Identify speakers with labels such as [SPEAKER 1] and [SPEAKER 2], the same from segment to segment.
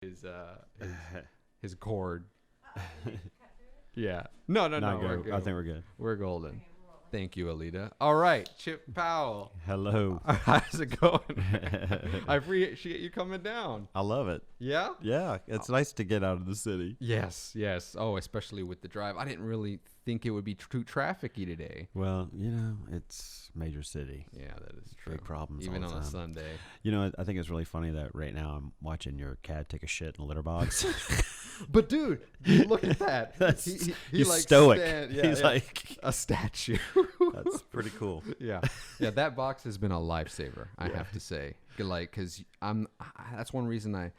[SPEAKER 1] his his cord. Yeah. No.
[SPEAKER 2] Not
[SPEAKER 1] We're
[SPEAKER 2] good.
[SPEAKER 1] good.
[SPEAKER 2] I think we're good.
[SPEAKER 1] We're golden. Thank you, Alita. All right, Chip Powell.
[SPEAKER 2] Hello.
[SPEAKER 1] How's it going? I appreciate you coming down.
[SPEAKER 2] I love it.
[SPEAKER 1] Yeah?
[SPEAKER 2] Yeah, it's nice to get out of the city.
[SPEAKER 1] Yes. Oh, especially with the drive. I didn't really think it would be too trafficy today.
[SPEAKER 2] Well, it's major city.
[SPEAKER 1] Yeah, that is true.
[SPEAKER 2] Big problems
[SPEAKER 1] Even
[SPEAKER 2] all the
[SPEAKER 1] on a
[SPEAKER 2] time.
[SPEAKER 1] Sunday.
[SPEAKER 2] I think it's really funny that right now I'm watching your cat take a shit in a litter box.
[SPEAKER 1] But dude, look at that.
[SPEAKER 2] He's like stoic.
[SPEAKER 1] He's
[SPEAKER 2] like
[SPEAKER 1] a statue.
[SPEAKER 2] That's pretty cool.
[SPEAKER 1] Yeah. That box has been a lifesaver, I have to say. Like, because that's one reason I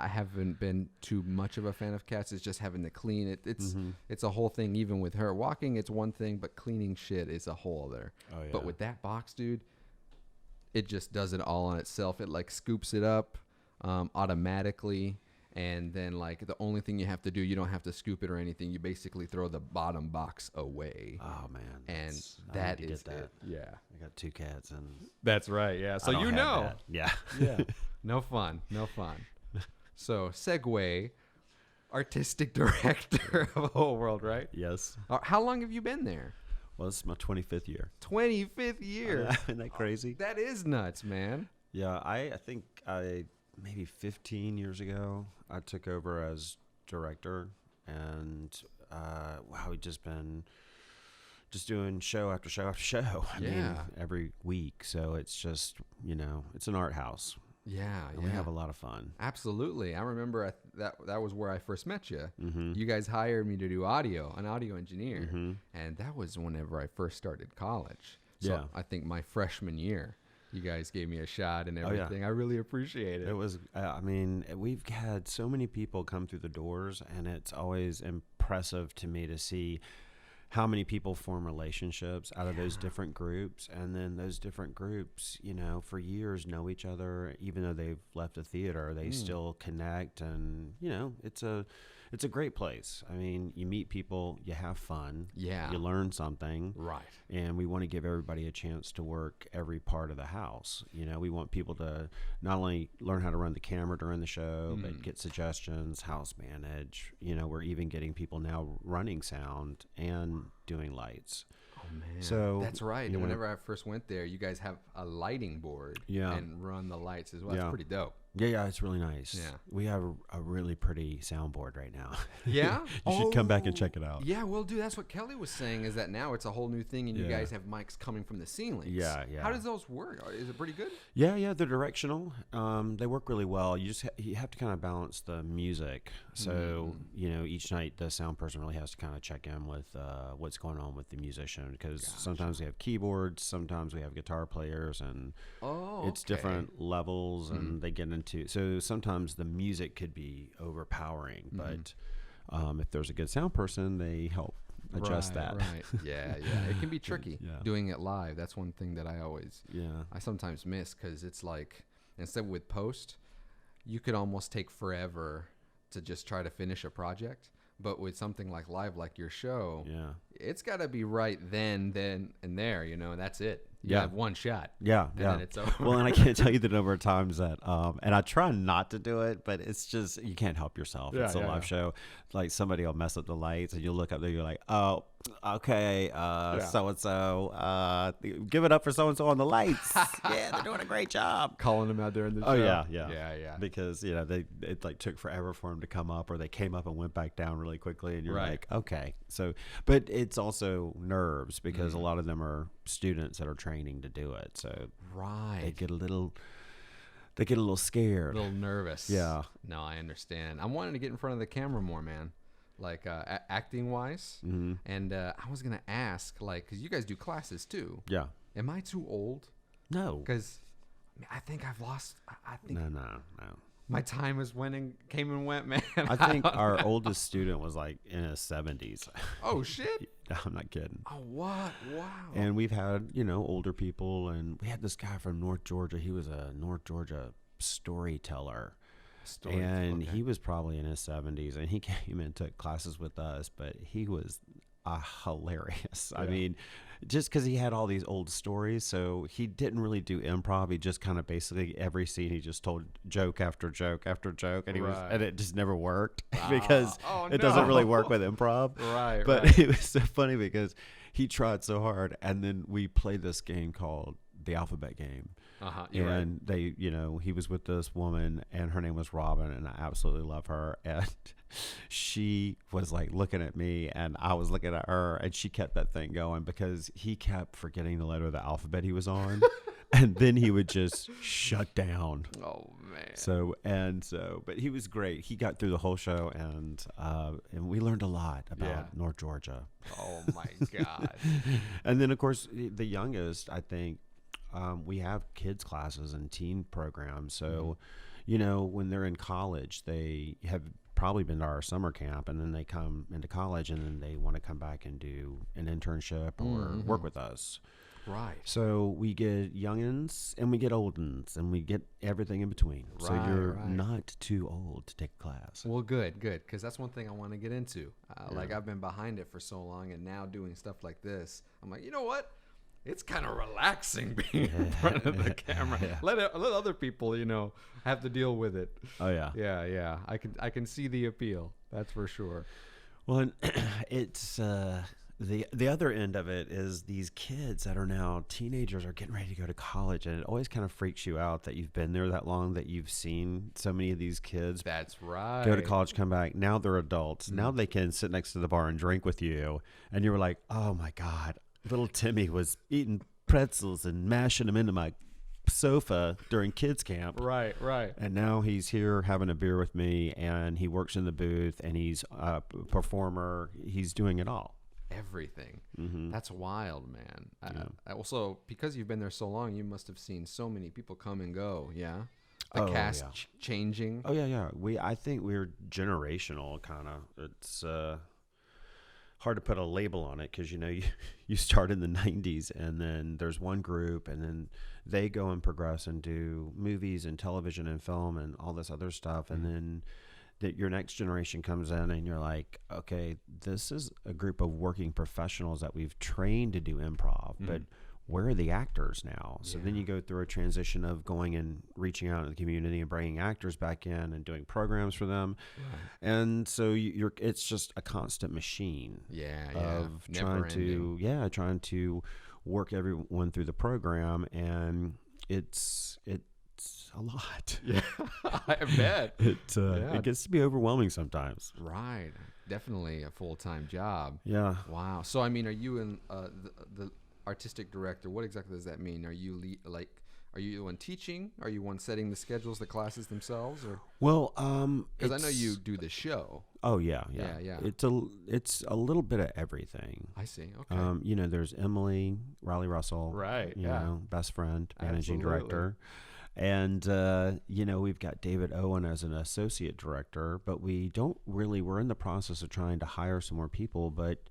[SPEAKER 1] haven't been too much of a fan of cats, is just having to clean it. It's a whole thing. Even with her walking, it's one thing, but cleaning shit is a whole other.
[SPEAKER 2] Oh, yeah.
[SPEAKER 1] But with that box, dude, it just does it all on itself. It like scoops it up automatically. And then, like, the only thing you have to do, you don't have to scoop it or anything. You basically throw the bottom box away.
[SPEAKER 2] Oh, man.
[SPEAKER 1] And
[SPEAKER 2] I
[SPEAKER 1] that
[SPEAKER 2] need to
[SPEAKER 1] is
[SPEAKER 2] get that.
[SPEAKER 1] it. Yeah.
[SPEAKER 2] I got 2 cats, and
[SPEAKER 1] That's right, yeah. So
[SPEAKER 2] I don't
[SPEAKER 1] you
[SPEAKER 2] have
[SPEAKER 1] know.
[SPEAKER 2] that. Yeah.
[SPEAKER 1] Yeah. No fun. So, segue, artistic director of a whole world, right?
[SPEAKER 2] Yes.
[SPEAKER 1] How long have you been there?
[SPEAKER 2] Well, this is my 25th year.
[SPEAKER 1] 25th year.
[SPEAKER 2] Isn't that crazy?
[SPEAKER 1] That is nuts, man.
[SPEAKER 2] Yeah, I think maybe 15 years ago, I took over as director, and wow, we've just been doing show after show after show. I mean, every week. So it's just, it's an art house.
[SPEAKER 1] Yeah,
[SPEAKER 2] And we have a lot of fun.
[SPEAKER 1] Absolutely. I remember that was where I first met you.
[SPEAKER 2] Mm-hmm.
[SPEAKER 1] You guys hired me to do an audio engineer.
[SPEAKER 2] Mm-hmm.
[SPEAKER 1] And that was whenever I first started college. So
[SPEAKER 2] Yeah.
[SPEAKER 1] I think my freshman year, you guys gave me a shot and
[SPEAKER 2] Oh, yeah.
[SPEAKER 1] everything. I really appreciate it.
[SPEAKER 2] It was, we've had so many people come through the doors, and it's always impressive to me to see how many people form relationships out of those different groups. And then those different groups, for years know each other. Even though they've left the theater, they still connect. And, it's a great place. I mean, you meet people, you have fun.
[SPEAKER 1] Yeah.
[SPEAKER 2] You learn something.
[SPEAKER 1] Right.
[SPEAKER 2] And we want to give everybody a chance to work every part of the house. We want people to not only learn how to run the camera during the show, but get suggestions, house manage. We're even getting people now running sound and doing lights.
[SPEAKER 1] Oh, man.
[SPEAKER 2] So
[SPEAKER 1] that's right. And whenever I first went there, you guys have a lighting board and run the lights as well. That's pretty dope.
[SPEAKER 2] Yeah, it's really nice.
[SPEAKER 1] Yeah.
[SPEAKER 2] We have a really pretty soundboard right now.
[SPEAKER 1] Yeah?
[SPEAKER 2] You should come back and check it out.
[SPEAKER 1] Yeah, we'll do. That's what Kelly was saying, is that now it's a whole new thing, and you guys have mics coming from the ceilings.
[SPEAKER 2] Yeah.
[SPEAKER 1] How does those work? Is it pretty good?
[SPEAKER 2] Yeah, they're directional. They work really well. You have to kind of balance the music. So, each night the sound person really has to kind of check in with what's going on with the musician, because sometimes we have keyboards, sometimes we have guitar players, and it's different levels, and they get into. So sometimes the music could be overpowering, but if there's a good sound person, they help adjust that.
[SPEAKER 1] Right. Yeah. It can be tricky doing it live. That's one thing that I sometimes miss, because it's like, instead with post, you could almost take forever to just try to finish a project. But with something like live, like your show, it's got to be right then, and there, and that's it. You have one shot.
[SPEAKER 2] Yeah.
[SPEAKER 1] Then it's over.
[SPEAKER 2] Well, and I can't tell you the number of times that, and I try not to do it, but it's just, you can't help yourself. It's a live show. Like, somebody will mess up the lights, and you'll look up there, you're like, oh, okay, so-and-so, give it up for so-and-so on the lights. Yeah, they're doing a great job.
[SPEAKER 1] Calling them out there in the show.
[SPEAKER 2] Oh, yeah.
[SPEAKER 1] Yeah.
[SPEAKER 2] Because, it like took forever for them to come up, or they came up and went back down really quickly, and you're like, okay. So, but it's also nerves, because a lot of them are students that are training to do it. So they get a little scared.
[SPEAKER 1] A little nervous.
[SPEAKER 2] Yeah.
[SPEAKER 1] No, I understand. I'm wanting to get in front of the camera more, man. Like acting wise. And I was going to ask, like, because you guys do classes too.
[SPEAKER 2] Yeah.
[SPEAKER 1] Am I too old?
[SPEAKER 2] No.
[SPEAKER 1] Because I think I've lost. I think
[SPEAKER 2] No.
[SPEAKER 1] my time came and went, man.
[SPEAKER 2] I think our oldest student was like in his 70s.
[SPEAKER 1] Oh, shit.
[SPEAKER 2] I'm not kidding.
[SPEAKER 1] Oh, what? Wow.
[SPEAKER 2] And we've had, older people, and we had this guy from North Georgia. He was a North Georgia storyteller. And he was probably in his 70s, and he came and took classes with us, but he was hilarious. I mean, just because he had all these old stories, so he didn't really do improv. He just kind of basically every scene he just told joke after joke after joke, and and it just never worked because it doesn't really work with improv.
[SPEAKER 1] Right.
[SPEAKER 2] But it was so funny because he tried so hard, and then we played this game called the Alphabet Game. And they, he was with this woman, and her name was Robin, and I absolutely love her. And she was like looking at me, and I was looking at her, and she kept that thing going because he kept forgetting the letter of the alphabet he was on, and then he would just shut down.
[SPEAKER 1] Oh man!
[SPEAKER 2] But he was great. He got through the whole show, and we learned a lot about North Georgia.
[SPEAKER 1] Oh my God!
[SPEAKER 2] And then of course the youngest, I think. We have kids classes and teen programs. So, when they're in college, they have probably been to our summer camp, and then they come into college, and then they want to come back and do an internship or work with us.
[SPEAKER 1] Right.
[SPEAKER 2] So we get youngins and we get oldins, and we get everything in between. So you're not too old to take a class.
[SPEAKER 1] Well, good. Because that's one thing I want to get into. Like I've been behind it for so long, and now doing stuff like this, I'm like, you know what? It's kind of relaxing being in front of the camera. Let other people, have to deal with it.
[SPEAKER 2] Oh yeah.
[SPEAKER 1] Yeah. I can see the appeal. That's for sure.
[SPEAKER 2] Well, and it's the other end of it is these kids that are now teenagers are getting ready to go to college, and it always kind of freaks you out that you've been there that long, that you've seen so many of these kids.
[SPEAKER 1] That's right.
[SPEAKER 2] Go to college, come back. Now they're adults. Now they can sit next to the bar and drink with you, and you were like, oh my God. Little Timmy was eating pretzels and mashing them into my sofa during kids camp.
[SPEAKER 1] Right.
[SPEAKER 2] And now he's here having a beer with me, and he works in the booth, and he's a performer. He's doing it all.
[SPEAKER 1] Everything. That's wild, man. Also, because you've been there so long, you must have seen so many people come and go. Yeah. The cast changing.
[SPEAKER 2] Oh yeah. I think we're generational, kind of. It's hard to put a label on it because you start in the 90s, and then there's one group, and then they go and progress and do movies and television and film and all this other stuff, and then your next generation comes in, and you're like, okay, this is a group of working professionals that we've trained to do improv, but where are the actors now? So then you go through a transition of going and reaching out to the community and bringing actors back in and doing programs for them. And so it's just a constant machine of trying to work everyone through the program, and it's a lot.
[SPEAKER 1] Yeah, I bet.
[SPEAKER 2] It gets to be overwhelming sometimes.
[SPEAKER 1] Right. Definitely a full-time job.
[SPEAKER 2] Yeah.
[SPEAKER 1] Wow. So, I mean, are you in the artistic director? What exactly does that mean? Are you are you the one teaching? Are you one setting the schedules, the classes themselves? Or
[SPEAKER 2] well,
[SPEAKER 1] because I know you do the show.
[SPEAKER 2] Oh yeah. It's a little bit of everything.
[SPEAKER 1] I see. Okay.
[SPEAKER 2] There's Emily Riley Russell,
[SPEAKER 1] right?
[SPEAKER 2] Best friend, managing director. And, we've got David Owen as an associate director, but we're in the process of trying to hire some more people, but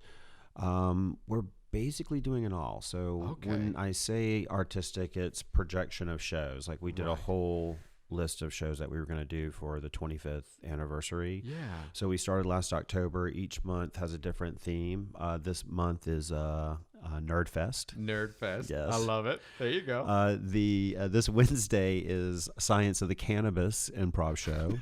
[SPEAKER 2] we're basically doing it all. So when I say artistic, it's projection of shows. Like we did a whole list of shows that we were going to do for the 25th anniversary.
[SPEAKER 1] Yeah.
[SPEAKER 2] So we started last October. Each month has a different theme. This month is Nerd Fest.
[SPEAKER 1] Nerd Fest.
[SPEAKER 2] Yes.
[SPEAKER 1] I love it. There you go.
[SPEAKER 2] This Wednesday is Science of the Cannabis improv show.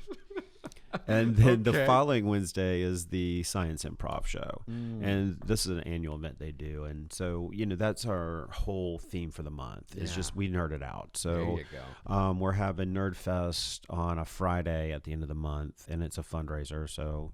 [SPEAKER 2] And then the following Wednesday is the Science Improv Show. And this is an annual event they do. And so, that's our whole theme for the month. It's just we nerd it out. So
[SPEAKER 1] there you go.
[SPEAKER 2] We're having Nerd Fest on a Friday at the end of the month, and it's a fundraiser. So,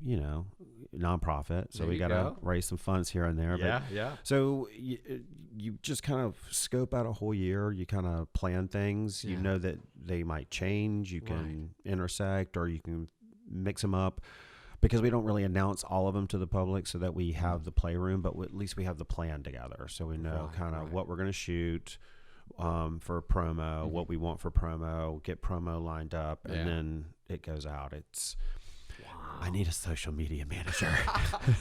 [SPEAKER 2] nonprofit. So we got to raise some funds here and there.
[SPEAKER 1] Yeah.
[SPEAKER 2] So you just kind of scope out a whole year. You kind of plan things. You know that they might change. You can intersect, or you can mix them up, because we don't really announce all of them to the public so that we have the playroom, but at least we have the plan together. So we know what we're going to shoot for promo, what we want for promo, get promo lined up, and then it goes out. I need a social media manager.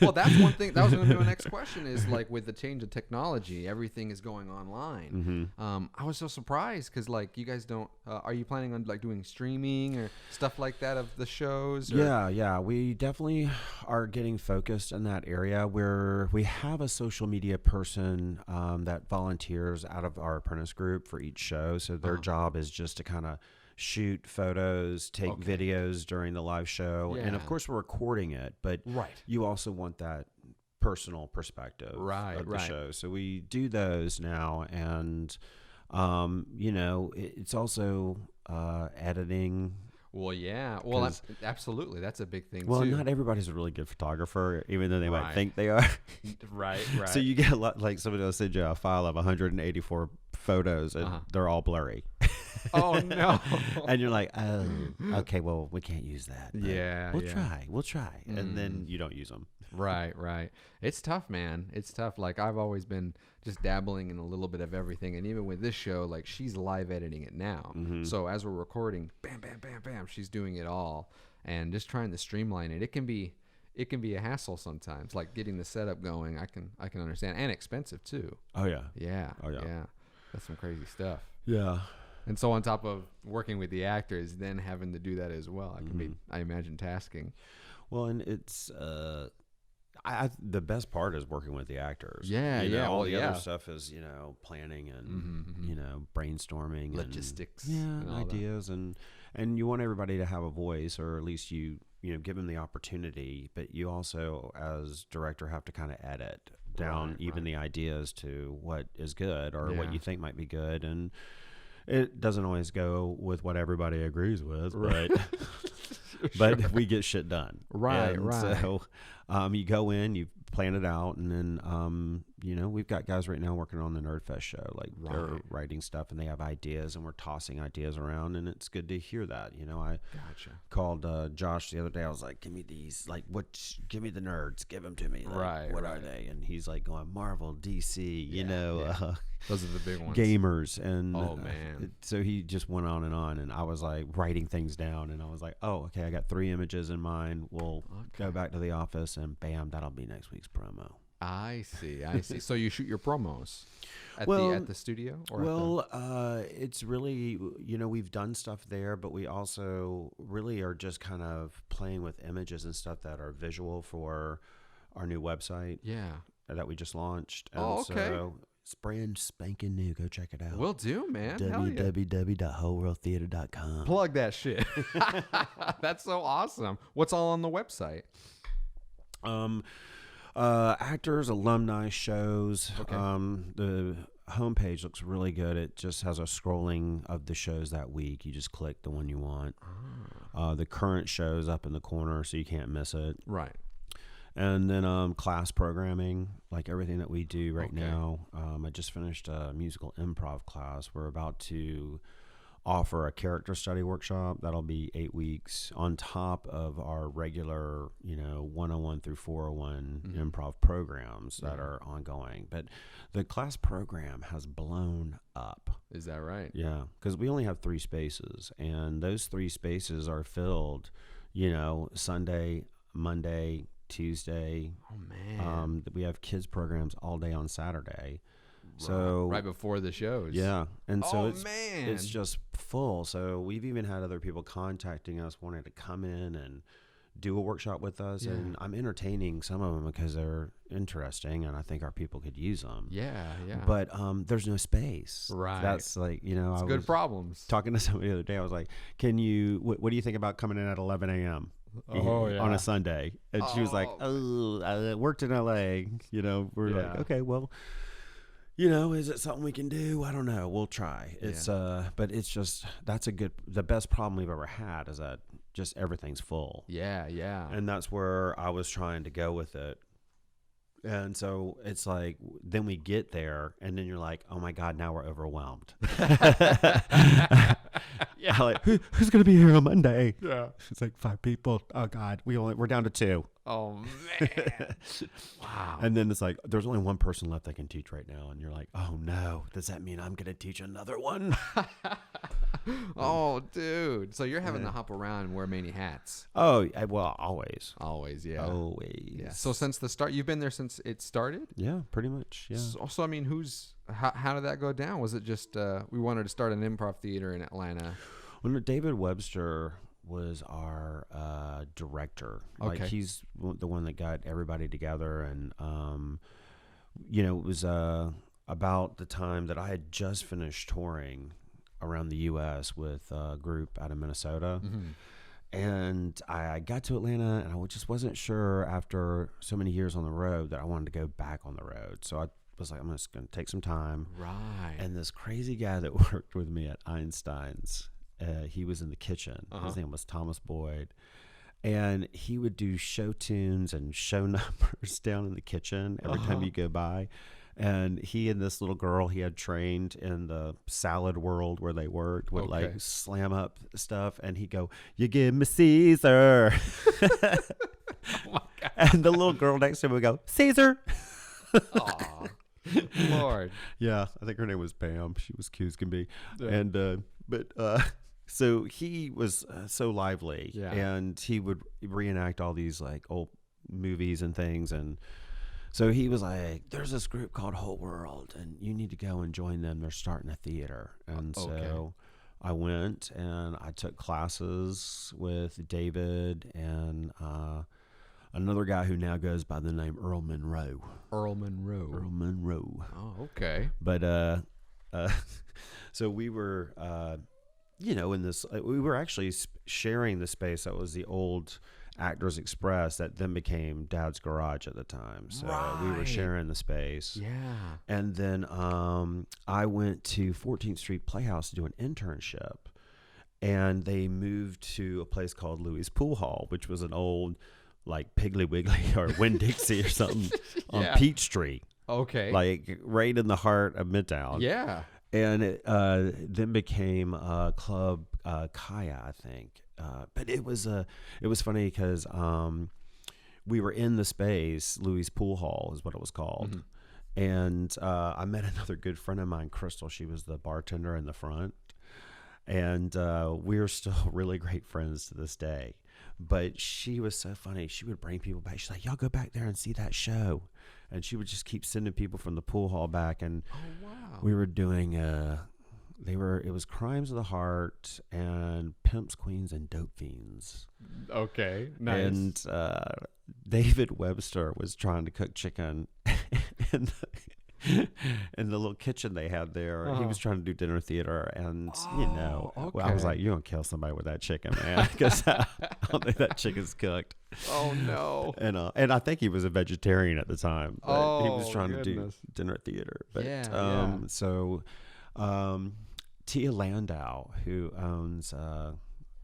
[SPEAKER 1] Well, that's one thing. That was going to be my next question is like with the change of technology, everything is going online. I was so surprised because like you guys don't, are you planning on like doing streaming or stuff like that of the shows? Or?
[SPEAKER 2] Yeah. We definitely are getting focused in that area where we have a social media person that volunteers out of our apprentice group for each show. So their job is just to kind of shoot photos, take videos during the live show. And of course we're recording it, but you also want that personal perspective of the show. So we do those now. And, you know, it's also editing.
[SPEAKER 1] Well, yeah. Well, absolutely. That's a big thing,
[SPEAKER 2] well,
[SPEAKER 1] too.
[SPEAKER 2] Not everybody's a really good photographer, even though they might think they are.
[SPEAKER 1] Right.
[SPEAKER 2] So you get a lot, like somebody will send you a file of 184 photos, and they're all blurry.
[SPEAKER 1] Oh, no.
[SPEAKER 2] And you're like, oh, okay, well, we can't use that.
[SPEAKER 1] Yeah.
[SPEAKER 2] We'll try. And then you don't use them.
[SPEAKER 1] Right. It's tough, man. It's tough. Like, I've always been just dabbling in a little bit of everything. And even with this show, like, she's live editing it now. So as we're recording, bam, bam, bam, bam, she's doing it all. And just trying to streamline it. It can be a hassle sometimes, like getting the setup going. I can understand. And expensive, too.
[SPEAKER 2] Oh, yeah.
[SPEAKER 1] Yeah.
[SPEAKER 2] Oh, yeah.
[SPEAKER 1] That's some crazy stuff.
[SPEAKER 2] Yeah.
[SPEAKER 1] And so on top of working with the actors, then having to do that as well, it can be, I imagine, tasking.
[SPEAKER 2] Well, and it's the best part is working with the actors.
[SPEAKER 1] Yeah,
[SPEAKER 2] you know,
[SPEAKER 1] yeah.
[SPEAKER 2] All the other stuff is, you know, planning and you know, brainstorming,
[SPEAKER 1] logistics,
[SPEAKER 2] and ideas, and you want everybody to have a voice, or at least you know, give them the opportunity. But you also, as director, have to kind of edit down the ideas to what is good or what you think might be good. And it doesn't always go with what everybody agrees with, but we get shit done.
[SPEAKER 1] Right.
[SPEAKER 2] So you go in, you plan it out, and then you know, we've got guys right now working on the Nerdfest show. Like they're writing stuff and they have ideas, and we're tossing ideas around, and it's good to hear that. You know, I called Josh the other day. I was like, "Give me these. Like, give me the nerds. Give them to me. Like, what are they?" And he's like, going Marvel, DC. You know,
[SPEAKER 1] those are the big ones.
[SPEAKER 2] Gamers, and
[SPEAKER 1] man.
[SPEAKER 2] So he just went on, and I was like writing things down, and I was like, "Oh, okay, I got 3 images in mind. We'll go back to the office, and bam, that'll be next week's promo."
[SPEAKER 1] I see. So you shoot your promos at the studio? Or
[SPEAKER 2] it's really, you know, we've done stuff there, but we also really are just kind of playing with images and stuff that are visual for our new website.
[SPEAKER 1] Yeah.
[SPEAKER 2] That we just launched. And
[SPEAKER 1] okay.
[SPEAKER 2] So it's brand spanking new. Go check it out.
[SPEAKER 1] Will do, man.
[SPEAKER 2] www.wholeworldtheater.com.
[SPEAKER 1] Plug that shit. That's so awesome. What's all on the website?
[SPEAKER 2] Actors, alumni, shows. The homepage looks really good. It just has a scrolling of the shows that week. You just click the one you want. The current shows up in the corner, so you can't miss it.
[SPEAKER 1] Right.
[SPEAKER 2] And then class programming, like everything that we do right now. I just finished a musical improv class. We're about to offer a character study workshop. That'll be 8 weeks on top of our regular, you know, 101 through 401 improv programs that are ongoing. But the class program has blown up.
[SPEAKER 1] Is that right?
[SPEAKER 2] Yeah, because we only have 3 spaces, and those 3 spaces are filled, you know, Sunday, Monday, Tuesday.
[SPEAKER 1] Oh man.
[SPEAKER 2] We have kids programs all day on Saturday. So
[SPEAKER 1] right before the shows.
[SPEAKER 2] Yeah. And so it's just full. So we've even had other people contacting us wanting to come in and do a workshop with us. Yeah. And I'm entertaining some of them because they're interesting and I think our people could use them.
[SPEAKER 1] Yeah.
[SPEAKER 2] But there's no space.
[SPEAKER 1] Right.
[SPEAKER 2] That's like, you know,
[SPEAKER 1] it's good problems.
[SPEAKER 2] Talking to somebody the other day, I was like, what do you think about coming in at 11 a.m.? On a Sunday? And she was like, I worked in LA. You know, we're like, okay, well, you know, is it something we can do? I don't know. We'll try. It's but it's just the best problem we've ever had is that just everything's full.
[SPEAKER 1] Yeah.
[SPEAKER 2] And that's where I was trying to go with it. And so it's like, then we get there and then you're like, oh my God, now we're overwhelmed. Yeah. Like, who's going to be here on Monday?
[SPEAKER 1] Yeah.
[SPEAKER 2] It's like 5 people. Oh God, we're down to 2.
[SPEAKER 1] Oh man. Wow.
[SPEAKER 2] And then it's like, there's only 1 person left that can teach right now. And you're like, oh no, does that mean I'm going to teach another one?
[SPEAKER 1] Oh, dude. So you're having to hop around and wear many hats.
[SPEAKER 2] Oh, well, always.
[SPEAKER 1] Always, yeah.
[SPEAKER 2] Always.
[SPEAKER 1] Yeah. So since the start, you've been there since it started?
[SPEAKER 2] Yeah, pretty much. Yeah.
[SPEAKER 1] So I mean, how did that go down? Was it just we wanted to start an improv theater in Atlanta?
[SPEAKER 2] Well, David Webster was our director.
[SPEAKER 1] Okay.
[SPEAKER 2] Like, he's the one that got everybody together, and it was about the time that I had just finished touring around the U.S. with a group out of Minnesota. Mm-hmm. And I got to Atlanta, and I just wasn't sure after so many years on the road that I wanted to go back on the road. So I was like, I'm just going to take some time.
[SPEAKER 1] Right.
[SPEAKER 2] And this crazy guy that worked with me at Einstein's, he was in the kitchen. His name was Thomas Boyd. And he would do show tunes and show numbers down in the kitchen every time you go by. And he and this little girl he had trained in the salad world where they worked would like slam up stuff, and he'd go, "You give me Caesar." Oh my God. And the little girl next to him would go, "Caesar."
[SPEAKER 1] Aw, Lord.
[SPEAKER 2] Yeah, I think her name was Pam. She was cute as can be. Yeah. And so he was so lively, and he would reenact all these like old movies and things. And so he was like, there's this group called Whole World, and you need to go and join them. They're starting a theater. And so I went, and I took classes with David and another guy who now goes by the name Earl Monroe.
[SPEAKER 1] Earl Monroe.
[SPEAKER 2] Oh,
[SPEAKER 1] okay.
[SPEAKER 2] But so we were, in this, we were actually sharing the space that was the old Actors Express that then became Dad's Garage at the time. So we were sharing the space.
[SPEAKER 1] Yeah.
[SPEAKER 2] And then I went to 14th Street Playhouse to do an internship. And they moved to a place called Louis Pool Hall, which was an old, like, Piggly Wiggly or Winn-Dixie or something on Peachtree.
[SPEAKER 1] Okay.
[SPEAKER 2] Like, right in the heart of Midtown.
[SPEAKER 1] Yeah.
[SPEAKER 2] And it then became Club Kaya, I think. But it was funny because we were in the space. Louis Pool Hall is what it was called. Mm-hmm. And I met another good friend of mine, Crystal. She was the bartender in the front. And we're still really great friends to this day. But she was so funny. She would bring people back. She's like, y'all go back there and see that show. And she would just keep sending people from the pool hall back. And we were doing it was Crimes of the Heart and Pimps, Queens, and Dope Fiends.
[SPEAKER 1] Okay, nice.
[SPEAKER 2] And David Webster was trying to cook chicken in the little kitchen they had there. He was trying to do dinner theater, and I was like, "You're gonna kill somebody with that chicken, man," because I don't think that chicken's cooked.
[SPEAKER 1] Oh no!
[SPEAKER 2] And I think he was a vegetarian at the time, but he was trying to do dinner theater. But so Tia Landau, who owns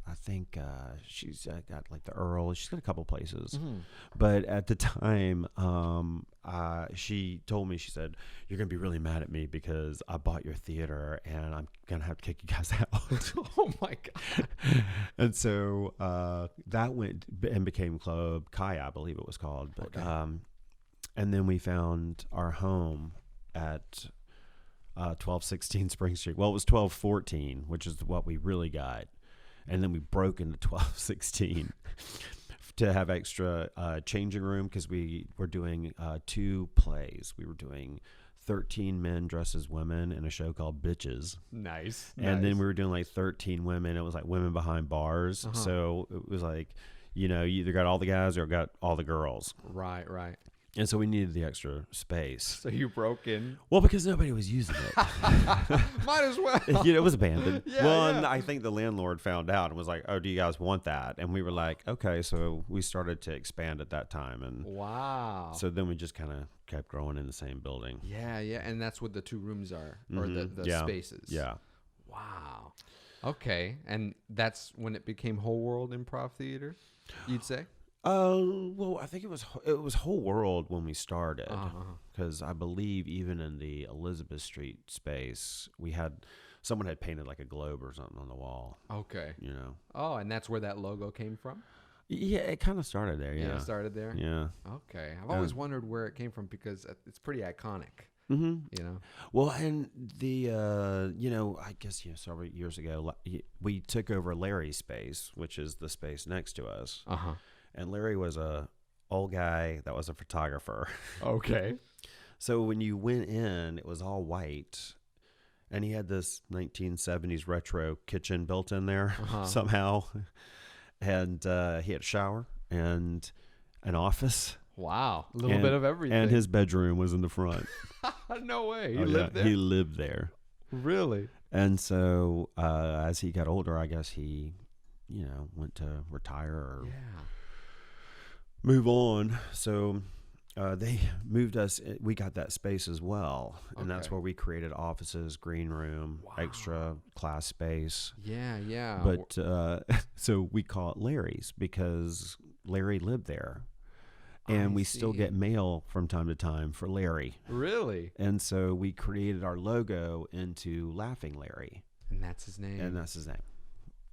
[SPEAKER 2] I think she's got like the Earl. She's got a couple places. Mm-hmm. But at the time, she told me, she said, "You're going to be really mad at me because I bought your theater and I'm going to have to kick you guys out."
[SPEAKER 1] Oh, my God.
[SPEAKER 2] And so that went and became Club Kaya, I believe it was called. But and then we found our home at 1216 Spring Street. Well, it was 1214, which is what we really got. And then we broke into 1216 to have extra changing room because we were doing 2 plays. We were doing 13 men dressed as women in a show called Bitches.
[SPEAKER 1] Nice.
[SPEAKER 2] And then we were doing like 13 women. It was like women behind bars. So it was like, you either got all the guys or got all the girls.
[SPEAKER 1] Right.
[SPEAKER 2] And so we needed the extra space.
[SPEAKER 1] So you broke in?
[SPEAKER 2] Well, because nobody was using it.
[SPEAKER 1] Might as well.
[SPEAKER 2] It was abandoned. And I think the landlord found out and was like, "Oh, do you guys want that?" And we were like, "Okay." So we started to expand at that time. And
[SPEAKER 1] wow.
[SPEAKER 2] So then we just kind of kept growing in the same building.
[SPEAKER 1] Yeah. And that's what the 2 rooms are, or the spaces.
[SPEAKER 2] Yeah.
[SPEAKER 1] Wow. Okay. And that's when it became Whole World Improv Theater, you'd say?
[SPEAKER 2] Well, I think it was Whole World when we started, because I believe even in the Elizabeth Street space, someone had painted like a globe or something on the wall.
[SPEAKER 1] Okay.
[SPEAKER 2] Oh,
[SPEAKER 1] and that's where that logo came from?
[SPEAKER 2] Yeah, it kind of started there. Yeah,
[SPEAKER 1] it started there.
[SPEAKER 2] Yeah.
[SPEAKER 1] Okay, I've always wondered where it came from because it's pretty iconic. You know.
[SPEAKER 2] Well, and I guess several years ago we took over Larry's space, which is the space next to us. And Larry was a old guy that was a photographer.
[SPEAKER 1] Okay.
[SPEAKER 2] So when you went in, it was all white, and he had this 1970s retro kitchen built in there somehow, and he had a shower and an office.
[SPEAKER 1] Wow, a little bit of everything.
[SPEAKER 2] And his bedroom was in the front.
[SPEAKER 1] No way. He lived there?
[SPEAKER 2] He lived there.
[SPEAKER 1] Really?
[SPEAKER 2] And so as he got older, I guess he, went to retire or move on. So they moved us. We got that space as well. And that's where we created offices, green room, extra class space.
[SPEAKER 1] Yeah, yeah.
[SPEAKER 2] But so we call it Larry's because Larry lived there. And we still get mail from time to time for Larry.
[SPEAKER 1] Really?
[SPEAKER 2] And so we created our logo into Laughing Larry.
[SPEAKER 1] And that's his name.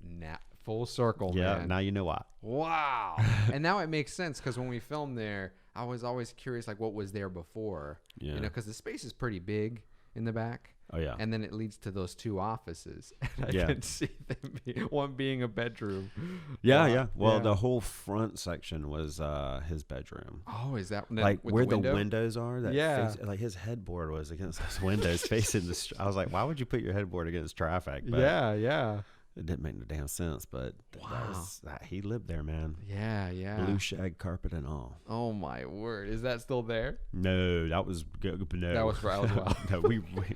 [SPEAKER 2] Now,
[SPEAKER 1] full circle,
[SPEAKER 2] man.
[SPEAKER 1] Yeah,
[SPEAKER 2] now you know why.
[SPEAKER 1] Wow. And now it makes sense because when we filmed there, I was always curious, like, what was there before? Yeah. Because the space is pretty big in the back.
[SPEAKER 2] Oh, yeah.
[SPEAKER 1] And then it leads to those two offices. And I can see them one being a bedroom.
[SPEAKER 2] Yeah, yeah. Well, the whole front section was his bedroom.
[SPEAKER 1] Oh, is that
[SPEAKER 2] like where the windows are? Like his headboard was against those windows facing the I was like, why would you put your headboard against traffic? But
[SPEAKER 1] yeah.
[SPEAKER 2] It didn't make no damn sense, but he lived there, man.
[SPEAKER 1] Yeah.
[SPEAKER 2] Blue shag carpet and all.
[SPEAKER 1] Oh my word! Is that still there?
[SPEAKER 2] No, that was good. No,
[SPEAKER 1] that was for well.
[SPEAKER 2] No,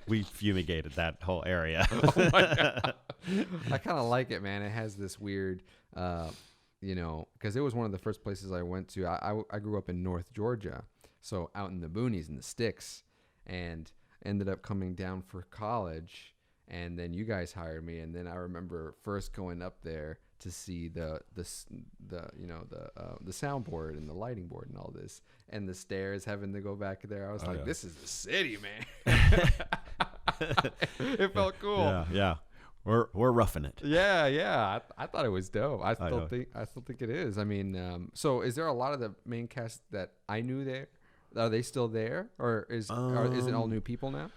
[SPEAKER 2] we fumigated that whole area.
[SPEAKER 1] Oh my God. I kind of like it, man. It has this weird, because it was one of the first places I went to. I grew up in North Georgia, so out in the boonies in the sticks, and ended up coming down for college. And then you guys hired me, and then I remember first going up there to see the soundboard and the lighting board and all this, and the stairs, having to go back there. I was this is the city, man. It felt cool.
[SPEAKER 2] Yeah. We're roughing it.
[SPEAKER 1] Yeah. I thought it was dope. I still think it is. I mean, so is there a lot of the main cast that I knew there? Are they still there, or is it all new people now?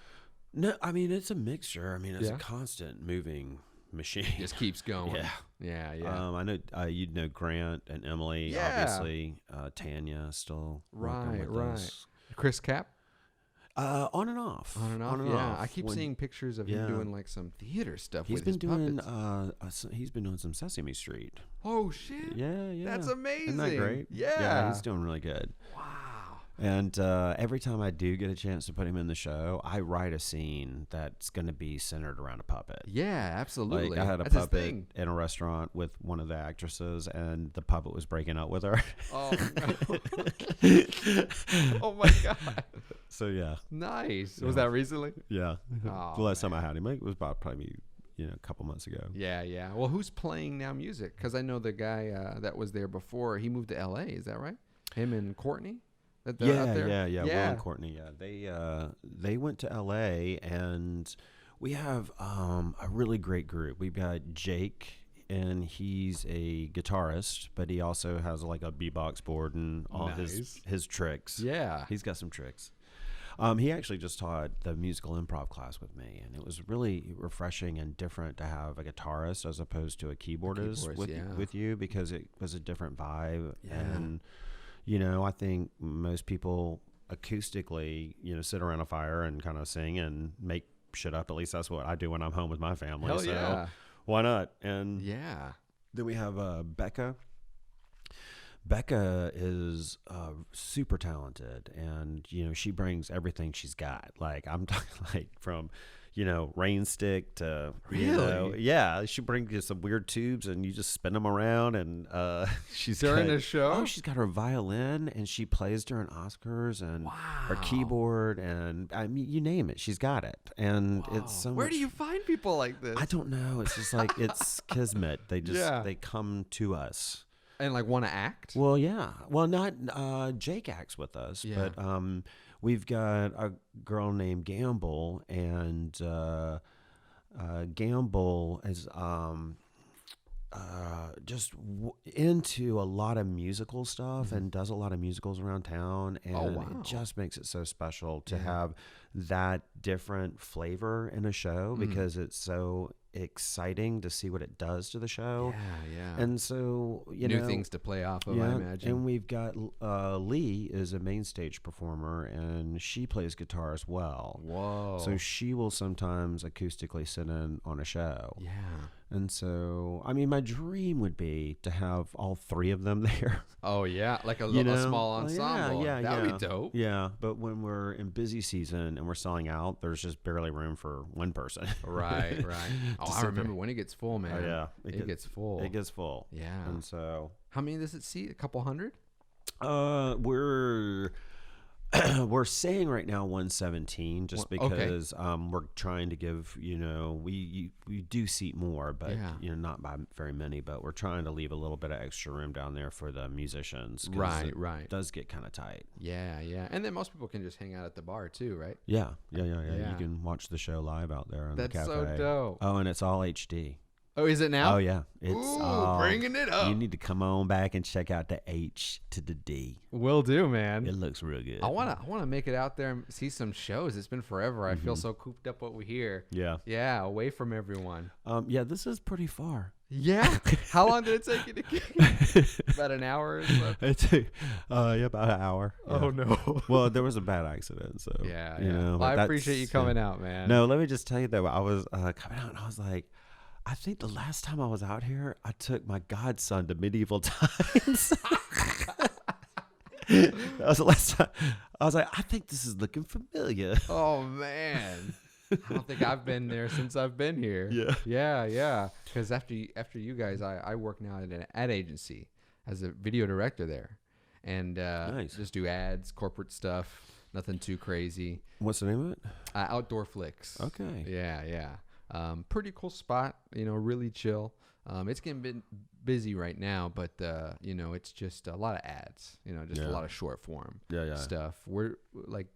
[SPEAKER 2] No, I mean, it's a mixture. I mean, it's a constant moving machine.
[SPEAKER 1] It just keeps going. Yeah.
[SPEAKER 2] I know you'd know Grant and Emily, obviously. Tanya still working with us.
[SPEAKER 1] Chris Cap?
[SPEAKER 2] On and off.
[SPEAKER 1] I keep seeing pictures of him doing like some theater stuff with his puppets.
[SPEAKER 2] He's been doing some Sesame Street.
[SPEAKER 1] Oh, shit.
[SPEAKER 2] Yeah.
[SPEAKER 1] That's amazing.
[SPEAKER 2] Isn't that great?
[SPEAKER 1] Yeah.
[SPEAKER 2] He's doing really good.
[SPEAKER 1] Wow.
[SPEAKER 2] And every time I do get a chance to put him in the show, I write a scene that's going to be centered around a puppet.
[SPEAKER 1] Yeah, absolutely.
[SPEAKER 2] Like I had a puppet in a restaurant with one of the actresses, and the puppet was breaking up with her.
[SPEAKER 1] Oh, no. Oh, my God.
[SPEAKER 2] So, yeah.
[SPEAKER 1] Nice. Was that recently?
[SPEAKER 2] Yeah. The last time I had him, it was probably a couple months ago.
[SPEAKER 1] Yeah. Well, who's playing now music? Because I know the guy that was there before, he moved to L.A., is that right? Him and Courtney?
[SPEAKER 2] Yeah. Will and Courtney. Yeah, they went to L.A. and we have a really great group. We've got Jake, and he's a guitarist, but he also has like a beatbox board and all his tricks.
[SPEAKER 1] Yeah,
[SPEAKER 2] he's got some tricks. He actually just taught the musical improv class with me, and it was really refreshing and different to have a guitarist as opposed to a keyboardist with you, because it was a different vibe. And I think most people acoustically, sit around a fire and kind of sing and make shit up. At least that's what I do when I'm home with my family.
[SPEAKER 1] Hell yeah.
[SPEAKER 2] Why not? And then we have Becca. Becca is super talented, and she brings everything she's got. Like I'm talking like from rain stick to she brings you some weird tubes and you just spin them around, and she's
[SPEAKER 1] during the show.
[SPEAKER 2] She's got her violin and she plays during Oscars, and her keyboard, and I mean you name it, she's got it. And it's so
[SPEAKER 1] where do you find people like this?
[SPEAKER 2] I don't know. It's just like it's kismet. They just they come to us.
[SPEAKER 1] And like want to act?
[SPEAKER 2] Well, yeah. Well, not Jake acts with us, but we've got a girl named Gamble, and Gamble is into a lot of musical stuff and does a lot of musicals around town, and it just makes it so special to have that different flavor in a show because it's so exciting to see what it does to the show.
[SPEAKER 1] Yeah.
[SPEAKER 2] And so,
[SPEAKER 1] new things to play off of, I imagine.
[SPEAKER 2] And we've got Lee is a main stage performer, and she plays guitar as well.
[SPEAKER 1] Whoa.
[SPEAKER 2] So she will sometimes acoustically sit in on a show.
[SPEAKER 1] Yeah.
[SPEAKER 2] And so, I mean, my dream would be to have all three of them there.
[SPEAKER 1] Oh, yeah. Like a small ensemble. That would be dope.
[SPEAKER 2] Yeah. But when we're in busy season and we're selling out, there's just barely room for one person.
[SPEAKER 1] Right. Oh, I remember when it gets full, man.
[SPEAKER 2] Oh, yeah.
[SPEAKER 1] It gets full.
[SPEAKER 2] It gets full.
[SPEAKER 1] Yeah.
[SPEAKER 2] And so.
[SPEAKER 1] How many does it seat? A couple hundred?
[SPEAKER 2] We're saying right now 117 just because we're trying to give, we do seat more, but not by very many, but we're trying to leave a little bit of extra room down there for the musicians.
[SPEAKER 1] Right.
[SPEAKER 2] It does get kind of tight.
[SPEAKER 1] Yeah. And then most people can just hang out at the bar too, right?
[SPEAKER 2] Yeah. You can watch the show live out there in the cafe.
[SPEAKER 1] That's so dope.
[SPEAKER 2] Oh, and it's all HD.
[SPEAKER 1] Oh, is it now?
[SPEAKER 2] Oh, yeah. It's
[SPEAKER 1] bringing it up.
[SPEAKER 2] You need to come on back and check out the H to the D.
[SPEAKER 1] Will do, man.
[SPEAKER 2] It looks real good.
[SPEAKER 1] I wanna make it out there and see some shows. It's been forever. I feel so cooped up over here. Yeah, away from everyone.
[SPEAKER 2] This is pretty far.
[SPEAKER 1] Yeah. How long did it take you to get? About an hour or so?
[SPEAKER 2] It took about an hour. Yeah.
[SPEAKER 1] Oh no.
[SPEAKER 2] Well, there was a bad accident, so
[SPEAKER 1] yeah. Well, I appreciate you coming out, man.
[SPEAKER 2] No, let me just tell you though, I was coming out and I was like, I think the last time I was out here, I took my godson to medieval times. That was the last time. I was like, I think this is looking familiar.
[SPEAKER 1] Oh, man. I don't think I've been there since I've been here. Yeah. Because after you guys, I work now at an ad agency as a video director there. And
[SPEAKER 2] nice.
[SPEAKER 1] Just do ads, corporate stuff, nothing too crazy.
[SPEAKER 2] What's the name of it?
[SPEAKER 1] Outdoor Flicks.
[SPEAKER 2] Okay.
[SPEAKER 1] Yeah. Pretty cool spot, really chill. It's getting busy right now, but it's just a lot of ads, a lot of short form stuff. We're like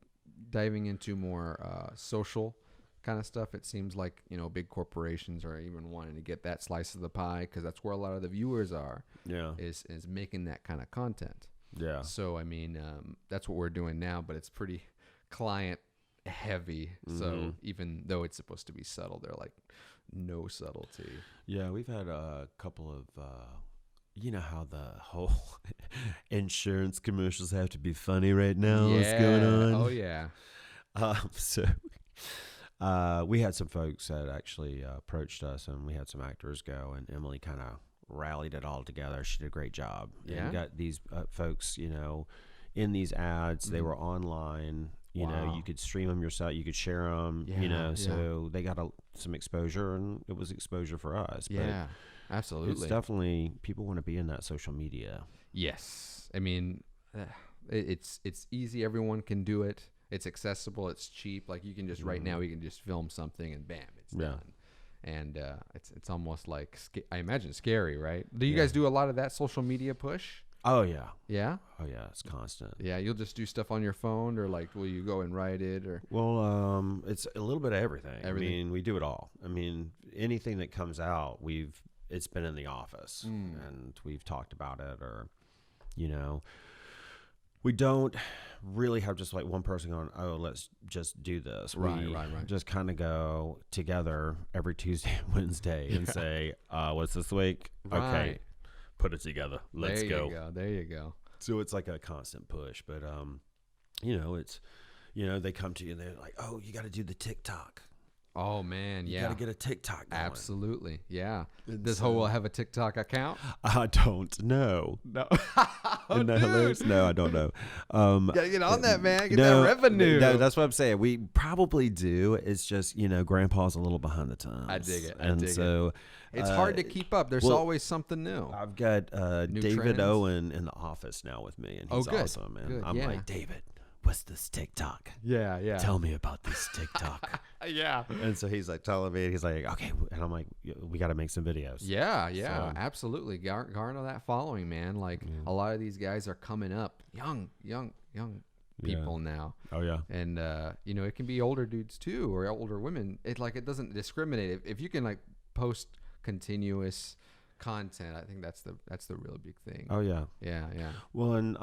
[SPEAKER 1] diving into more social kind of stuff. It seems like, big corporations are even wanting to get that slice of the pie because that's where a lot of the viewers are. Yeah. Is making that kind of content. Yeah. So, I mean, that's what we're doing now, but it's pretty client heavy. So even though it's supposed to be subtle, they're like no subtlety.
[SPEAKER 2] Yeah, we've had a couple of how the whole insurance commercials have to be funny right now.
[SPEAKER 1] Yeah.
[SPEAKER 2] What's going on?
[SPEAKER 1] Oh yeah.
[SPEAKER 2] So we had some folks that actually approached us, and we had some actors go, and Emily kind of rallied it all together. She did a great job. Yeah. And got these folks, in these ads. They were online. You could stream them yourself. You could share them. So they got some exposure, and it was exposure for us.
[SPEAKER 1] Yeah, but absolutely.
[SPEAKER 2] It's definitely people want to be in that social media.
[SPEAKER 1] Yes, I mean, it's easy. Everyone can do it. It's accessible. It's cheap. Like you can just right now, we can just film something and bam, it's done. And it's almost like I imagine scary, right? Do you guys do a lot of that social media push?
[SPEAKER 2] Oh yeah.
[SPEAKER 1] Yeah?
[SPEAKER 2] Oh yeah, it's constant.
[SPEAKER 1] Yeah, you'll just do stuff on your phone, or like will you go and write it, or?
[SPEAKER 2] Well, it's a little bit of everything. I mean, we do it all. I mean, anything that comes out, it's been in the office and we've talked about it, or we don't really have just like one person going, oh, let's just do this. Right. Just kind of go together every Tuesday and Wednesday and say, what's this week?
[SPEAKER 1] Right.
[SPEAKER 2] Okay. Put it together. Let's go.
[SPEAKER 1] There you go.
[SPEAKER 2] So it's like a constant push, but it's they come to you and they're like, "Oh, you got to do the TikTok."
[SPEAKER 1] Oh man,
[SPEAKER 2] you got to get a TikTok going.
[SPEAKER 1] Absolutely, yeah. Does Howell have a TikTok account?
[SPEAKER 2] I don't know.
[SPEAKER 1] No,
[SPEAKER 2] No, I don't know.
[SPEAKER 1] Gotta get on that, man. Get that revenue.
[SPEAKER 2] No, that's what I'm saying. We probably do. It's just Grandpa's a little behind the times.
[SPEAKER 1] I dig it.
[SPEAKER 2] It's
[SPEAKER 1] hard to keep up. There's always something new.
[SPEAKER 2] I've got David trends. Owen in the office now with me, and he's awesome. And I'm like, David, what's this TikTok?
[SPEAKER 1] Yeah.
[SPEAKER 2] Tell me about this TikTok.
[SPEAKER 1] Yeah.
[SPEAKER 2] And so he's like telling me, he's like, okay. And I'm like, we got to make some videos.
[SPEAKER 1] Yeah. So, absolutely. Garner that following, man. Like a lot of these guys are coming up, young people now.
[SPEAKER 2] Oh yeah.
[SPEAKER 1] And it can be older dudes too, or older women. It doesn't discriminate. If you can like post continuous content. I think that's the real big thing.
[SPEAKER 2] Oh yeah.
[SPEAKER 1] Yeah.
[SPEAKER 2] Well, and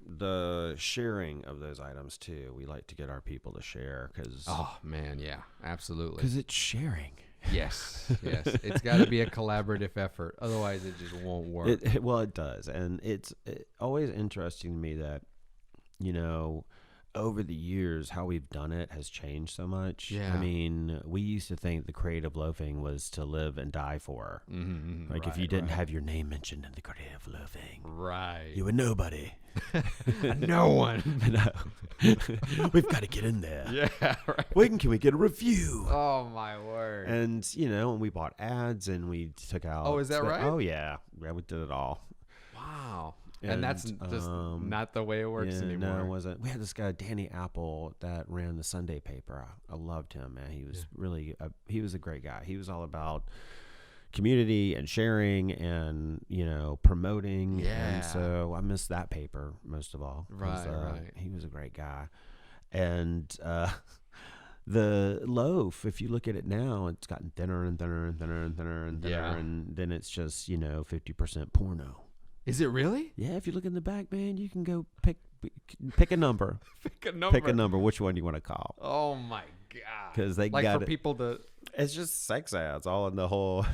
[SPEAKER 2] the sharing of those items too. We like to get our people to share because.
[SPEAKER 1] Oh man, yeah, absolutely.
[SPEAKER 2] Because it's sharing.
[SPEAKER 1] Yes. It's got to be a collaborative effort. Otherwise, it just won't work.
[SPEAKER 2] It does, and it's always interesting to me that, over the years, how we've done it has changed so much.
[SPEAKER 1] Yeah.
[SPEAKER 2] I mean, we used to think the creative loafing was to live and die for.
[SPEAKER 1] Mm-hmm,
[SPEAKER 2] like, if you didn't have your name mentioned in the creative loafing,
[SPEAKER 1] right,
[SPEAKER 2] you were nobody.
[SPEAKER 1] No one.
[SPEAKER 2] No. We've got to get in there.
[SPEAKER 1] Yeah, right.
[SPEAKER 2] When can we get a review?
[SPEAKER 1] Oh, my word.
[SPEAKER 2] And, and we bought ads and we took out.
[SPEAKER 1] Oh, is that right?
[SPEAKER 2] Oh, yeah. Yeah, we did it all.
[SPEAKER 1] Wow. And that's just not the way it works anymore.
[SPEAKER 2] No, it wasn't. We had this guy, Danny Apple, that ran the Sunday paper. I loved him, man. He was he was a great guy. He was all about community and sharing and, promoting.
[SPEAKER 1] Yeah.
[SPEAKER 2] And so I missed that paper most of all.
[SPEAKER 1] Right.
[SPEAKER 2] He was a great guy. And the loaf, if you look at it now, it's gotten thinner and thinner and thinner and thinner and thinner.
[SPEAKER 1] Yeah.
[SPEAKER 2] And then it's just, 50% porno.
[SPEAKER 1] Is it really?
[SPEAKER 2] Yeah, if you look in the back, man, you can go pick a number.
[SPEAKER 1] Pick a number.
[SPEAKER 2] Pick a number. Which one do you want to call?
[SPEAKER 1] Oh my god!
[SPEAKER 2] Because they
[SPEAKER 1] like
[SPEAKER 2] got
[SPEAKER 1] for people to.
[SPEAKER 2] It's just sex ads all in the whole.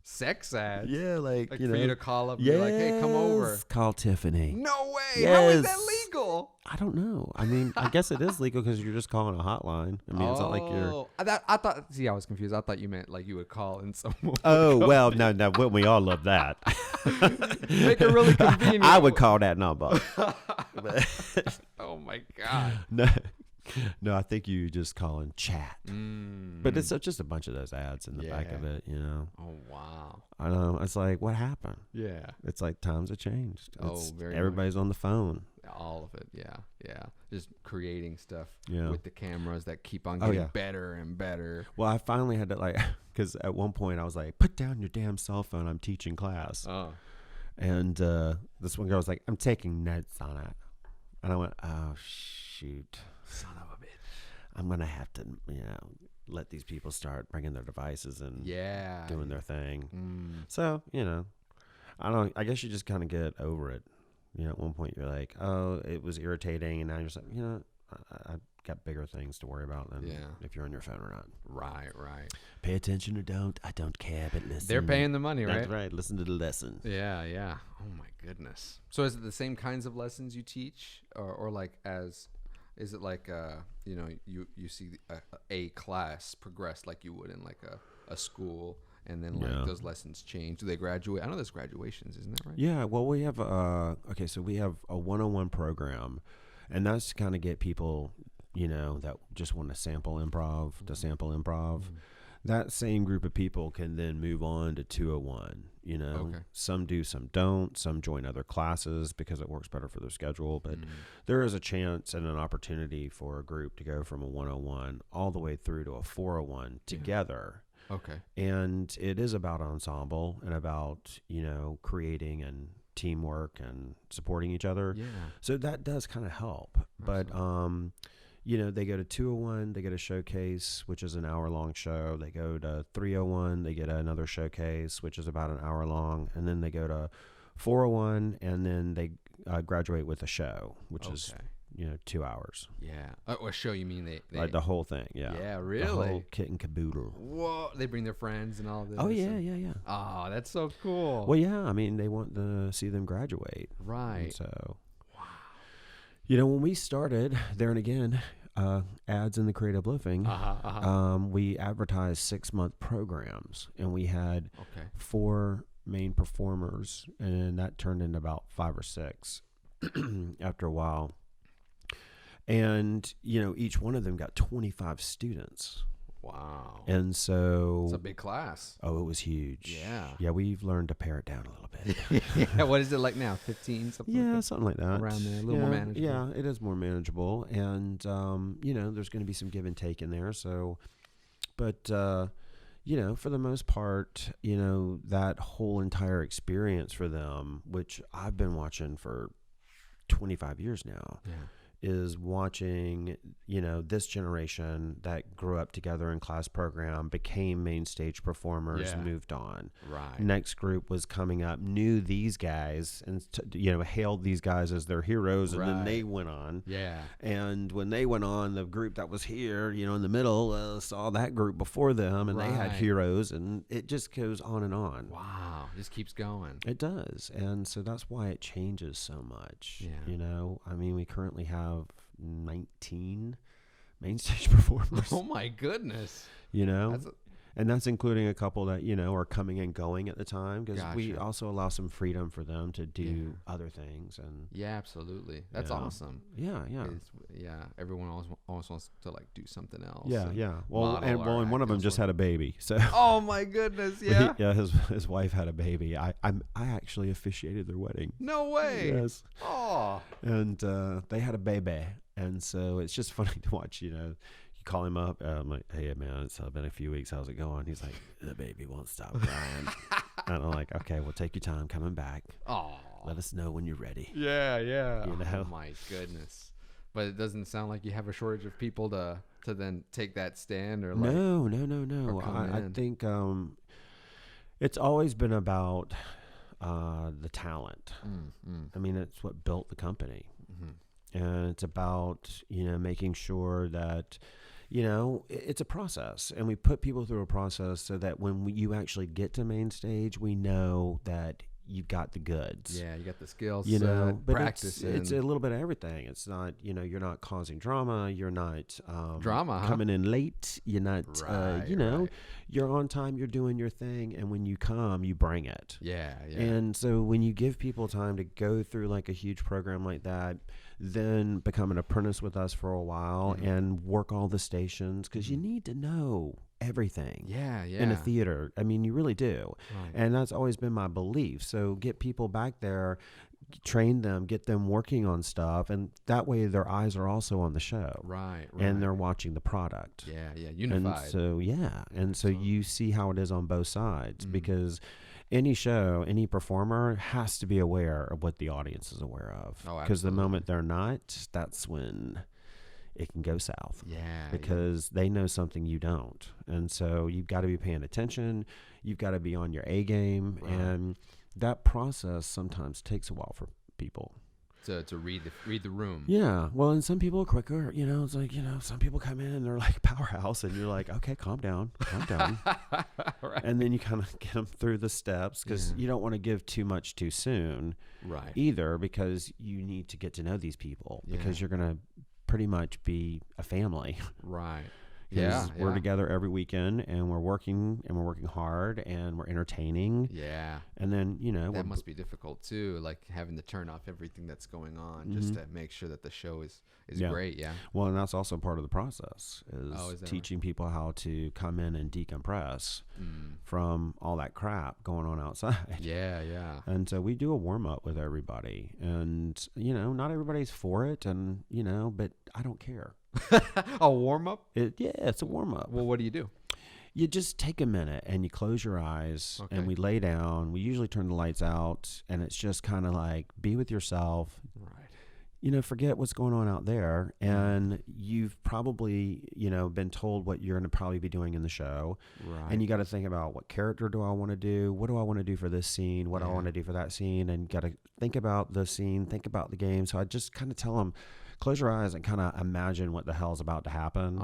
[SPEAKER 1] Sex ads.
[SPEAKER 2] Yeah, like
[SPEAKER 1] for you to call up and be like, "Hey, come over."
[SPEAKER 2] Call Tiffany.
[SPEAKER 1] No way.
[SPEAKER 2] Yes.
[SPEAKER 1] How is that legal?
[SPEAKER 2] I don't know. I mean, I guess it is legal because you're just calling a hotline. I mean, it's not like you're.
[SPEAKER 1] I thought. See, I was confused. I thought you meant like you would call and someone.
[SPEAKER 2] Oh well, no. We all love that.
[SPEAKER 1] Make it really convenient.
[SPEAKER 2] I would call that number.
[SPEAKER 1] Oh my god.
[SPEAKER 2] No, I think you just call and chat. But it's just a bunch of those ads in the back of it,
[SPEAKER 1] Oh wow.
[SPEAKER 2] I know. It's like, what happened?
[SPEAKER 1] Yeah.
[SPEAKER 2] It's like times have changed. Everybody's
[SPEAKER 1] much.
[SPEAKER 2] on the phone.
[SPEAKER 1] All of it, yeah. Just creating stuff
[SPEAKER 2] Yeah.
[SPEAKER 1] with the cameras that keep on getting better and better.
[SPEAKER 2] Well, I finally had to because at one point I was like, put down your damn cell phone. I'm teaching class.
[SPEAKER 1] Oh.
[SPEAKER 2] And this one girl was like, I'm taking notes on it. And I went, oh, shoot.
[SPEAKER 1] Son of a bitch.
[SPEAKER 2] I'm going to have to, let these people start bringing their devices and doing their thing. So, I guess you just kind of get over it. At one point you're like, oh, it was irritating. And now you're just like, I've got bigger things to worry about than if you're on your phone or not.
[SPEAKER 1] Right.
[SPEAKER 2] Pay attention or don't. I don't care, but listen.
[SPEAKER 1] They're paying the money, right?
[SPEAKER 2] That's right. Listen to the lesson.
[SPEAKER 1] Yeah. Oh my goodness. So is it the same kinds of lessons you teach or like is it like, you see a class progress like you would in like a school and then like those lessons change? Do they graduate? I know there's graduations, isn't that right? Yeah.
[SPEAKER 2] Well, we have, so we have a 101 program and that's to kind of get people, that just want to sample improv. That same group of people can then move on to 201.
[SPEAKER 1] Okay.
[SPEAKER 2] Some do, some don't. Some join other classes because it works better for their schedule. But there is a chance and an opportunity for a group to go from a 101 all the way through to a 401 together.
[SPEAKER 1] Okay.
[SPEAKER 2] And it is about ensemble and about, creating and teamwork and supporting each other.
[SPEAKER 1] Yeah.
[SPEAKER 2] So that does kind of help. But, they go to 201, they get a showcase, which is an hour-long show. They go to 301, they get another showcase, which is about an hour long. And then they go to 401, and then they graduate with a show, which is, 2 hours.
[SPEAKER 1] Yeah. A show, you mean they
[SPEAKER 2] like the whole thing, yeah.
[SPEAKER 1] Yeah, really?
[SPEAKER 2] The whole kit and caboodle.
[SPEAKER 1] Whoa. They bring their friends and all this.
[SPEAKER 2] Oh, yeah.
[SPEAKER 1] Oh, that's so cool.
[SPEAKER 2] Well, yeah, I mean, they want to see them graduate.
[SPEAKER 1] Right.
[SPEAKER 2] And so, when we started, there and again, ads in the creative loafing, we advertised 6-month programs, and we had 4 main performers, and that turned into about 5 or 6 after a while. And, each one of them got 25 students.
[SPEAKER 1] Wow.
[SPEAKER 2] And so
[SPEAKER 1] it's a big class.
[SPEAKER 2] Oh, it was huge.
[SPEAKER 1] Yeah.
[SPEAKER 2] Yeah, we've learned to pare it down a little bit.
[SPEAKER 1] Yeah, what is it like now? 15 something?
[SPEAKER 2] Yeah, something like that.
[SPEAKER 1] Around there, a little more manageable.
[SPEAKER 2] Yeah, it is more manageable. And there's going to be some give and take in there. So but for the most part, that whole entire experience for them, which I've been watching for 25 years now.
[SPEAKER 1] Yeah.
[SPEAKER 2] is watching, this generation that grew up together in class program, became main stage performers, moved on.
[SPEAKER 1] Right.
[SPEAKER 2] Next group was coming up, knew these guys and, hailed these guys as their heroes. And then they went on.
[SPEAKER 1] Yeah.
[SPEAKER 2] And when they went on, the group that was here, in the middle, saw that group before them, and they had heroes, and it just goes on and on.
[SPEAKER 1] Wow. Just keeps going.
[SPEAKER 2] It does. And so that's why it changes so much.
[SPEAKER 1] Yeah.
[SPEAKER 2] I mean, we currently have 19 main stage performers.
[SPEAKER 1] Oh my goodness.
[SPEAKER 2] And that's including a couple that, are coming and going at the time, because
[SPEAKER 1] Gotcha.
[SPEAKER 2] we also allow some freedom for them to do other things. And
[SPEAKER 1] yeah, absolutely. That's awesome.
[SPEAKER 2] Yeah.
[SPEAKER 1] Everyone always wants to like do something else.
[SPEAKER 2] Yeah. Well, and one of them just had a baby. So.
[SPEAKER 1] Oh my goodness. Yeah.
[SPEAKER 2] His wife had a baby. I actually officiated their wedding.
[SPEAKER 1] No way.
[SPEAKER 2] Yes.
[SPEAKER 1] Oh.
[SPEAKER 2] And they had a baby, and so it's just funny to watch. You call him up. I'm like, hey man, it's been a few weeks. How's it going? He's like, the baby won't stop crying. And I'm like, okay, well, take your time coming back.
[SPEAKER 1] Oh.
[SPEAKER 2] Let us know when you're ready.
[SPEAKER 1] Yeah. Oh my goodness. But it doesn't sound like you have a shortage of people to then take that stand or like.
[SPEAKER 2] No. I think it's always been about the talent. I mean, it's what built the company. Mm-hmm. And it's about, making sure that, it's a process, and we put people through a process so that when you actually get to main stage, we know that you've got the goods.
[SPEAKER 1] Yeah, you got the skills,
[SPEAKER 2] but
[SPEAKER 1] practice.
[SPEAKER 2] It's a little bit of everything. It's not, you're not causing drama. You're not coming in late. You're not, you're on time. You're doing your thing, and when you come, you bring it.
[SPEAKER 1] Yeah.
[SPEAKER 2] And so when you give people time to go through like a huge program like that, then become an apprentice with us for a while and work all the stations, because you need to know everything in a theater. I mean, you really do. Right. And that's always been my belief. So get people back there, train them, get them working on stuff, and that way their eyes are also on the show.
[SPEAKER 1] Right.
[SPEAKER 2] And they're watching the product.
[SPEAKER 1] Yeah, unified.
[SPEAKER 2] And so you see how it is on both sides, because any show, any performer has to be aware of what the audience is aware of. Because the moment they're not, that's when it can go south.
[SPEAKER 1] Yeah.
[SPEAKER 2] Because they know something you don't. And so you've got to be paying attention. You've got to be on your A game. Right. And that process sometimes takes a while for people.
[SPEAKER 1] To read the room.
[SPEAKER 2] Yeah. Well, and some people are quicker. It's like, some people come in and they're like powerhouse, and you're like, okay, calm down. Right. And then you kind of get them through the steps, because you don't want to give too much too soon.
[SPEAKER 1] Right.
[SPEAKER 2] Either, because you need to get to know these people, because you're going to pretty much be a family.
[SPEAKER 1] Right.
[SPEAKER 2] We're together every weekend, and we're working hard, and we're entertaining.
[SPEAKER 1] Yeah.
[SPEAKER 2] And then,
[SPEAKER 1] that must be difficult too, like having to turn off everything that's going on just to make sure that the show is great. Yeah.
[SPEAKER 2] Well, and that's also part of the process is teaching people how to come in and decompress from all that crap going on outside.
[SPEAKER 1] Yeah.
[SPEAKER 2] And so we do a warm up with everybody, and, not everybody's for it, and, but I don't care.
[SPEAKER 1] A warm up?
[SPEAKER 2] It's a warm up.
[SPEAKER 1] Well, what do you do?
[SPEAKER 2] You just take a minute and you close your eyes, and we lay down. We usually turn the lights out, and it's just kind of like, be with yourself. Right. Forget what's going on out there. And you've probably, been told what you're going to probably be doing in the show. Right. And you got to think about, what character do I want to do? What do I want to do for this scene? What do I want to do for that scene? And got to think about the scene, think about the game. So I just kind of tell them, close your eyes and kind of imagine what the hell's about to happen,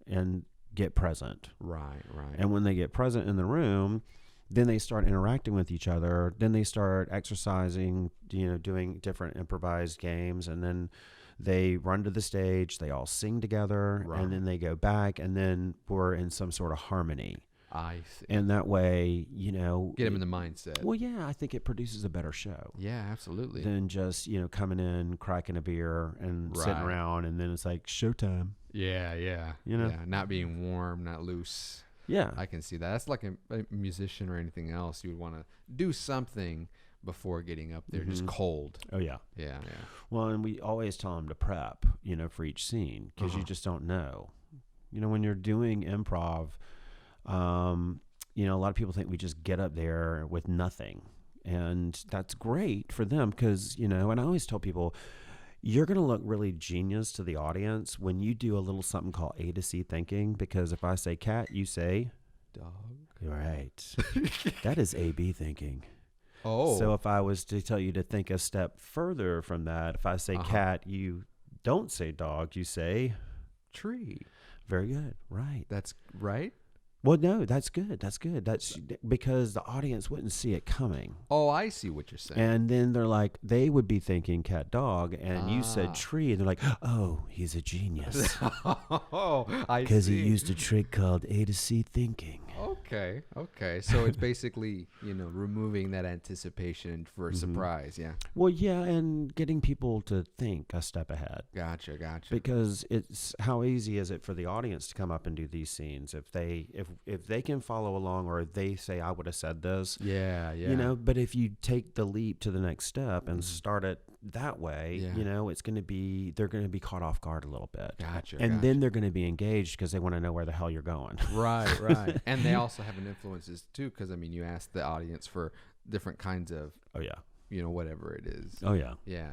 [SPEAKER 2] and get present. Right. And when they get present in the room, then they start interacting with each other. Then they start exercising, doing different improvised games. And then they run to the stage. They all sing together. Right. And then they go back. And then we're in some sort of harmony.
[SPEAKER 1] I see.
[SPEAKER 2] And that way, get
[SPEAKER 1] them in the mindset.
[SPEAKER 2] Well, yeah, I think it produces a better show.
[SPEAKER 1] Yeah, absolutely.
[SPEAKER 2] Than just, coming in, cracking a beer, and sitting around, and then it's like showtime.
[SPEAKER 1] Yeah. Not being warm, not loose.
[SPEAKER 2] Yeah.
[SPEAKER 1] I can see that. That's like a musician or anything else. You would want to do something before getting up there, just cold.
[SPEAKER 2] Oh, yeah.
[SPEAKER 1] Yeah.
[SPEAKER 2] Well, and we always tell them to prep, for each scene, because you just don't know. When you're doing improv, a lot of people think we just get up there with nothing, and that's great for them, because and I always tell people, you're going to look really genius to the audience when you do a little something called A to C thinking, because if I say cat, you say
[SPEAKER 1] dog.
[SPEAKER 2] Right. That is A-B thinking.
[SPEAKER 1] Oh.
[SPEAKER 2] So if I was to tell you to think a step further from that, if I say cat, you don't say dog, you say
[SPEAKER 1] tree.
[SPEAKER 2] Very good. Right.
[SPEAKER 1] That's right.
[SPEAKER 2] Well, no, that's good. That's good. That's because the audience wouldn't see it coming.
[SPEAKER 1] Oh, I see what you're saying.
[SPEAKER 2] And then they're like, they would be thinking cat dog, and you said tree, and they're like, oh, he's a genius.
[SPEAKER 1] Oh, I see.
[SPEAKER 2] Because he used a trick called A to C thinking.
[SPEAKER 1] Okay. So it's basically, removing that anticipation for a surprise. Yeah.
[SPEAKER 2] Well, yeah, and getting people to think a step ahead.
[SPEAKER 1] Gotcha.
[SPEAKER 2] Because it's how easy is it for the audience to come up and do these scenes if they can follow along, or if they say, I would have said this.
[SPEAKER 1] Yeah.
[SPEAKER 2] But if you take the leap to the next step and start it that way, it's going to be, they're going to be caught off guard a little bit.
[SPEAKER 1] Gotcha.
[SPEAKER 2] Then they're going to be engaged because they want to know where the hell you're going.
[SPEAKER 1] Right. And they also have an influences too, because you ask the audience for different kinds of, whatever it is.
[SPEAKER 2] Oh yeah.
[SPEAKER 1] Yeah.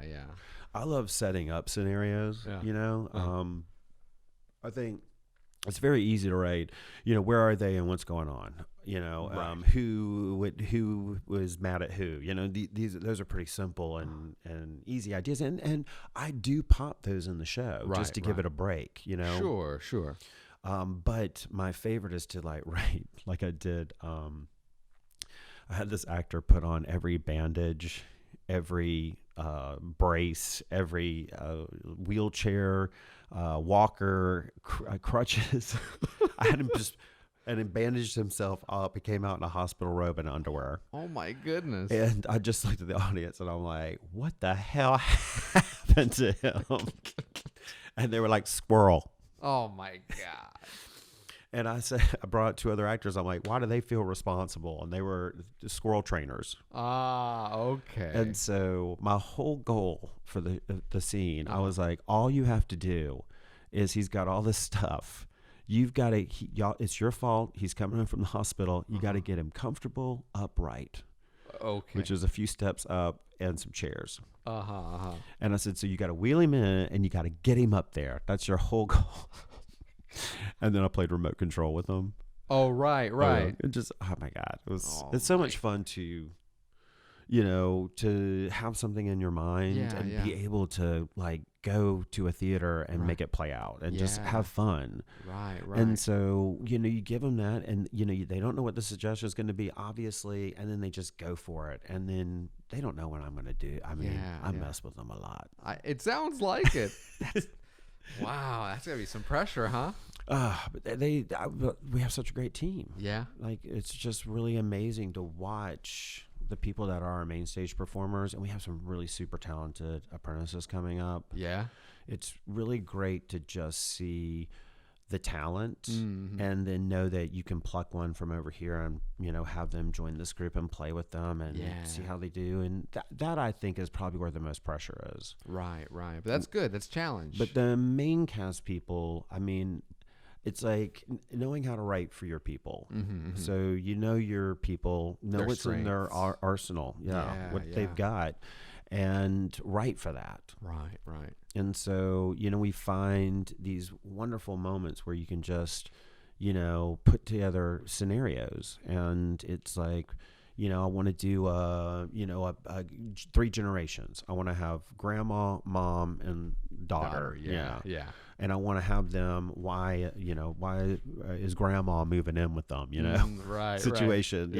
[SPEAKER 2] I love setting up scenarios. I think it's very easy to write, where are they and what's going on?
[SPEAKER 1] Right.
[SPEAKER 2] Who was mad at who? Those are pretty simple and easy ideas, and I do pop those in the show just to give it a break.
[SPEAKER 1] Sure.
[SPEAKER 2] But my favorite is to write like I did. I had this actor put on every bandage, every brace, every wheelchair, walker, crutches. I had him and he bandaged himself up. He came out in a hospital robe and underwear.
[SPEAKER 1] Oh my goodness.
[SPEAKER 2] And I just looked at the audience and I'm like, what the hell happened to him? And they were like, squirrel.
[SPEAKER 1] Oh my God.
[SPEAKER 2] And I brought two other actors. I'm like, why do they feel responsible? And they were squirrel trainers.
[SPEAKER 1] Okay.
[SPEAKER 2] And so my whole goal for the scene, I was like, all you have to do is, he's got all this stuff. You've got to, it's your fault. He's coming in from the hospital. You got to get him comfortable, upright.
[SPEAKER 1] Okay.
[SPEAKER 2] Which is a few steps up and some chairs.
[SPEAKER 1] And
[SPEAKER 2] I said, so you got to wheel him in and you got to get him up there. That's your whole goal. And then I played remote control with them.
[SPEAKER 1] Oh, right.
[SPEAKER 2] It just, oh my God. It's so much fun to, to have something in your mind and be able to go to a theater and make it play out and just have fun.
[SPEAKER 1] Right.
[SPEAKER 2] And so, you give them that, and, they don't know what the suggestion is going to be, obviously, and then they just go for it. And then they don't know what I'm going to do. I mean, I mess with them a lot.
[SPEAKER 1] It sounds like it. Wow, that's going to be some pressure, huh?
[SPEAKER 2] But we have such a great team.
[SPEAKER 1] Yeah.
[SPEAKER 2] It's just really amazing to watch the people that are our main stage performers, and we have some really super talented apprentices coming up.
[SPEAKER 1] Yeah.
[SPEAKER 2] It's really great to just see the talent and then know that you can pluck one from over here and, have them join this group and play with them and see how they do. And that I think is probably where the most pressure is. Right.
[SPEAKER 1] But that's good. That's challenge.
[SPEAKER 2] But the main cast people, it's like knowing how to write for your people. So your people, know what's in their arsenal, what they've got, and write for that.
[SPEAKER 1] Right.
[SPEAKER 2] And so, we find these wonderful moments where you can just, put together scenarios, and it's like, I want to do, a 3 generations. I want to have grandma, mom, and daughter. Yeah. And I want to have them, why is grandma moving in with them, situation,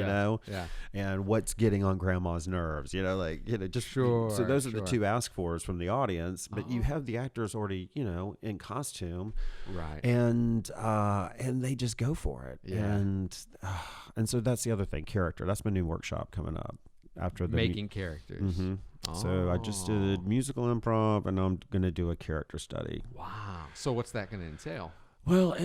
[SPEAKER 2] and what's getting on grandma's nerves, just
[SPEAKER 1] sure.
[SPEAKER 2] So those are the 2 ask fors from the audience, but you have the actors already, in costume,
[SPEAKER 1] right?
[SPEAKER 2] And they just go for it, and so that's the other thing, character. That's my new workshop coming up after the
[SPEAKER 1] making characters.
[SPEAKER 2] So I just did musical improv, and I'm going to do a character study.
[SPEAKER 1] Wow. So what's that going to entail?
[SPEAKER 2] Well,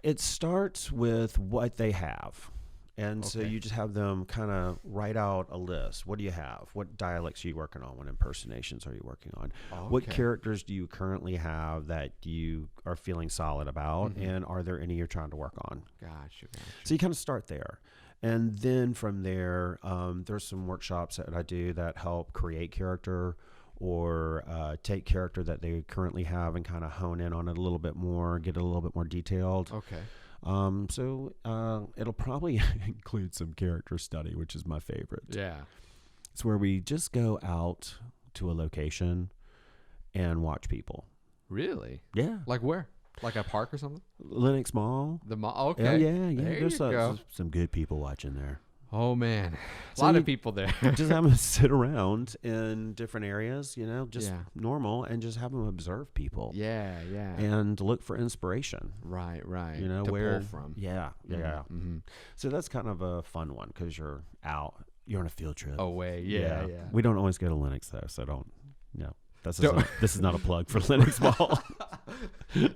[SPEAKER 2] it starts with what they have. And so you just have them kind of write out a list. What do you have? What dialects are you working on? What impersonations are you working on? What characters do you currently have that you are feeling solid about? And are there any you're trying to work on?
[SPEAKER 1] Gotcha.
[SPEAKER 2] So you kind of start there. And then from there, there's some workshops that I do that help create character, or take character that they currently have and kind of hone in on it a little bit more, get it a little bit more detailed.
[SPEAKER 1] Okay.
[SPEAKER 2] So it'll probably include some character study, which is my favorite.
[SPEAKER 1] Yeah.
[SPEAKER 2] It's where we just go out to a location and watch people.
[SPEAKER 1] Really?
[SPEAKER 2] Yeah.
[SPEAKER 1] Like where? Like a park or something?
[SPEAKER 2] Lenox Mall.
[SPEAKER 1] The mall? Okay.
[SPEAKER 2] Oh, yeah.
[SPEAKER 1] There
[SPEAKER 2] There's
[SPEAKER 1] you go.
[SPEAKER 2] some good people watching there.
[SPEAKER 1] Oh, man. A
[SPEAKER 2] So
[SPEAKER 1] lot of people there.
[SPEAKER 2] Just have them sit around in different areas, just
[SPEAKER 1] Yeah.
[SPEAKER 2] normal, and just have them observe people.
[SPEAKER 1] Yeah, yeah.
[SPEAKER 2] And look for inspiration.
[SPEAKER 1] Right.
[SPEAKER 2] To
[SPEAKER 1] where pull from.
[SPEAKER 2] Yeah.
[SPEAKER 1] Mm-hmm.
[SPEAKER 2] So that's kind of a fun one because you're out. You're on a field trip.
[SPEAKER 1] Away. Yeah.
[SPEAKER 2] We don't always go to Lenox, though, so don't. This is not a plug for Lenox Mall.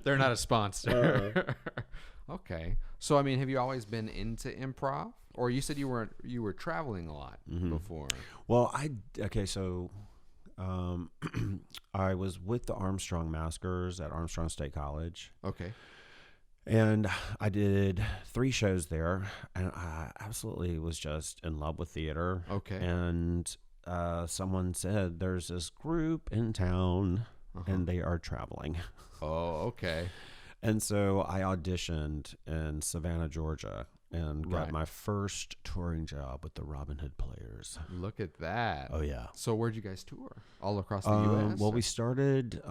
[SPEAKER 1] They're not a sponsor. Okay. So, I mean, have you always been into improv? Or you said you were traveling a lot before.
[SPEAKER 2] Well, so I was with the Armstrong Maskers at Armstrong State College.
[SPEAKER 1] Okay.
[SPEAKER 2] And I did 3 shows there, and I absolutely was just in love with theater.
[SPEAKER 1] Okay.
[SPEAKER 2] And someone said, there's this group in town, and they are traveling.
[SPEAKER 1] Oh, okay.
[SPEAKER 2] And so I auditioned in Savannah, Georgia, and got my first touring job with the Robin Hood Players.
[SPEAKER 1] Look at that.
[SPEAKER 2] Oh, yeah.
[SPEAKER 1] So where'd you guys tour? All across the U.S.?
[SPEAKER 2] Well, we started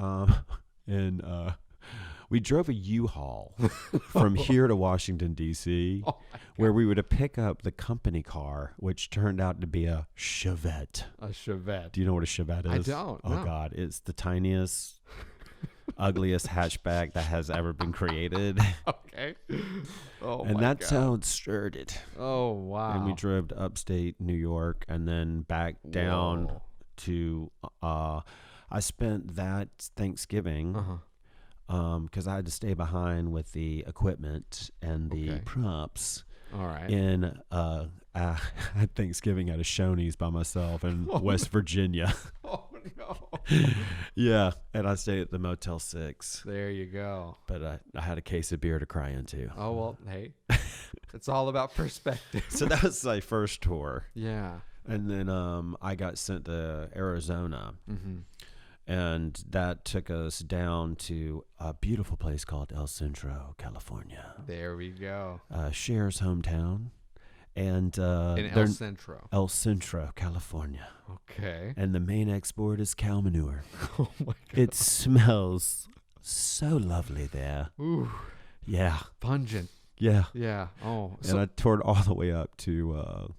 [SPEAKER 2] we drove a U-Haul from here to Washington, D.C., where we would pick up the company car, which turned out to be a Chevette.
[SPEAKER 1] A Chevette.
[SPEAKER 2] Do you know what a Chevette is?
[SPEAKER 1] I don't.
[SPEAKER 2] Oh, no. God. It's the tiniest, ugliest hatchback that has ever been created.
[SPEAKER 1] Okay. Oh,
[SPEAKER 2] and that's how it started.
[SPEAKER 1] Oh, wow.
[SPEAKER 2] And we drove to upstate New York and then back down to I spent that Thanksgiving because I had to stay behind with the equipment and the props.
[SPEAKER 1] All right.
[SPEAKER 2] In I had Thanksgiving at a Shoney's by myself in West Virginia.
[SPEAKER 1] Oh, no.
[SPEAKER 2] Yeah, and I stayed at the Motel 6.
[SPEAKER 1] There you go.
[SPEAKER 2] But I had a case of beer to cry into.
[SPEAKER 1] Oh, well, hey. It's all about perspective.
[SPEAKER 2] So that was my first tour.
[SPEAKER 1] Yeah.
[SPEAKER 2] And then I got sent to Arizona. And that took us down to a beautiful place called El Centro, California.
[SPEAKER 1] There we go.
[SPEAKER 2] Cher's hometown. And
[SPEAKER 1] in El Centro.
[SPEAKER 2] El Centro, California.
[SPEAKER 1] Okay.
[SPEAKER 2] And the main export is cow manure.
[SPEAKER 1] Oh, my God.
[SPEAKER 2] It smells so lovely there.
[SPEAKER 1] Ooh.
[SPEAKER 2] Yeah.
[SPEAKER 1] Pungent.
[SPEAKER 2] Yeah.
[SPEAKER 1] Yeah. Oh.
[SPEAKER 2] And I toured all the way up to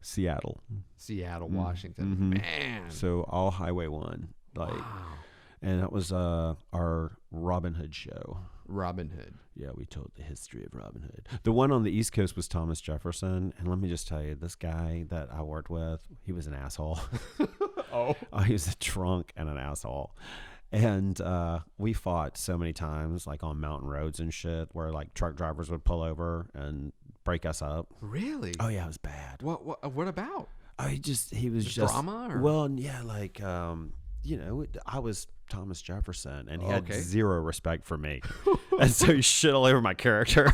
[SPEAKER 2] Seattle.
[SPEAKER 1] Seattle, Washington. Man.
[SPEAKER 2] So all Highway 1. Wow. And that was our Robin Hood show.
[SPEAKER 1] Robin Hood.
[SPEAKER 2] Yeah, we told the history of Robin Hood. The one on the East Coast was Thomas Jefferson. And let me just tell you, this guy that I worked with, he was an asshole. Oh, he was a drunk and an asshole. And we fought so many times, like on mountain roads and shit, where like truck drivers would pull over and break us up.
[SPEAKER 1] Really?
[SPEAKER 2] Oh, yeah, it was bad.
[SPEAKER 1] What about?
[SPEAKER 2] He was just
[SPEAKER 1] drama? Or?
[SPEAKER 2] Well, yeah, like... I was Thomas Jefferson, and he had zero respect for me. And so he shit all over my character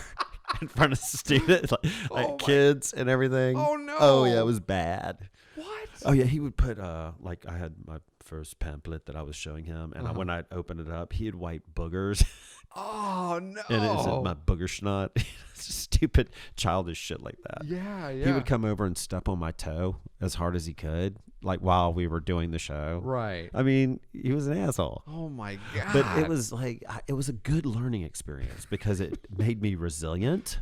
[SPEAKER 2] in front of students, like kids and everything.
[SPEAKER 1] Oh, no.
[SPEAKER 2] Oh, yeah, it was bad.
[SPEAKER 1] What?
[SPEAKER 2] Oh, yeah, he would put, I had my first pamphlet that I was showing him, and when I opened it up, he'd wipe boogers.
[SPEAKER 1] Oh, no.
[SPEAKER 2] And it was my booger snot. Stupid, childish shit like that.
[SPEAKER 1] Yeah, yeah.
[SPEAKER 2] He would come over and step on my toe as hard as he could, like while we were doing the show.
[SPEAKER 1] Right.
[SPEAKER 2] I mean, he was an asshole.
[SPEAKER 1] Oh, my God.
[SPEAKER 2] But it was it was a good learning experience because it made me resilient.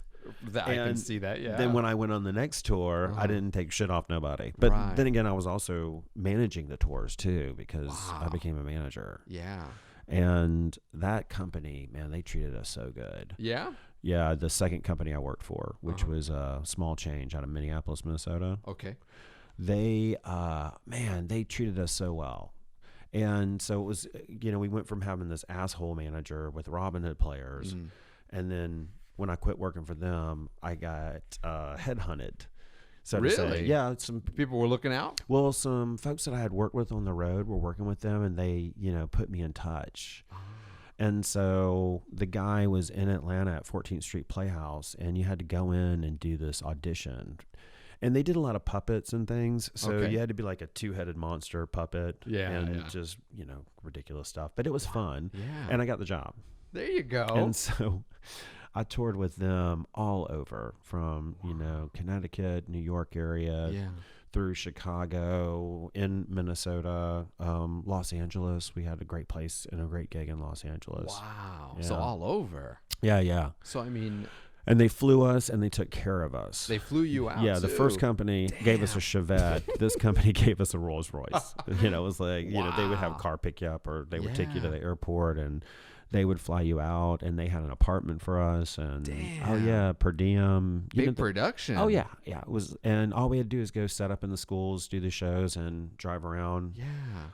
[SPEAKER 1] I can see that, yeah.
[SPEAKER 2] Then when I went on the next tour, I didn't take shit off nobody. But then again, I was also managing the tours too because I became a manager.
[SPEAKER 1] Yeah.
[SPEAKER 2] And that company, man, they treated us so good.
[SPEAKER 1] Yeah?
[SPEAKER 2] Yeah, the second company I worked for, which was a small change out of Minneapolis, Minnesota.
[SPEAKER 1] Okay.
[SPEAKER 2] They, they treated us so well. And so it was, we went from having this asshole manager with Robin Hood Players. And then when I quit working for them, I got headhunted. So
[SPEAKER 1] really?
[SPEAKER 2] To say, yeah, some
[SPEAKER 1] people were looking out.
[SPEAKER 2] Well, some folks that I had worked with on the road were working with them, and they, put me in touch. And so the guy was in Atlanta at 14th Street Playhouse, and you had to go in and do this audition. And they did a lot of puppets and things. So you had to be like a 2-headed monster puppet. And just, ridiculous stuff. But it was fun. Yeah. And I got the job.
[SPEAKER 1] There you go.
[SPEAKER 2] And so I toured with them all over from, Connecticut, New York area, through Chicago, in Minnesota, Los Angeles. We had a great place and a great gig in Los Angeles.
[SPEAKER 1] Wow. Yeah. So all over.
[SPEAKER 2] Yeah.
[SPEAKER 1] So, I mean...
[SPEAKER 2] And they flew us and they took care of us.
[SPEAKER 1] They flew you out.
[SPEAKER 2] Yeah, the first company gave us a Chevette. This company gave us a Rolls Royce. It was like, they would have a car pick you up, or they would take you to the airport, and they would fly you out, and they had an apartment for us, and per diem.
[SPEAKER 1] Big production.
[SPEAKER 2] Oh yeah, it was, and all we had to do is go set up in the schools, do the shows, and drive around.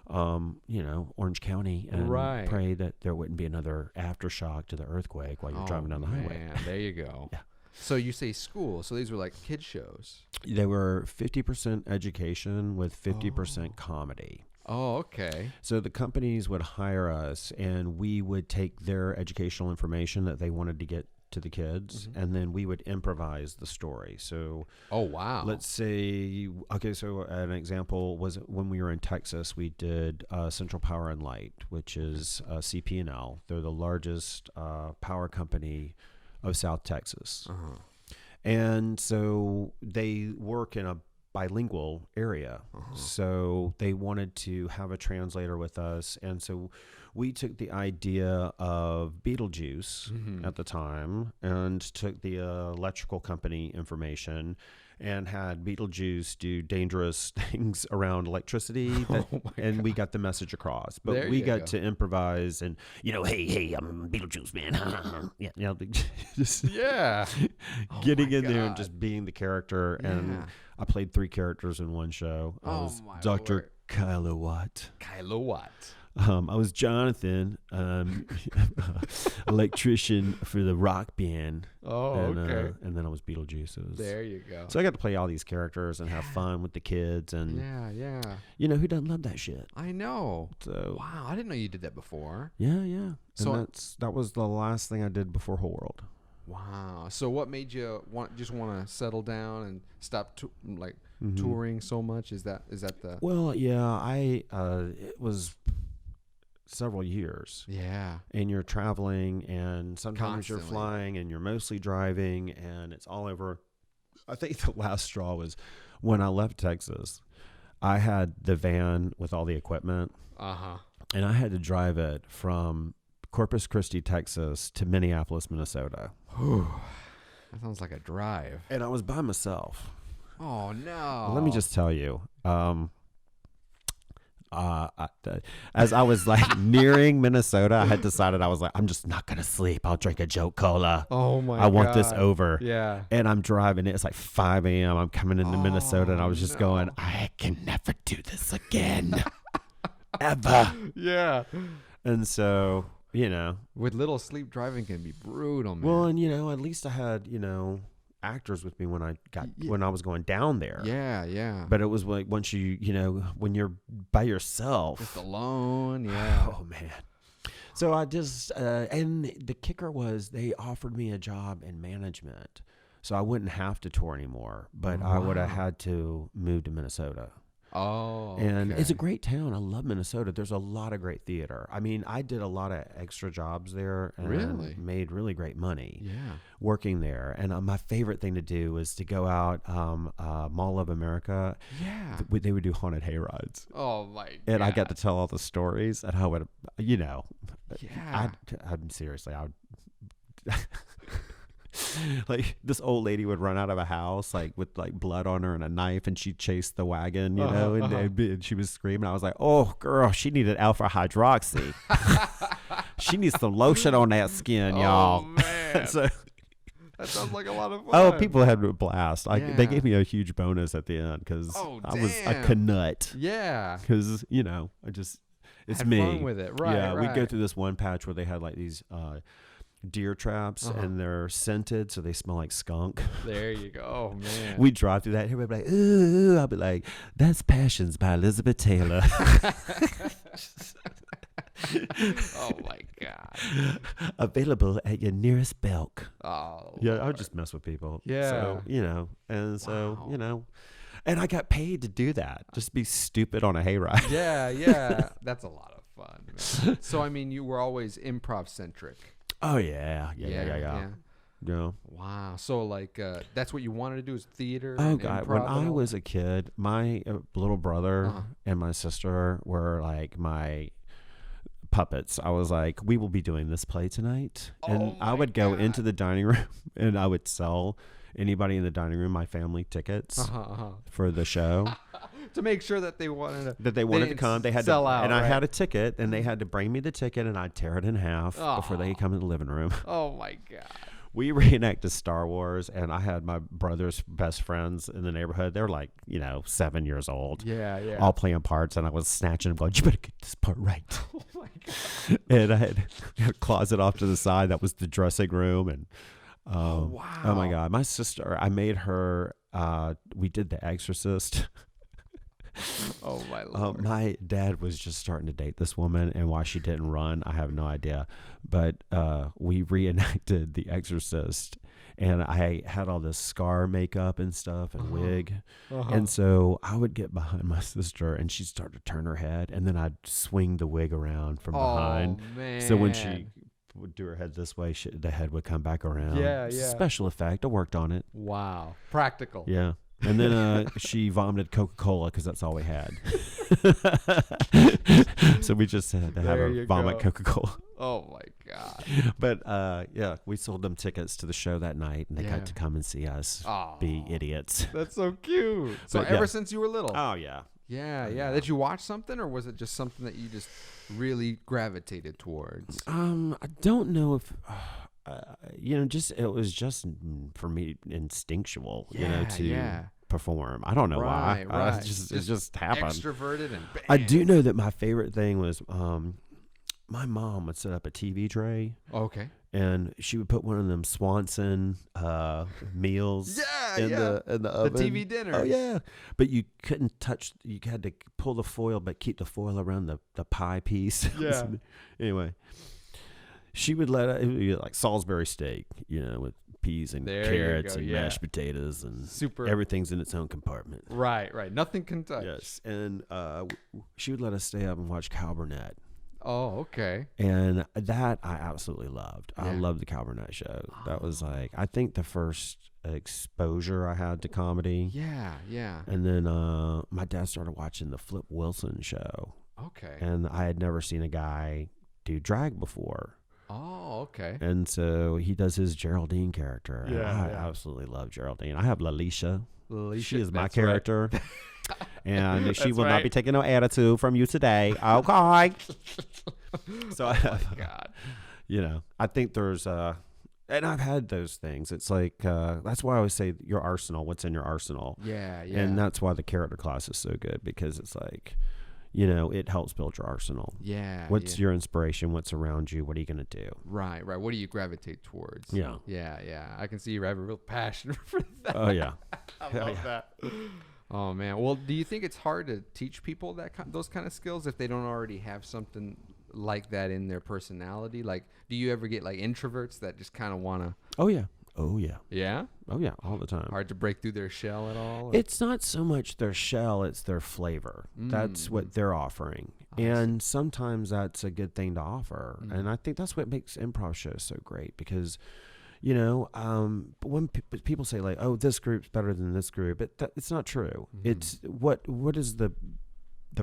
[SPEAKER 2] Orange County, and pray that there wouldn't be another aftershock to the earthquake while you're driving down the highway.
[SPEAKER 1] There you go. Yeah. So you say school. So these were like kid shows.
[SPEAKER 2] They were 50% education with 50% comedy.
[SPEAKER 1] Oh, okay.
[SPEAKER 2] So the companies would hire us, and we would take their educational information that they wanted to get to the kids, and then we would improvise the story. So, let's say, so an example was when we were in Texas, we did Central Power and Light, which is CP&L. They're the largest power company of South Texas. And so they work in a bilingual area. So they wanted to have a translator with us. And so we took the idea of Beetlejuice at the time and took the electrical company information and had Beetlejuice do dangerous things around electricity, and we got the message across. But we got to improvise and, hey, I'm Beetlejuice, man. Getting in there and just being the character. And I played 3 characters in one show. I was Dr. Kilowatt. I was Jonathan, electrician for the rock band.
[SPEAKER 1] Okay.
[SPEAKER 2] And then I was Beetlejuice.
[SPEAKER 1] There you go.
[SPEAKER 2] So I got to play all these characters and have fun with the kids. And who doesn't love that shit?
[SPEAKER 1] I know.
[SPEAKER 2] So
[SPEAKER 1] wow, I didn't know you did that before.
[SPEAKER 2] Yeah. So that was the last thing I did before Whole World.
[SPEAKER 1] Wow. So what made you want to settle down and stop touring so much? Is that the?
[SPEAKER 2] Well, it was several years.
[SPEAKER 1] Yeah.
[SPEAKER 2] And you're traveling, and sometimes
[SPEAKER 1] Constantly.
[SPEAKER 2] You're flying, and you're mostly driving, and it's all over. I think the last straw was when I left Texas. I had the van with all the equipment. And I had to drive it from Corpus Christi, Texas to Minneapolis, Minnesota.
[SPEAKER 1] That sounds like a drive.
[SPEAKER 2] And I was by myself.
[SPEAKER 1] Oh, no.
[SPEAKER 2] Let me just tell you. As I was nearing Minnesota, I had decided I was like, I'm just not going to sleep. I'll drink a Joe Cola.
[SPEAKER 1] Oh, my God.
[SPEAKER 2] I want this over.
[SPEAKER 1] Yeah.
[SPEAKER 2] And I'm driving. It's like 5 a.m. I'm coming into Minnesota, and I was just going, I can never do this again. Ever. Yeah. And so...
[SPEAKER 1] with little sleep, driving can be brutal, man.
[SPEAKER 2] Well, and at least I had actors with me when I was going down there.
[SPEAKER 1] Yeah.
[SPEAKER 2] But it was like once when you're by yourself,
[SPEAKER 1] just alone. Yeah.
[SPEAKER 2] Oh man. So I just and the kicker was they offered me a job in management, so I wouldn't have to tour anymore. But I would have had to move to Minnesota.
[SPEAKER 1] Oh,
[SPEAKER 2] and it's a great town. I love Minnesota. There's a lot of great theater. I mean, I did a lot of extra jobs there and made really great money working there. And my favorite thing to do was to go out Mall of America.
[SPEAKER 1] Yeah.
[SPEAKER 2] They would do haunted hay rides.
[SPEAKER 1] Oh, my God.
[SPEAKER 2] And I got to tell all the stories and how it,
[SPEAKER 1] Yeah.
[SPEAKER 2] I'm seriously, I would... this old lady would run out of a house with blood on her and a knife, and she'd chase the wagon, and she was screaming. I was like, oh girl, she needed alpha hydroxy. She needs some lotion on that skin, y'all.
[SPEAKER 1] Oh man.
[SPEAKER 2] So,
[SPEAKER 1] that sounds like a lot of fun.
[SPEAKER 2] Oh, people had a blast. They gave me a huge bonus at the end because I could nut.
[SPEAKER 1] Yeah.
[SPEAKER 2] Because it's
[SPEAKER 1] had
[SPEAKER 2] me.
[SPEAKER 1] Fun with it, right?
[SPEAKER 2] Yeah, we'd go through this one patch where they had these deer traps, and they're scented, so they smell like skunk.
[SPEAKER 1] There you go. Oh man.
[SPEAKER 2] We'd drive through that, everybody would be like, ooh, I'll be like, that's Passions by Elizabeth Taylor.
[SPEAKER 1] Oh my God.
[SPEAKER 2] Available at your nearest Belk.
[SPEAKER 1] Oh,
[SPEAKER 2] yeah,
[SPEAKER 1] Lord.
[SPEAKER 2] I would just mess with people.
[SPEAKER 1] Yeah.
[SPEAKER 2] So, and so,
[SPEAKER 1] Wow.
[SPEAKER 2] and I got paid to do that. Just be stupid on a hayride.
[SPEAKER 1] Yeah. That's a lot of fun, man. So, I mean, you were always improv centric.
[SPEAKER 2] Oh, yeah. Yeah.
[SPEAKER 1] Wow. So, like, that's what you wanted to do is theater?
[SPEAKER 2] Oh,
[SPEAKER 1] and
[SPEAKER 2] God.
[SPEAKER 1] improv
[SPEAKER 2] When
[SPEAKER 1] and
[SPEAKER 2] I
[SPEAKER 1] all
[SPEAKER 2] was
[SPEAKER 1] that?
[SPEAKER 2] a kid, my little brother
[SPEAKER 1] Uh-huh.
[SPEAKER 2] and my sister were like my puppets. I was like, we will be doing this play tonight. And
[SPEAKER 1] Oh
[SPEAKER 2] I
[SPEAKER 1] my
[SPEAKER 2] would go
[SPEAKER 1] God.
[SPEAKER 2] into the dining room and I would sell anybody in the dining room my family tickets for the show.
[SPEAKER 1] To make sure that they wanted to
[SPEAKER 2] to come. They had
[SPEAKER 1] sell
[SPEAKER 2] to,
[SPEAKER 1] out,
[SPEAKER 2] and I
[SPEAKER 1] right?
[SPEAKER 2] had a ticket, and they had to bring me the ticket, and I'd tear it in half before they could come in the living room.
[SPEAKER 1] Oh my God.
[SPEAKER 2] We reenacted Star Wars, and I had my brother's best friends in the neighborhood. They're like, 7 years old.
[SPEAKER 1] Yeah.
[SPEAKER 2] All playing parts, and I was snatching them, going, "You better get this part right."
[SPEAKER 1] Oh my God.
[SPEAKER 2] And I had a closet off to the side that was the dressing room, and
[SPEAKER 1] Wow.
[SPEAKER 2] oh my God, my sister, I made her. We did The Exorcist.
[SPEAKER 1] Oh my Lord.
[SPEAKER 2] My dad was just starting to date this woman, and why she didn't run, I have no idea. But we reenacted The Exorcist, and I had all this scar makeup and stuff and wig. And so I would get behind my sister, and she'd start to turn her head, and then I'd swing the wig around from behind.
[SPEAKER 1] Oh man.
[SPEAKER 2] So when she would do her head this way, the head would come back around.
[SPEAKER 1] Yeah.
[SPEAKER 2] Special effect. I worked on it.
[SPEAKER 1] Wow. Practical.
[SPEAKER 2] Yeah. And then she vomited Coca-Cola because that's all we had. So we just had to have her vomit Coca-Cola.
[SPEAKER 1] Oh my God.
[SPEAKER 2] But yeah, we sold them tickets to the show that night, and they got to come and see us be idiots.
[SPEAKER 1] That's so cute. So
[SPEAKER 2] But,
[SPEAKER 1] ever since you were little.
[SPEAKER 2] Oh, yeah.
[SPEAKER 1] Yeah. Did you watch something, or was it just something that you just really gravitated towards?
[SPEAKER 2] I don't know if... it was just for me instinctual, to perform. I don't know why.
[SPEAKER 1] Right.
[SPEAKER 2] It just happened.
[SPEAKER 1] Extroverted and bam.
[SPEAKER 2] I do know that my favorite thing was my mom would set up a TV tray.
[SPEAKER 1] Okay.
[SPEAKER 2] And she would put one of them Swanson meals in the oven.
[SPEAKER 1] The TV dinner.
[SPEAKER 2] Oh, yeah. But you couldn't touch, you had to pull the foil, but keep the foil around the pie piece.
[SPEAKER 1] Yeah.
[SPEAKER 2] Anyway. She would let it would be like Salisbury steak, with peas and carrots and mashed potatoes and everything's in its own compartment.
[SPEAKER 1] Right. Nothing can touch.
[SPEAKER 2] Yes, and she would let us stay up and watch Cal Burnett.
[SPEAKER 1] Oh, okay.
[SPEAKER 2] And that I absolutely loved. I loved the Cal Burnett show. That was I think the first exposure I had to comedy.
[SPEAKER 1] Yeah.
[SPEAKER 2] And then my dad started watching the Flip Wilson show.
[SPEAKER 1] Okay.
[SPEAKER 2] And I had never seen a guy do drag before.
[SPEAKER 1] Oh, okay.
[SPEAKER 2] And so he does his Geraldine character. And I
[SPEAKER 1] Yeah.
[SPEAKER 2] absolutely love Geraldine. I have Lalisha.
[SPEAKER 1] Lalisha,
[SPEAKER 2] She is my
[SPEAKER 1] that's
[SPEAKER 2] character. Right. And she will
[SPEAKER 1] right.
[SPEAKER 2] not be taking no attitude from you today. Okay. So
[SPEAKER 1] God.
[SPEAKER 2] I think there's and I've had those things. It's like that's why I always say your arsenal, what's in your arsenal.
[SPEAKER 1] Yeah.
[SPEAKER 2] And that's why the character class is so good, because it's like it helps build your arsenal.
[SPEAKER 1] Yeah.
[SPEAKER 2] What's your inspiration? What's around you? What are you going to do?
[SPEAKER 1] Right. What do you gravitate towards?
[SPEAKER 2] Yeah.
[SPEAKER 1] Yeah. I can see you have a real passion for that.
[SPEAKER 2] Oh, yeah.
[SPEAKER 1] I love that. Oh, man. Well, do you think it's hard to teach people those kind of skills if they don't already have something like that in their personality? Like, do you ever get like introverts that just kind of want to?
[SPEAKER 2] Oh, yeah. Oh, yeah.
[SPEAKER 1] Yeah?
[SPEAKER 2] Oh, yeah. All the time.
[SPEAKER 1] Hard to break through their shell at all?
[SPEAKER 2] It's not so much their shell, it's their flavor. That's what they're offering. And sometimes that's a good thing to offer. And I think that's what makes improv shows so great, because, when people say like, oh, this group's better than this group, it's not true. It's what is the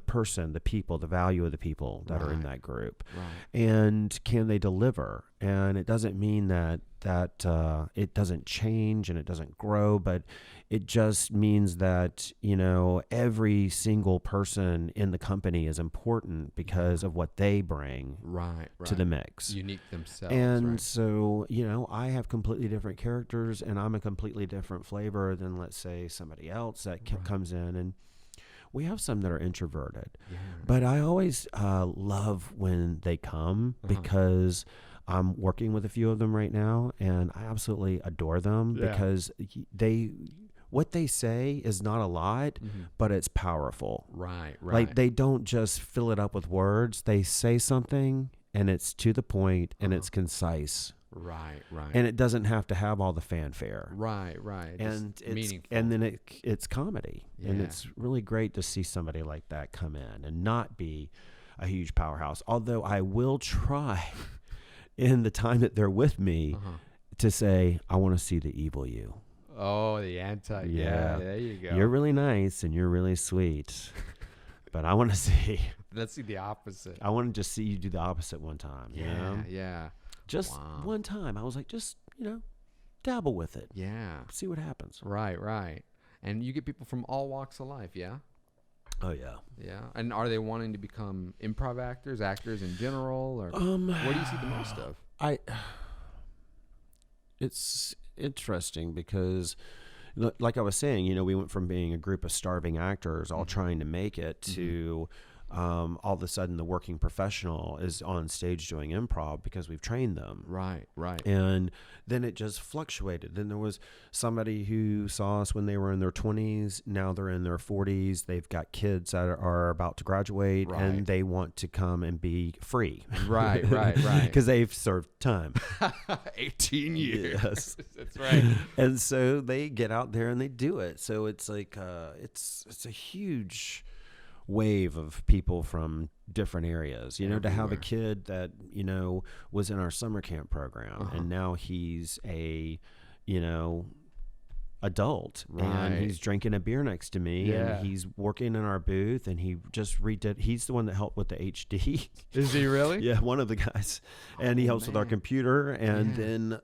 [SPEAKER 2] person, the people, the value of the people that are in that group, and can they deliver? And it doesn't mean that it doesn't change and it doesn't grow, but it just means that every single person in the company is important because of what they bring to the mix,
[SPEAKER 1] unique themselves.
[SPEAKER 2] And so I have completely different characters, and I'm a completely different flavor than, let's say, somebody else that comes in. And we have some that are introverted, but I always love when they come, because I'm working with a few of them right now, and I absolutely adore them because what they say is not a lot, but it's powerful.
[SPEAKER 1] Right.
[SPEAKER 2] Like, they don't just fill it up with words. They say something and it's to the point, and it's concise.
[SPEAKER 1] Right.
[SPEAKER 2] And it doesn't have to have all the fanfare.
[SPEAKER 1] Right.
[SPEAKER 2] And
[SPEAKER 1] it's meaningful.
[SPEAKER 2] And then it's comedy. Yeah. And it's really great to see somebody like that come in and not be a huge powerhouse. Although I will try in the time that they're with me to say, I want to see the evil you.
[SPEAKER 1] Oh, the anti. Yeah, there you go.
[SPEAKER 2] You're really nice and you're really sweet. But I want to see.
[SPEAKER 1] Let's see the opposite.
[SPEAKER 2] I want to just see you do the opposite one time.
[SPEAKER 1] Yeah.
[SPEAKER 2] Just one time. I was like, just, dabble with it.
[SPEAKER 1] Yeah.
[SPEAKER 2] See what happens.
[SPEAKER 1] Right. And you get people from all walks of life, yeah?
[SPEAKER 2] Oh, yeah.
[SPEAKER 1] Yeah. And are they wanting to become improv actors in general? Or what do you see the most of?
[SPEAKER 2] It's interesting because, like I was saying, we went from being a group of starving actors all trying to make it to all of a sudden the working professional is on stage doing improv because we've trained them.
[SPEAKER 1] Right.
[SPEAKER 2] And then it just fluctuated. Then there was somebody who saw us when they were in their 20s. Now they're in their 40s. They've got kids that are about to graduate and they want to come and be free.
[SPEAKER 1] Right.
[SPEAKER 2] Because they've served time.
[SPEAKER 1] 18 years.
[SPEAKER 2] Yes.
[SPEAKER 1] That's right.
[SPEAKER 2] And so they get out there and they do it. So it's like, it's a huge wave of people from different areas, to have a kid that, was in our summer camp program and now he's a, adult and he's drinking a beer next to me and he's working in our booth and he just he's the one that helped with the HD.
[SPEAKER 1] Is he really?
[SPEAKER 2] Yeah, one of the guys. And he helps with our computer and then,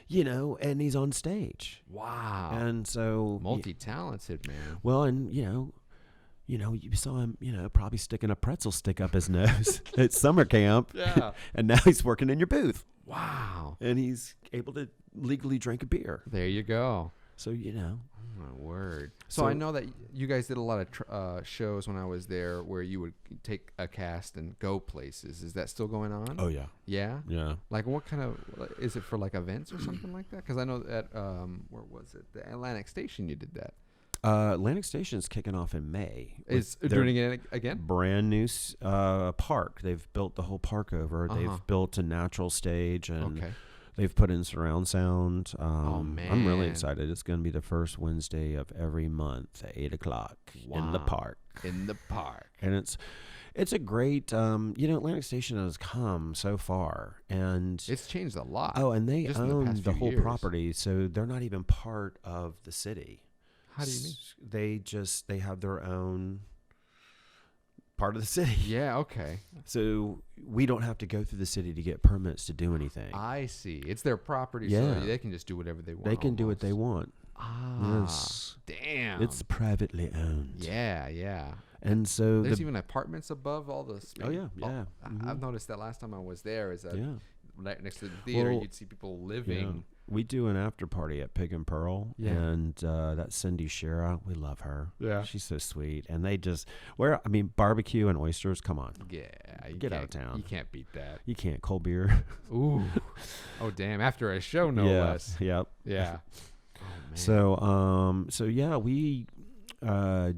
[SPEAKER 2] and he's on stage.
[SPEAKER 1] Wow.
[SPEAKER 2] And so
[SPEAKER 1] multi-talented, man.
[SPEAKER 2] Well, and you saw him, probably sticking a pretzel stick up his nose at summer camp.
[SPEAKER 1] Yeah.
[SPEAKER 2] And now he's working in your booth.
[SPEAKER 1] Wow.
[SPEAKER 2] And he's able to legally drink a beer.
[SPEAKER 1] There you go.
[SPEAKER 2] So,
[SPEAKER 1] Oh, my word. So I know that you guys did a lot of shows when I was there where you would take a cast and go places. Is that still going on?
[SPEAKER 2] Oh, yeah.
[SPEAKER 1] Yeah?
[SPEAKER 2] Yeah.
[SPEAKER 1] Like what kind of, is it for like events or something like that? Because I know that, where was it? The Atlantic Station you did that.
[SPEAKER 2] Atlantic Station's kicking off in May.
[SPEAKER 1] Is doing it again?
[SPEAKER 2] Brand new park. They've built the whole park over. They've built a natural stage and they've put in surround sound.
[SPEAKER 1] Man.
[SPEAKER 2] I'm really excited. It's going to be the first Wednesday of every month at 8:00 in the park.
[SPEAKER 1] In the park.
[SPEAKER 2] And it's a great, Atlantic Station has come so far and
[SPEAKER 1] it's changed a lot.
[SPEAKER 2] Oh, and they
[SPEAKER 1] just
[SPEAKER 2] own the whole
[SPEAKER 1] years.
[SPEAKER 2] Property. So they're not even part of the city.
[SPEAKER 1] How do you mean?
[SPEAKER 2] They have their own part of the city.
[SPEAKER 1] Yeah, okay.
[SPEAKER 2] So we don't have to go through the city to get permits to do anything.
[SPEAKER 1] I see. It's their property, so they can just do whatever they want.
[SPEAKER 2] They can do what they want.
[SPEAKER 1] Yes. Damn.
[SPEAKER 2] It's privately owned.
[SPEAKER 1] Yeah.
[SPEAKER 2] And so
[SPEAKER 1] there's even apartments above all the space.
[SPEAKER 2] Oh, yeah.
[SPEAKER 1] I've noticed that last time I was there is that right next to the theater, you'd see people living.
[SPEAKER 2] Yeah. We do an after party at Pig and Pearl, and that's Cindy Shira. We love her.
[SPEAKER 1] Yeah,
[SPEAKER 2] she's so sweet. And they just barbecue and oysters. Come on, get out of town.
[SPEAKER 1] You can't beat that.
[SPEAKER 2] You can't. Cold beer.
[SPEAKER 1] Ooh, oh damn! After a show, no less.
[SPEAKER 2] Yep.
[SPEAKER 1] Yeah. Oh, man.
[SPEAKER 2] So we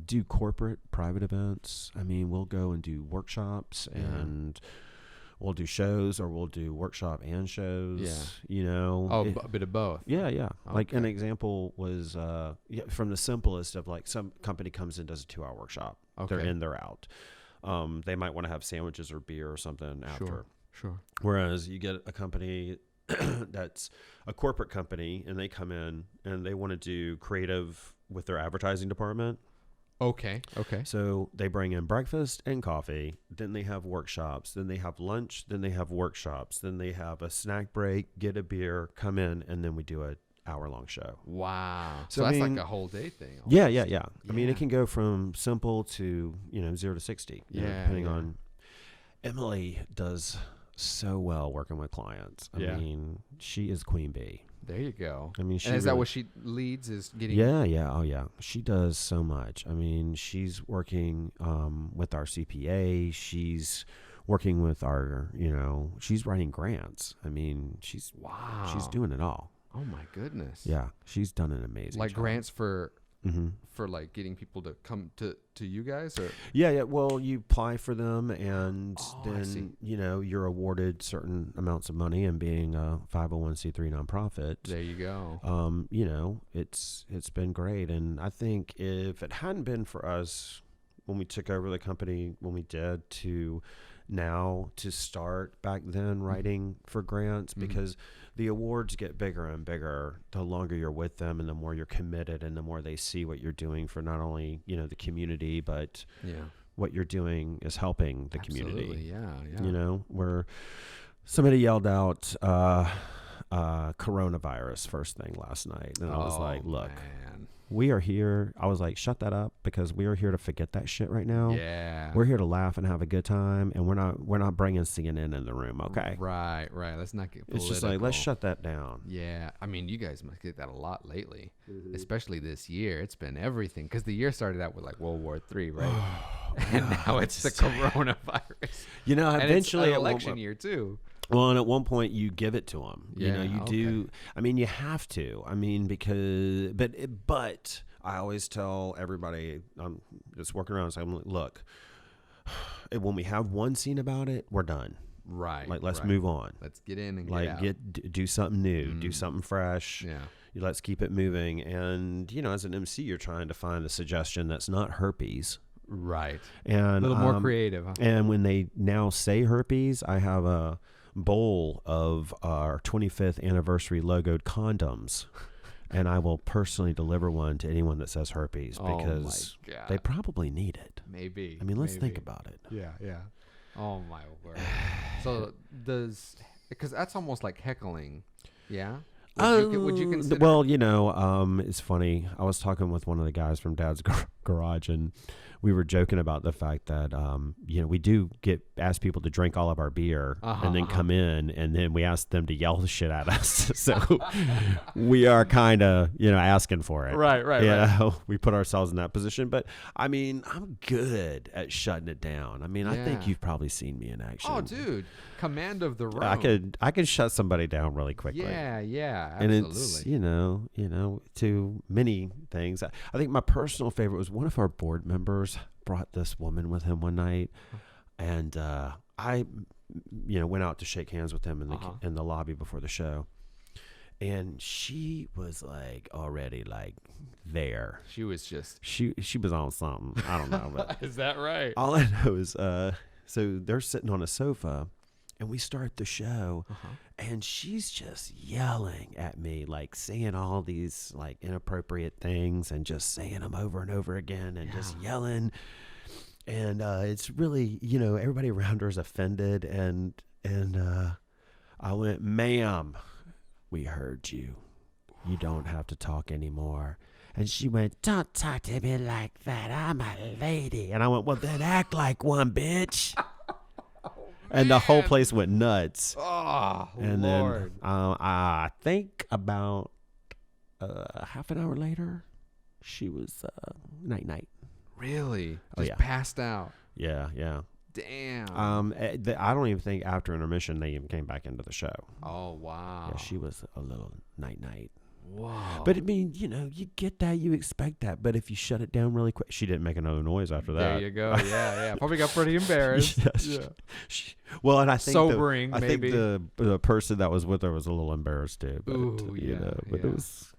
[SPEAKER 2] do corporate private events. I mean, we'll go and do workshops and. We'll do shows or we'll do workshop and shows,
[SPEAKER 1] Oh, a bit of both.
[SPEAKER 2] Yeah. Okay. Like an example was from the simplest of like some company comes in, does a 2-hour workshop. Okay. They're in, they're out. They might want to have sandwiches or beer or something after.
[SPEAKER 1] Sure.
[SPEAKER 2] Whereas you get a company that's a corporate company and they come in and they want to do creative with their advertising department.
[SPEAKER 1] Okay.
[SPEAKER 2] So they bring in breakfast and coffee, then they have workshops, then they have lunch, then they have workshops, then they have a snack break, get a beer, come in, and then we do an hour-long show.
[SPEAKER 1] Wow. So that's like a whole day thing.
[SPEAKER 2] Yeah. I mean, it can go from simple to, 0 to 60. Depending on. Emily does so well working with clients. I mean, she is Queen Bee.
[SPEAKER 1] There you go.
[SPEAKER 2] I mean,
[SPEAKER 1] that what she leads is getting?
[SPEAKER 2] Yeah. Oh, yeah. She does so much. I mean, she's working with our CPA. She's working with our, she's writing grants. I mean, she's doing it all.
[SPEAKER 1] Oh my goodness.
[SPEAKER 2] Yeah, she's done an amazing
[SPEAKER 1] job. Grants for for like getting people to come to you guys? Or
[SPEAKER 2] Yeah. Well, you apply for them, and then you're awarded certain amounts of money, and being a 501c3 nonprofit.
[SPEAKER 1] There you go.
[SPEAKER 2] It's been great, and I think if it hadn't been for us when we took over the company, when we did, to start back then writing for grants, because the awards get bigger and bigger the longer you're with them, and the more you're committed, and the more they see what you're doing for not only the community, but what you're doing is helping the community. Where somebody yelled out coronavirus first thing last night, and I was like, look, man, we are here. I was like, shut that up, because we are here to forget that shit right now.
[SPEAKER 1] Yeah.
[SPEAKER 2] We're here to laugh and have a good time, and we're not bringing CNN in the room, okay?
[SPEAKER 1] Right. Let's not get political.
[SPEAKER 2] It's just like, let's shut that down.
[SPEAKER 1] Yeah. I mean, you guys must get that a lot lately, especially this year. It's been everything, because the year started out with like World War III, right? And now it's the coronavirus.
[SPEAKER 2] Eventually,
[SPEAKER 1] and it's an election year too.
[SPEAKER 2] Well, and at one point you give it to them. Do. I mean, you have to. I mean, but I always tell everybody, I'm just working around, saying, look, when we have one scene about it, we're done.
[SPEAKER 1] Right.
[SPEAKER 2] Like, let's move on.
[SPEAKER 1] Let's get in and get out.
[SPEAKER 2] Do something new, do something fresh.
[SPEAKER 1] Yeah.
[SPEAKER 2] Let's keep it moving. And, as an MC, you're trying to find a suggestion that's not herpes.
[SPEAKER 1] Right.
[SPEAKER 2] And
[SPEAKER 1] a little more creative. Huh?
[SPEAKER 2] And when they now say herpes, I have a bowl of our 25th anniversary logoed condoms, and I will personally deliver one to anyone that says herpes, because they probably need it.
[SPEAKER 1] Maybe.
[SPEAKER 2] I mean, let's think about it.
[SPEAKER 1] Yeah. Oh my word. So because that's almost like heckling. Yeah. Would you consider?
[SPEAKER 2] Well, it's funny. I was talking with one of the guys from Dad's garage, and we were joking about the fact that we do ask people to drink all of our beer and then come in, and then we ask them to yell the shit at us. So we are kind of asking for it.
[SPEAKER 1] Right.
[SPEAKER 2] We put ourselves in that position, but I mean, I'm good at shutting it down. I mean, I think you've probably seen me in action.
[SPEAKER 1] Oh, dude, command of the room.
[SPEAKER 2] I could shut somebody down really quickly.
[SPEAKER 1] Yeah,
[SPEAKER 2] and
[SPEAKER 1] absolutely.
[SPEAKER 2] it's to many things. I think my personal favorite was one of our board members brought this woman with him one night, and I went out to shake hands with him in the lobby before the show, and she was like already like there.
[SPEAKER 1] She was just
[SPEAKER 2] she was on something. I don't know, but
[SPEAKER 1] is that right?
[SPEAKER 2] All I know is so they're sitting on a sofa, and we start the show, and she's just yelling at me, like saying all these like inappropriate things, and just saying them over and over again, and just yelling. And it's really, everybody around her is offended, and I went, "Ma'am, we heard you. You don't have to talk anymore." And she went, "Don't talk to me like that. I'm a lady." And I went, "Well, then act like one, bitch." And the whole place went nuts.
[SPEAKER 1] Oh,
[SPEAKER 2] and
[SPEAKER 1] Lord.
[SPEAKER 2] Then I think about half an hour later, she was night-night.
[SPEAKER 1] Really? Just passed out.
[SPEAKER 2] Yeah.
[SPEAKER 1] Damn.
[SPEAKER 2] I don't even think after intermission they even came back into the show.
[SPEAKER 1] Oh, wow.
[SPEAKER 2] Yeah, she was a little night-night.
[SPEAKER 1] Whoa.
[SPEAKER 2] But I mean, you get that, you expect that. But if you shut it down really quick, she didn't make another noise after that.
[SPEAKER 1] There you go. Yeah. Probably got pretty embarrassed.
[SPEAKER 2] Well, and I think
[SPEAKER 1] sobering.
[SPEAKER 2] I think the person that was with her was a little embarrassed too. But, it was,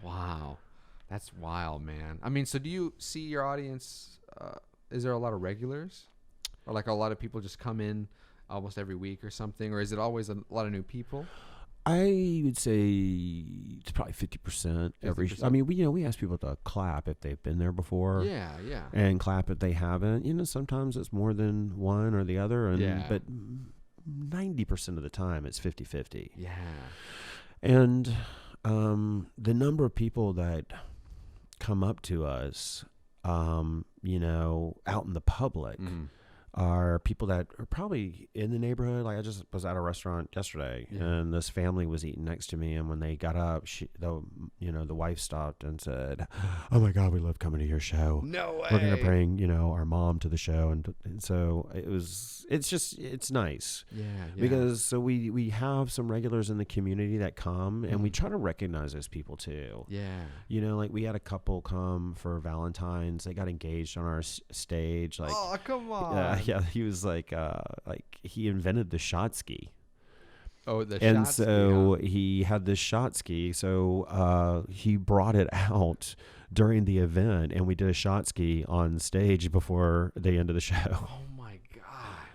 [SPEAKER 1] Wow, that's wild, man. I mean, so do you see your audience? Is there a lot of regulars, or like a lot of people just come in almost every week or something, or is it always a lot of new people?
[SPEAKER 2] I would say it's probably 50%. I mean, we ask people to clap if they've been there before.
[SPEAKER 1] Yeah.
[SPEAKER 2] And clap if they haven't. Sometimes it's more than one or the other. But 90% of the time it's 50-50.
[SPEAKER 1] Yeah.
[SPEAKER 2] And the number of people that come up to us, out in the public, are people that are probably in the neighborhood. Like I just was at a restaurant yesterday, and this family was eating next to me, and when they got up, the wife stopped and said, "Oh my God, we love coming to your show.
[SPEAKER 1] No way.
[SPEAKER 2] We're gonna bring our mom to the show," and so it's nice.
[SPEAKER 1] Yeah.
[SPEAKER 2] Because so we have some regulars in the community that come, and we try to recognize those people too.
[SPEAKER 1] Yeah.
[SPEAKER 2] Like we had a couple come for Valentine's. They got engaged on our stage. Like,
[SPEAKER 1] oh, come on.
[SPEAKER 2] Yeah, he was like he invented the shot ski.
[SPEAKER 1] Oh, the
[SPEAKER 2] and
[SPEAKER 1] shot
[SPEAKER 2] so
[SPEAKER 1] ski, huh?
[SPEAKER 2] he had this shot ski. So he brought it out during the event, and we did a shot ski on stage before the end of the show.
[SPEAKER 1] Oh my God.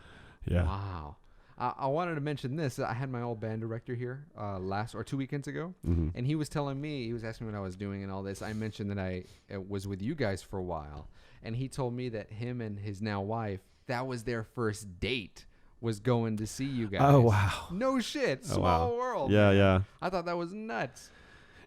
[SPEAKER 2] Yeah.
[SPEAKER 1] Wow. I wanted to mention this. I had my old band director here 2 weekends ago, and he was telling me, he was asking me what I was doing and all this. I mentioned that I was with you guys for a while, and he told me that him and his now wife, that was their first date, was going to see you guys.
[SPEAKER 2] Oh, wow.
[SPEAKER 1] No shit.
[SPEAKER 2] Oh,
[SPEAKER 1] Small
[SPEAKER 2] wow.
[SPEAKER 1] world.
[SPEAKER 2] Yeah,
[SPEAKER 1] man.
[SPEAKER 2] yeah.
[SPEAKER 1] I thought that was nuts.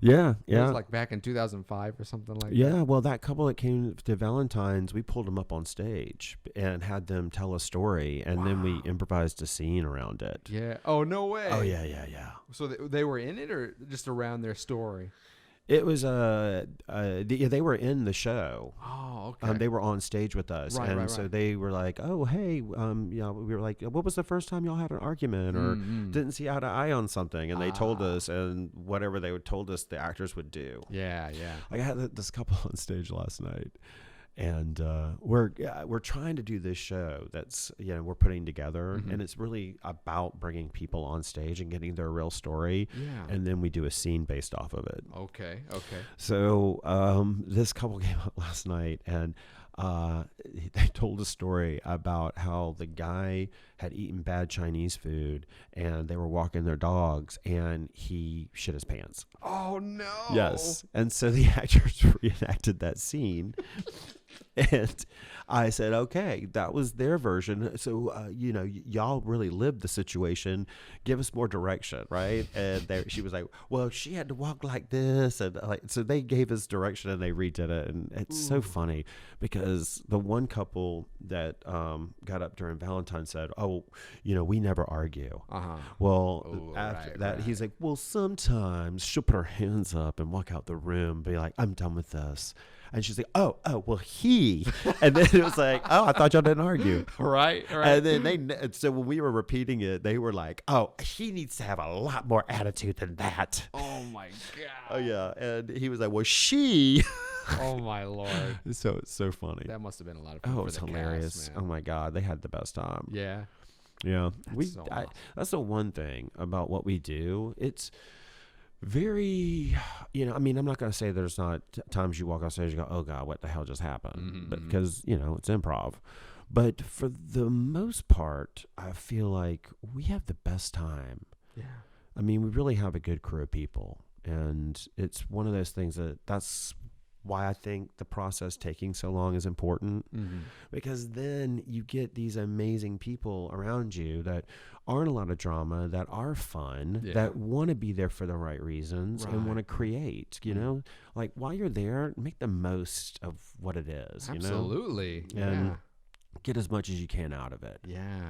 [SPEAKER 2] Yeah,
[SPEAKER 1] It was like back in 2005 or something like that.
[SPEAKER 2] Yeah, well, that couple that came to Valentine's, we pulled them up on stage and had them tell a story, and then we improvised a scene around it.
[SPEAKER 1] Yeah. Oh, no way.
[SPEAKER 2] Oh, yeah.
[SPEAKER 1] So they were in it or just around their story?
[SPEAKER 2] It was they were in the show.
[SPEAKER 1] Oh, okay.
[SPEAKER 2] They were on stage with us,
[SPEAKER 1] Right.
[SPEAKER 2] So they were like, "Oh, hey, we were like, what was the first time y'all had an argument or didn't see eye to eye on something?" And they told us, and whatever they told us, the actors would do.
[SPEAKER 1] Yeah.
[SPEAKER 2] Like I had this couple on stage last night, and we're trying to do this show that's we're putting together, and it's really about bringing people on stage and getting their real story, and then we do a scene based off of it.
[SPEAKER 1] Okay.
[SPEAKER 2] So this couple came up last night, and they told a story about how the guy had eaten bad Chinese food, and they were walking their dogs, and he shit his pants.
[SPEAKER 1] Oh no.
[SPEAKER 2] Yes. And so the actors reenacted that scene. And I said, okay, that was their version. So, y'all really lived the situation. Give us more direction, right? And she was like, well, she had to walk like this. And so they gave us direction and they redid it. And it's so funny because the one couple that got up during Valentine's said, oh, we never argue. Well, after that, he's like, well, sometimes she'll put her hands up and walk out the room, be like, I'm done with this. And she's like, oh, well, he. And then it was like, oh, I thought y'all didn't argue.
[SPEAKER 1] Right.
[SPEAKER 2] And then so when we were repeating it, they were like, oh, he needs to have a lot more attitude than that.
[SPEAKER 1] Oh, my God.
[SPEAKER 2] Oh, yeah. And he was like, well, she.
[SPEAKER 1] Oh, my Lord.
[SPEAKER 2] So it's so funny.
[SPEAKER 1] That must have been a lot of fun.
[SPEAKER 2] Oh, it's hilarious.
[SPEAKER 1] Cast, man.
[SPEAKER 2] Oh, my God. They had the best time.
[SPEAKER 1] Yeah.
[SPEAKER 2] Yeah.
[SPEAKER 1] Awesome.
[SPEAKER 2] That's the one thing about what we do. It's very, I'm not going to say there's not times you walk off stage and go, oh God, what the hell just happened? But because, it's improv. But for the most part, I feel like we have the best time.
[SPEAKER 1] Yeah.
[SPEAKER 2] I mean, we really have a good crew of people. And it's one of those things that's why I think the process taking so long is important, because then you get these amazing people around you that aren't a lot of drama, that are fun, that want to be there for the right reasons and want to create, like while you're there, make the most of what it is.
[SPEAKER 1] Absolutely.
[SPEAKER 2] And get as much as you can out of it.
[SPEAKER 1] Yeah.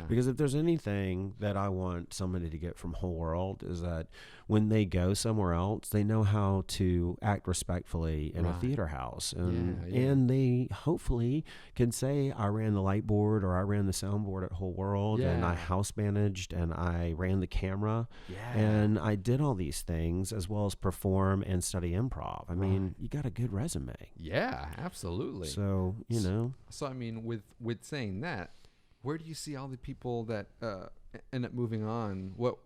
[SPEAKER 2] Because if there's anything that I want somebody to get from Whole World is that when they go somewhere else, they know how to act respectfully in a theater house. And they hopefully can say, I ran the light board or I ran the soundboard at Whole World and I house managed and I ran the camera and I did all these things as well as perform and study improv. I mean, you got a good resume.
[SPEAKER 1] Yeah, absolutely.
[SPEAKER 2] So,
[SPEAKER 1] So, I mean, with saying that, where do you see all the people that end up moving on? What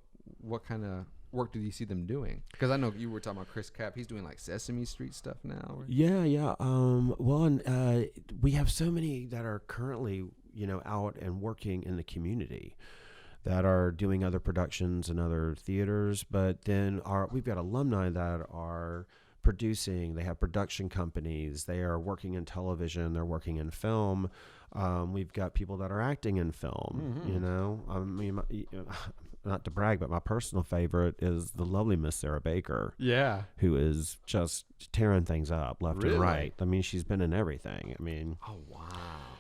[SPEAKER 1] kind of work do you see them doing? Because I know you were talking about Chris Capp. He's doing like Sesame Street stuff now.
[SPEAKER 2] Yeah. We have so many that are currently, out and working in the community that are doing other productions and other theaters. But then we've got alumni that are producing. They have production companies. They are working in television. They're working in film. We've got people that are acting in film. I mean, not to brag, but my personal favorite is the lovely Miss Sarah Baker.
[SPEAKER 1] Yeah,
[SPEAKER 2] who is just tearing things up left and right. I mean, she's been in everything. I mean,
[SPEAKER 1] oh wow.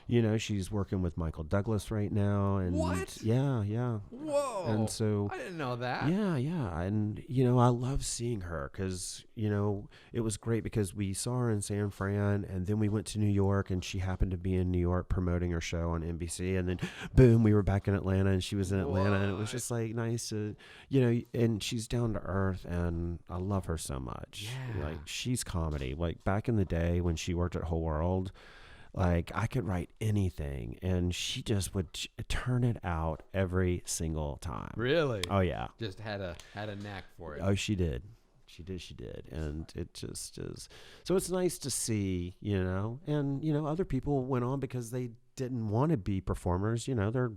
[SPEAKER 2] You know, she's working with Michael Douglas right now. And
[SPEAKER 1] what?
[SPEAKER 2] Yeah, yeah.
[SPEAKER 1] Whoa.
[SPEAKER 2] And so
[SPEAKER 1] I didn't know that.
[SPEAKER 2] Yeah, yeah. And, you know, I love seeing her because, you know, it was great because we saw her in San Fran and then we went to New York and she happened to be in New York promoting her show on NBC. And then, boom, we were back in Atlanta and she was in Atlanta. And it was just like nice to, you know, and she's down to earth and I love her so much.
[SPEAKER 1] Yeah.
[SPEAKER 2] Like, she's comedy. Like, back in the day when she worked at Whole World, like, I could write anything, and she just would turn it out every single time.
[SPEAKER 1] Really?
[SPEAKER 2] Oh, yeah.
[SPEAKER 1] Just had a knack for it.
[SPEAKER 2] Oh, she did. She did. And it just is. So it's nice to see, you know, and, you know, other people went on because they didn't want to be performers. You know, they're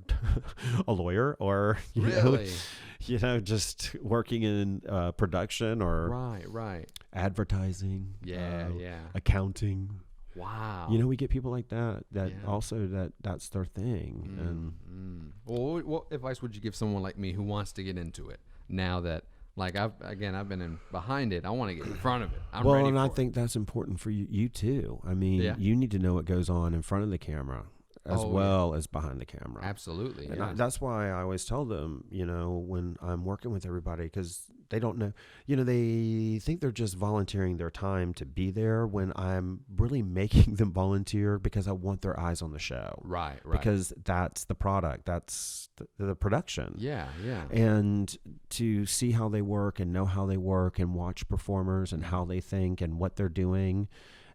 [SPEAKER 2] a lawyer or, you know, just working in production or
[SPEAKER 1] right.
[SPEAKER 2] advertising.
[SPEAKER 1] Yeah.
[SPEAKER 2] Accounting.
[SPEAKER 1] Wow.
[SPEAKER 2] You know, we get people like that also that's their thing. And
[SPEAKER 1] Well, what advice would you give someone like me who wants to get into it now that, like, I've been behind it. I want to get in front of it. I'm ready for
[SPEAKER 2] I
[SPEAKER 1] it.
[SPEAKER 2] think that's important for you too. I mean, you need to know what goes on in front of the camera as well as behind the camera.
[SPEAKER 1] Absolutely.
[SPEAKER 2] And that's why I always tell them, you know, when I'm working with everybody, because they don't know, you know, they think they're just volunteering their time to be there when I'm really making them volunteer because I want their eyes on the show.
[SPEAKER 1] Right.
[SPEAKER 2] Because that's the product. That's the production.
[SPEAKER 1] Yeah.
[SPEAKER 2] And to see how they work and know how they work and watch performers and how they think and what they're doing.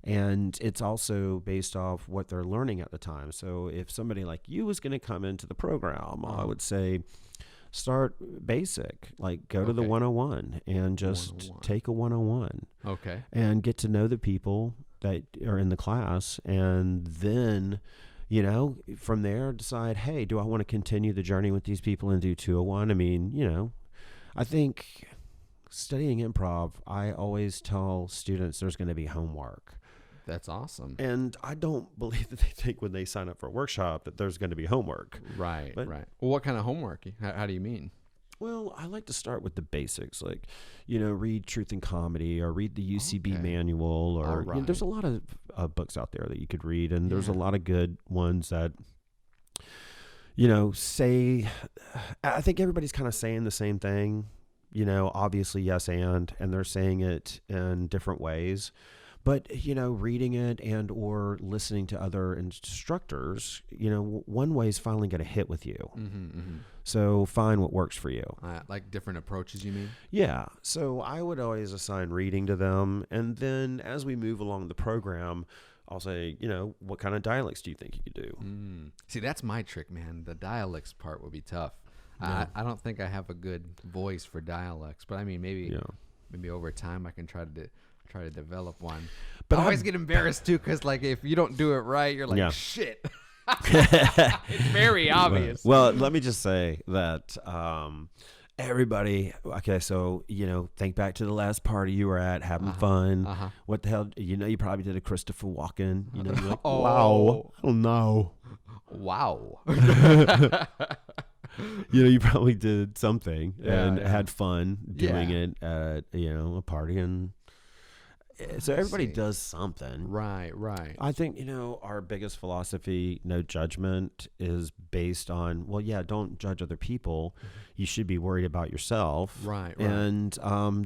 [SPEAKER 2] And it's also based off what they're learning at the time. So if somebody like you was going to come into the program, I would say start basic, like go to the 101 and just take a 101.
[SPEAKER 1] Okay.
[SPEAKER 2] And get to know the people that are in the class. And then, you know, from there decide, hey, do I want to continue the journey with these people and do 201? I mean, you know, I think studying improv, I always tell students there's going to be homework.
[SPEAKER 1] That's awesome.
[SPEAKER 2] And I don't believe that they think when they sign up for a workshop that there's going to be homework.
[SPEAKER 1] Right. Well, what kind of homework? How do you mean?
[SPEAKER 2] Well, I like to start with the basics, like, you know, read Truth and Comedy or read the UCB manual, or you know, there's a lot of books out there that you could read, and there's a lot of good ones that, you know, say, I think everybody's kind of saying the same thing, you know, obviously yes and they're saying it in different ways. But, you know, reading it and or listening to other instructors, you know, one way is finally going to hit with you. So find what works for you.
[SPEAKER 1] Like different approaches, you mean?
[SPEAKER 2] Yeah. So I would always assign reading to them. And then as we move along the program, I'll say, you know, what kind of dialects do you think you could do?
[SPEAKER 1] See, that's my trick, man. The dialects part would be tough. I don't think I have a good voice for dialects, but I mean, maybe over time I can try to develop one. But I always get embarrassed too, because like if you don't do it right, you're like, shit. It's very obvious.
[SPEAKER 2] Well, let me just say that everybody, okay, so, you know, think back to the last party you were at, having fun. What the hell, you know, you probably did a Christopher Walken. You know, you're like, wow. Oh, no.
[SPEAKER 1] Wow.
[SPEAKER 2] You know, you probably did something and had fun doing it at, you know, a party. And so everybody does something.
[SPEAKER 1] Right.
[SPEAKER 2] I think, you know, our biggest philosophy, no judgment, is based on, well, don't judge other people. You should be worried about yourself. Right. And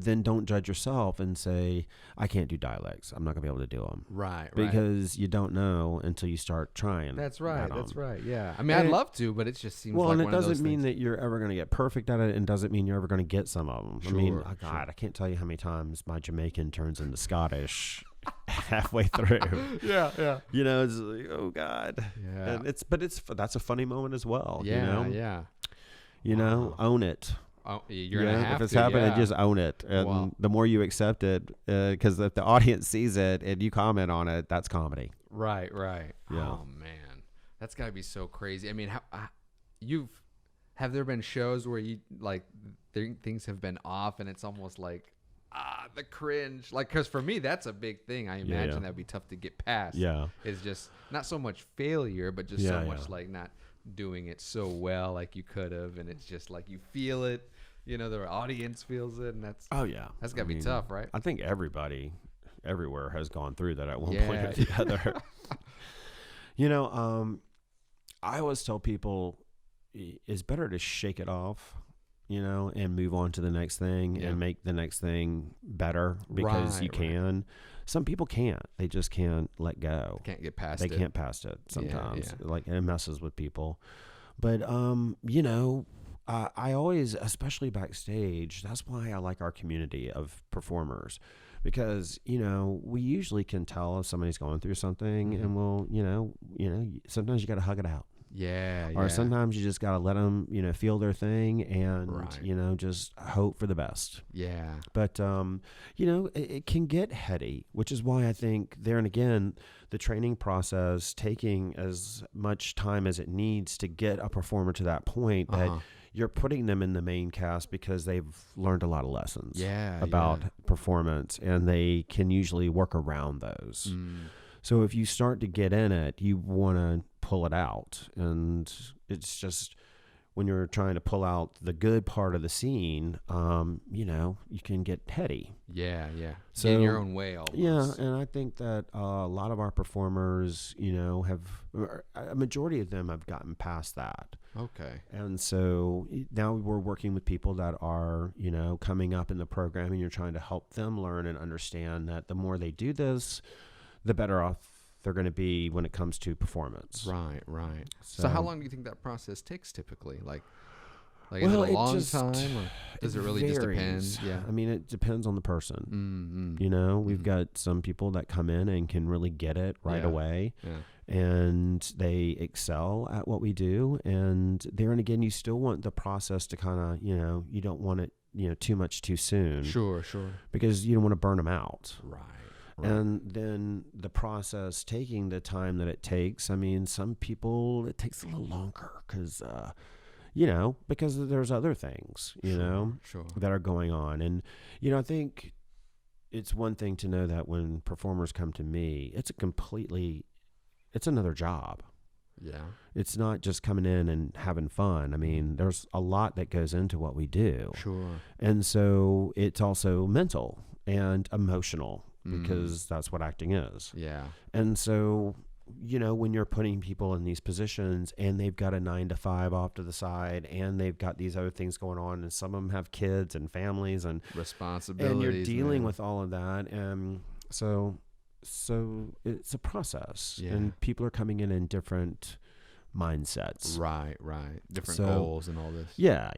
[SPEAKER 2] then don't judge yourself and say, I can't do dialects. I'm not going to be able to do them. Right. Because you don't know until you start trying.
[SPEAKER 1] That's right. Yeah. I mean, I'd love to, but it just seems like one of those things.
[SPEAKER 2] Well, and it doesn't mean that you're ever going to get perfect at it, and doesn't mean you're ever going to get some of them.
[SPEAKER 1] Sure,
[SPEAKER 2] I mean, God, I can't tell you how many times my Jamaican turns into Scottish halfway through. Yeah. You know, it's like, oh God. Yeah. And that's a funny moment as well.
[SPEAKER 1] Yeah.
[SPEAKER 2] You know?
[SPEAKER 1] Yeah.
[SPEAKER 2] You know, own it.
[SPEAKER 1] Oh, you're gonna have
[SPEAKER 2] if it's
[SPEAKER 1] to,
[SPEAKER 2] happening, just own it. And the more you accept it, because if the audience sees it and you comment on it, that's comedy.
[SPEAKER 1] Right.
[SPEAKER 2] Yeah.
[SPEAKER 1] Oh man, that's gotta be so crazy. I mean, have there been shows where you like things have been off and it's almost like the cringe, like, because for me that's a big thing. I imagine that'd be tough to get past. Yeah, it's just not so much failure, but just so much like not doing it so well like you could have, and it's just like you feel it, you know, the audience feels it, and that's gotta be tough, right?
[SPEAKER 2] I think everybody everywhere has gone through that at one point or the other. I always tell people it's better to shake it off, and move on to the next thing and make the next thing better because you can. Some people can't. They just can't let go.
[SPEAKER 1] Can't get past
[SPEAKER 2] it.
[SPEAKER 1] They
[SPEAKER 2] can't pass it sometimes. Like, it messes with people. But, I always, especially backstage, that's why I like our community of performers. Because, we usually can tell if somebody's going through something, and we'll, sometimes you got to hug it out.
[SPEAKER 1] Yeah.
[SPEAKER 2] Or sometimes you just got to let them, feel their thing and, just hope for the best.
[SPEAKER 1] Yeah.
[SPEAKER 2] But, it can get heady, which is why I think there and again, the training process taking as much time as it needs to get a performer to that point that you're putting them in the main cast because they've learned a lot of lessons about performance, and they can usually work around those. So if you start to get in it, you want to pull it out. And it's just when you're trying to pull out the good part of the scene, you can get heady.
[SPEAKER 1] Yeah. So in your own way almost.
[SPEAKER 2] Yeah, and I think that a lot of our performers, a majority of them have gotten past that.
[SPEAKER 1] Okay.
[SPEAKER 2] And so now we're working with people that are, coming up in the program, and you're trying to help them learn and understand that the more they do this, the better off they're going to be when it comes to performance.
[SPEAKER 1] Right. So how long do you think that process takes typically? Like is it a long time, or does it really just depend?
[SPEAKER 2] Yeah. I mean, it depends on the person. We've got some people that come in and can really get it right away. Yeah. And they excel at what we do. And there and again, you still want the process to kind of, you don't want it, too much too soon.
[SPEAKER 1] Sure.
[SPEAKER 2] Because you don't want to burn them out.
[SPEAKER 1] Right.
[SPEAKER 2] And then the process taking the time that it takes. I mean, some people, it takes a little longer because, because there's other things, that are going on. And, I think it's one thing to know that when performers come to me, it's another job.
[SPEAKER 1] Yeah.
[SPEAKER 2] It's not just coming in and having fun. I mean, there's a lot that goes into what we do.
[SPEAKER 1] Sure.
[SPEAKER 2] And so it's also mental and emotional. Because that's what acting is.
[SPEAKER 1] Yeah.
[SPEAKER 2] And so, when you're putting people in these positions and they've got a 9-to-5 off to the side and they've got these other things going on, and some of them have kids and families and
[SPEAKER 1] responsibilities,
[SPEAKER 2] and you're dealing with all of that. And so it's a process, and people are coming in different mindsets.
[SPEAKER 1] Right. Different goals and all this.
[SPEAKER 2] Yeah.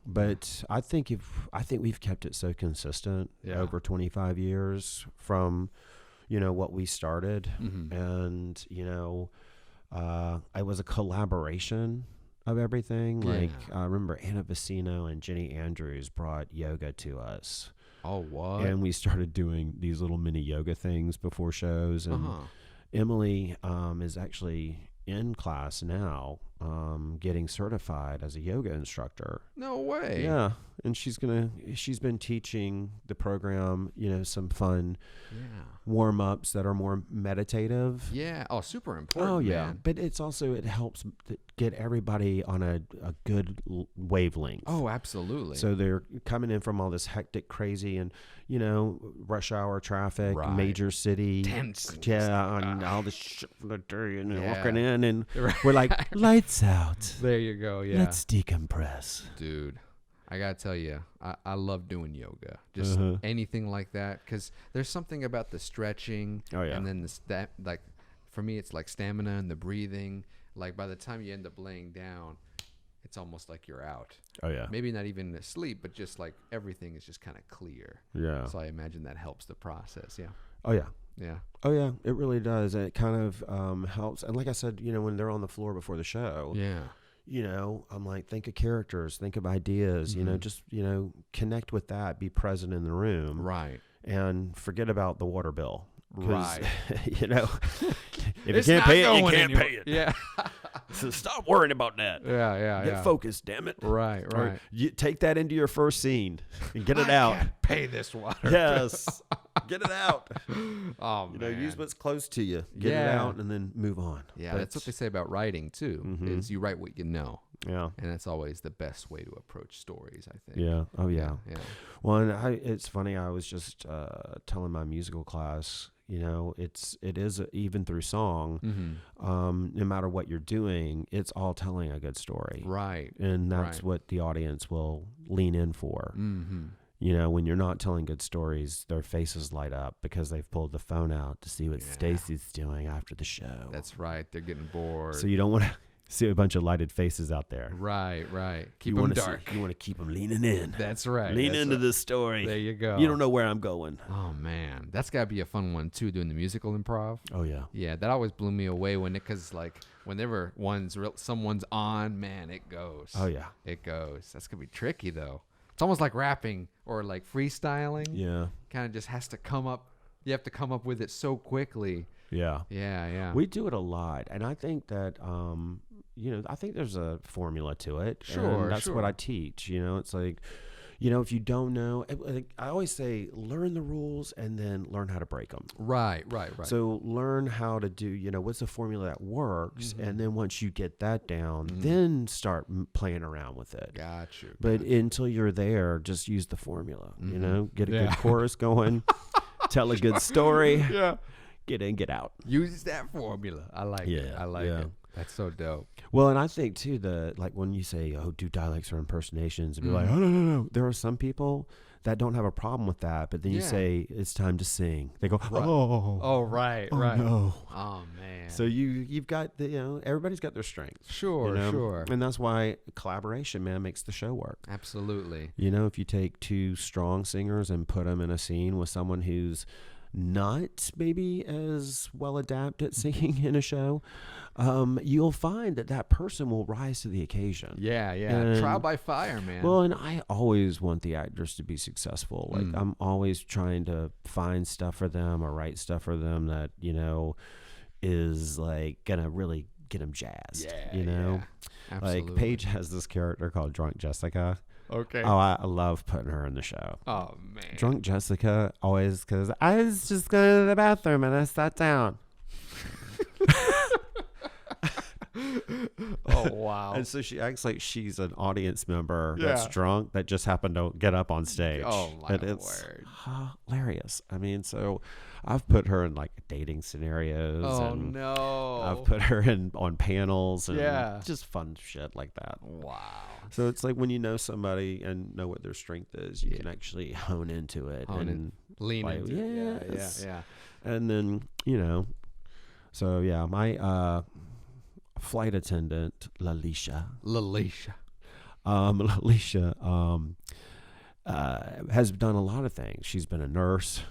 [SPEAKER 2] But I think we've kept it so consistent over 25 years from, what we started. And, it was a collaboration of everything. Yeah. Like, I remember Anna Vicino and Jenny Andrews brought yoga to us.
[SPEAKER 1] Oh, what?
[SPEAKER 2] And we started doing these little mini yoga things before shows. And Emily is actually in class now, getting certified as a yoga instructor.
[SPEAKER 1] No way.
[SPEAKER 2] Yeah. And she's been teaching the program, some fun warm-ups that are more meditative.
[SPEAKER 1] Yeah. Oh, super important.
[SPEAKER 2] Oh, yeah.
[SPEAKER 1] Man.
[SPEAKER 2] But it helps get everybody on a good wavelength.
[SPEAKER 1] Oh, absolutely.
[SPEAKER 2] So they're coming in from all this hectic, crazy, and, rush hour traffic, major city.
[SPEAKER 1] Tense.
[SPEAKER 2] Yeah, and all this shit for the day, and walking in, and we're like, lights out.
[SPEAKER 1] There you go, yeah.
[SPEAKER 2] Let's decompress.
[SPEAKER 1] Dude, I got to tell you, I love doing yoga. Just anything like that, because there's something about the stretching.
[SPEAKER 2] Oh, yeah.
[SPEAKER 1] And then like, for me, it's like stamina and the breathing. Like, by the time you end up laying down, it's almost like you're out.
[SPEAKER 2] Oh, yeah.
[SPEAKER 1] Maybe not even asleep, but just like everything is just kind of clear.
[SPEAKER 2] Yeah.
[SPEAKER 1] So I imagine that helps the process. Yeah.
[SPEAKER 2] Oh, yeah.
[SPEAKER 1] Yeah.
[SPEAKER 2] Oh, yeah. It really does. It kind of helps. And like I said, when they're on the floor before the show.
[SPEAKER 1] Yeah.
[SPEAKER 2] I'm like, think of characters, think of ideas, just, connect with that, be present in the room.
[SPEAKER 1] Right.
[SPEAKER 2] And forget about the water bill.
[SPEAKER 1] Right.
[SPEAKER 2] If you can't pay it, you can't pay it.
[SPEAKER 1] Yeah.
[SPEAKER 2] So stop worrying about that.
[SPEAKER 1] Yeah.
[SPEAKER 2] Get focused, damn it.
[SPEAKER 1] Right.
[SPEAKER 2] Or you take that into your first scene and get it out.
[SPEAKER 1] I can't pay this water.
[SPEAKER 2] Yes. Get it out.
[SPEAKER 1] Oh, man.
[SPEAKER 2] Use what's close to you. Get it out and then move on.
[SPEAKER 1] Yeah, that's what they say about writing too. Is you write what you know.
[SPEAKER 2] Yeah.
[SPEAKER 1] And that's always the best way to approach stories, I think.
[SPEAKER 2] Yeah. Oh, yeah.
[SPEAKER 1] Yeah.
[SPEAKER 2] Well, and it's funny. I was just telling my musical class, it is even through song, no matter what you're doing, it's all telling a good story.
[SPEAKER 1] Right.
[SPEAKER 2] And that's what the audience will lean in for. When you're not telling good stories, their faces light up because they've pulled the phone out to see what Stacy's doing after the show.
[SPEAKER 1] That's right. They're getting bored.
[SPEAKER 2] So you don't want to see a bunch of lighted faces out there.
[SPEAKER 1] Right. Keep them dark.
[SPEAKER 2] You want to keep them leaning in.
[SPEAKER 1] That's right.
[SPEAKER 2] Lean into the story.
[SPEAKER 1] There you go.
[SPEAKER 2] You don't know where I'm going.
[SPEAKER 1] Oh, man. That's got to be a fun one, too, doing the musical improv.
[SPEAKER 2] Oh, yeah.
[SPEAKER 1] Yeah, that always blew me away because, whenever someone's on, man, it goes.
[SPEAKER 2] Oh, yeah.
[SPEAKER 1] It goes. That's going to be tricky, though. It's almost like rapping or like freestyling.
[SPEAKER 2] Yeah.
[SPEAKER 1] Kind of just has to come up. You have to come up with it so quickly.
[SPEAKER 2] Yeah.
[SPEAKER 1] Yeah.
[SPEAKER 2] We do it a lot. And I think that, I think there's a formula to it.
[SPEAKER 1] Sure.
[SPEAKER 2] And that's what I teach. It's like, if you don't know, I always say, learn the rules and then learn how to break them.
[SPEAKER 1] Right.
[SPEAKER 2] So learn how to do, what's the formula that works. And then once you get that down, then start playing around with it.
[SPEAKER 1] Got you.
[SPEAKER 2] But until you're there, just use the formula, get a good chorus going, tell a good story.
[SPEAKER 1] Yeah.
[SPEAKER 2] Get in, get out.
[SPEAKER 1] Use that formula. I like it. I like it. That's so dope.
[SPEAKER 2] Well, and I think too when you say, do dialects or impersonations, and be like, oh no. There are some people that don't have a problem with that, but then you say it's time to sing. They go,
[SPEAKER 1] right. Right.
[SPEAKER 2] No.
[SPEAKER 1] Oh man.
[SPEAKER 2] So you've got everybody's got their strengths.
[SPEAKER 1] Sure.
[SPEAKER 2] And that's why collaboration, man, makes the show work.
[SPEAKER 1] Absolutely.
[SPEAKER 2] If you take two strong singers and put them in a scene with someone who's not maybe as well adapted at singing in a show, you'll find that person will rise to the occasion.
[SPEAKER 1] Yeah. And trial by fire, man.
[SPEAKER 2] Well, and I always want the actors to be successful. Like I'm always trying to find stuff for them or write stuff for them that, is like gonna really get them jazzed.
[SPEAKER 1] Yeah.
[SPEAKER 2] Like Paige has this character called Drunk Jessica.
[SPEAKER 1] Okay.
[SPEAKER 2] Oh, I love putting her in the show.
[SPEAKER 1] Oh, man.
[SPEAKER 2] Drunk Jessica, always, because I was just going to the bathroom and I sat down.
[SPEAKER 1] Oh, wow.
[SPEAKER 2] And so she acts like she's an audience member that's drunk that just happened to get up on stage.
[SPEAKER 1] Oh, my
[SPEAKER 2] word.
[SPEAKER 1] It's
[SPEAKER 2] hilarious. I mean, so I've put her in like dating scenarios.
[SPEAKER 1] Oh,
[SPEAKER 2] and
[SPEAKER 1] no.
[SPEAKER 2] I've put her on panels and just fun shit like that.
[SPEAKER 1] Wow.
[SPEAKER 2] So it's like when you know somebody and know what their strength is, you can actually hone into it and
[SPEAKER 1] lean into it. Yeah.
[SPEAKER 2] And then, so my flight attendant, Lalisha, has done a lot of things. She's been a nurse.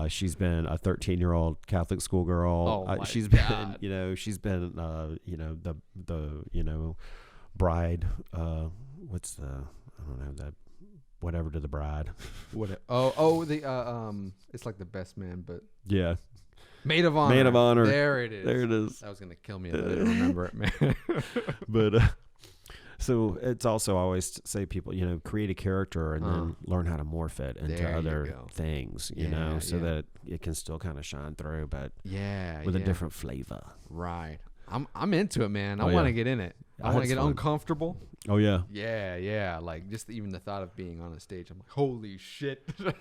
[SPEAKER 2] She's been a 13-year-old Catholic schoolgirl.
[SPEAKER 1] Oh my
[SPEAKER 2] she's
[SPEAKER 1] God.
[SPEAKER 2] been, she's been, the bride. What's the? I don't know that. Whatever to the bride.
[SPEAKER 1] What? It's like the best man, but
[SPEAKER 2] yeah.
[SPEAKER 1] Maid of honor.
[SPEAKER 2] Maid of honor.
[SPEAKER 1] There it is.
[SPEAKER 2] There it is.
[SPEAKER 1] That was gonna kill me if I didn't remember it, man.
[SPEAKER 2] But so it's also I always say people, create a character and then learn how to morph it into other things, so that it can still kind of shine through, but with a different flavor.
[SPEAKER 1] Right. I'm into it, man. I want to get in it. I want to get uncomfortable.
[SPEAKER 2] Oh yeah.
[SPEAKER 1] Yeah. Like just even the thought of being on a stage, I'm like, holy shit. It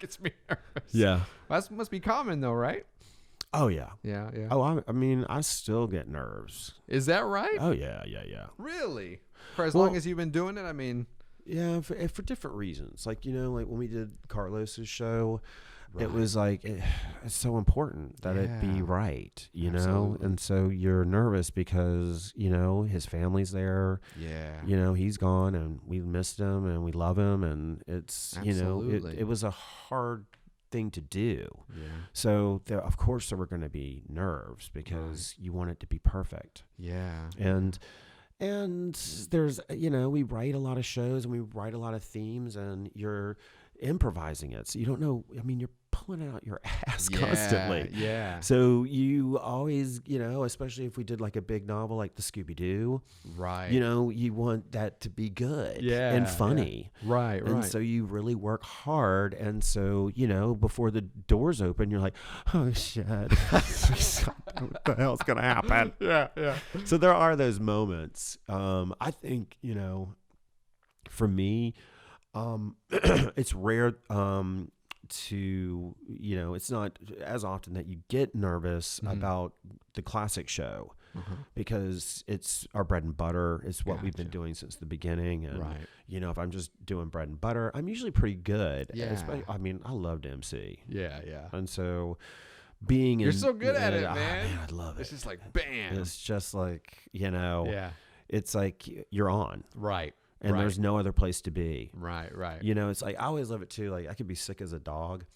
[SPEAKER 1] gets me nervous.
[SPEAKER 2] Yeah.
[SPEAKER 1] That must be common though, right?
[SPEAKER 2] Oh yeah.
[SPEAKER 1] Yeah.
[SPEAKER 2] Oh, I mean, I still get nerves.
[SPEAKER 1] Is that right?
[SPEAKER 2] Oh yeah.
[SPEAKER 1] Really? For as long as you've been doing it, I mean.
[SPEAKER 2] Yeah, for different reasons. Like like when we did Carlos's show. Right. It was like it's so important that it be right,
[SPEAKER 1] Absolutely.
[SPEAKER 2] And so you're nervous because his family's there.
[SPEAKER 1] Yeah,
[SPEAKER 2] he's gone, and we missed him, and we love him, and it's
[SPEAKER 1] Absolutely.
[SPEAKER 2] it was a hard thing to do.
[SPEAKER 1] Yeah.
[SPEAKER 2] So of course there were going to be nerves because you want it to be perfect.
[SPEAKER 1] Yeah,
[SPEAKER 2] and there's we write a lot of shows and we write a lot of themes, and you're improvising it, so you don't know. I mean, you're pulling out your ass constantly.
[SPEAKER 1] Yeah.
[SPEAKER 2] So you always, especially if we did like a big novel like the Scooby-Doo,
[SPEAKER 1] right?
[SPEAKER 2] You want that to be good, and funny,
[SPEAKER 1] right?
[SPEAKER 2] And so you really work hard, and so before the doors open, you're like, oh shit, what the hell's gonna happen?
[SPEAKER 1] Yeah.
[SPEAKER 2] So there are those moments. I think for me. It's rare to, it's not as often that you get nervous about the classic show because it's our bread and butter. It's what we've been doing since the beginning. And, if I'm just doing bread and butter, I'm usually pretty good.
[SPEAKER 1] Yeah.
[SPEAKER 2] I love to MC.
[SPEAKER 1] Yeah, yeah.
[SPEAKER 2] And so
[SPEAKER 1] you're so good at it, man.
[SPEAKER 2] I love it.
[SPEAKER 1] It's just like, bam.
[SPEAKER 2] It's just like, it's like you're on.
[SPEAKER 1] Right.
[SPEAKER 2] And there's no other place to be.
[SPEAKER 1] Right.
[SPEAKER 2] It's like, I always love it too. Like I could be sick as a dog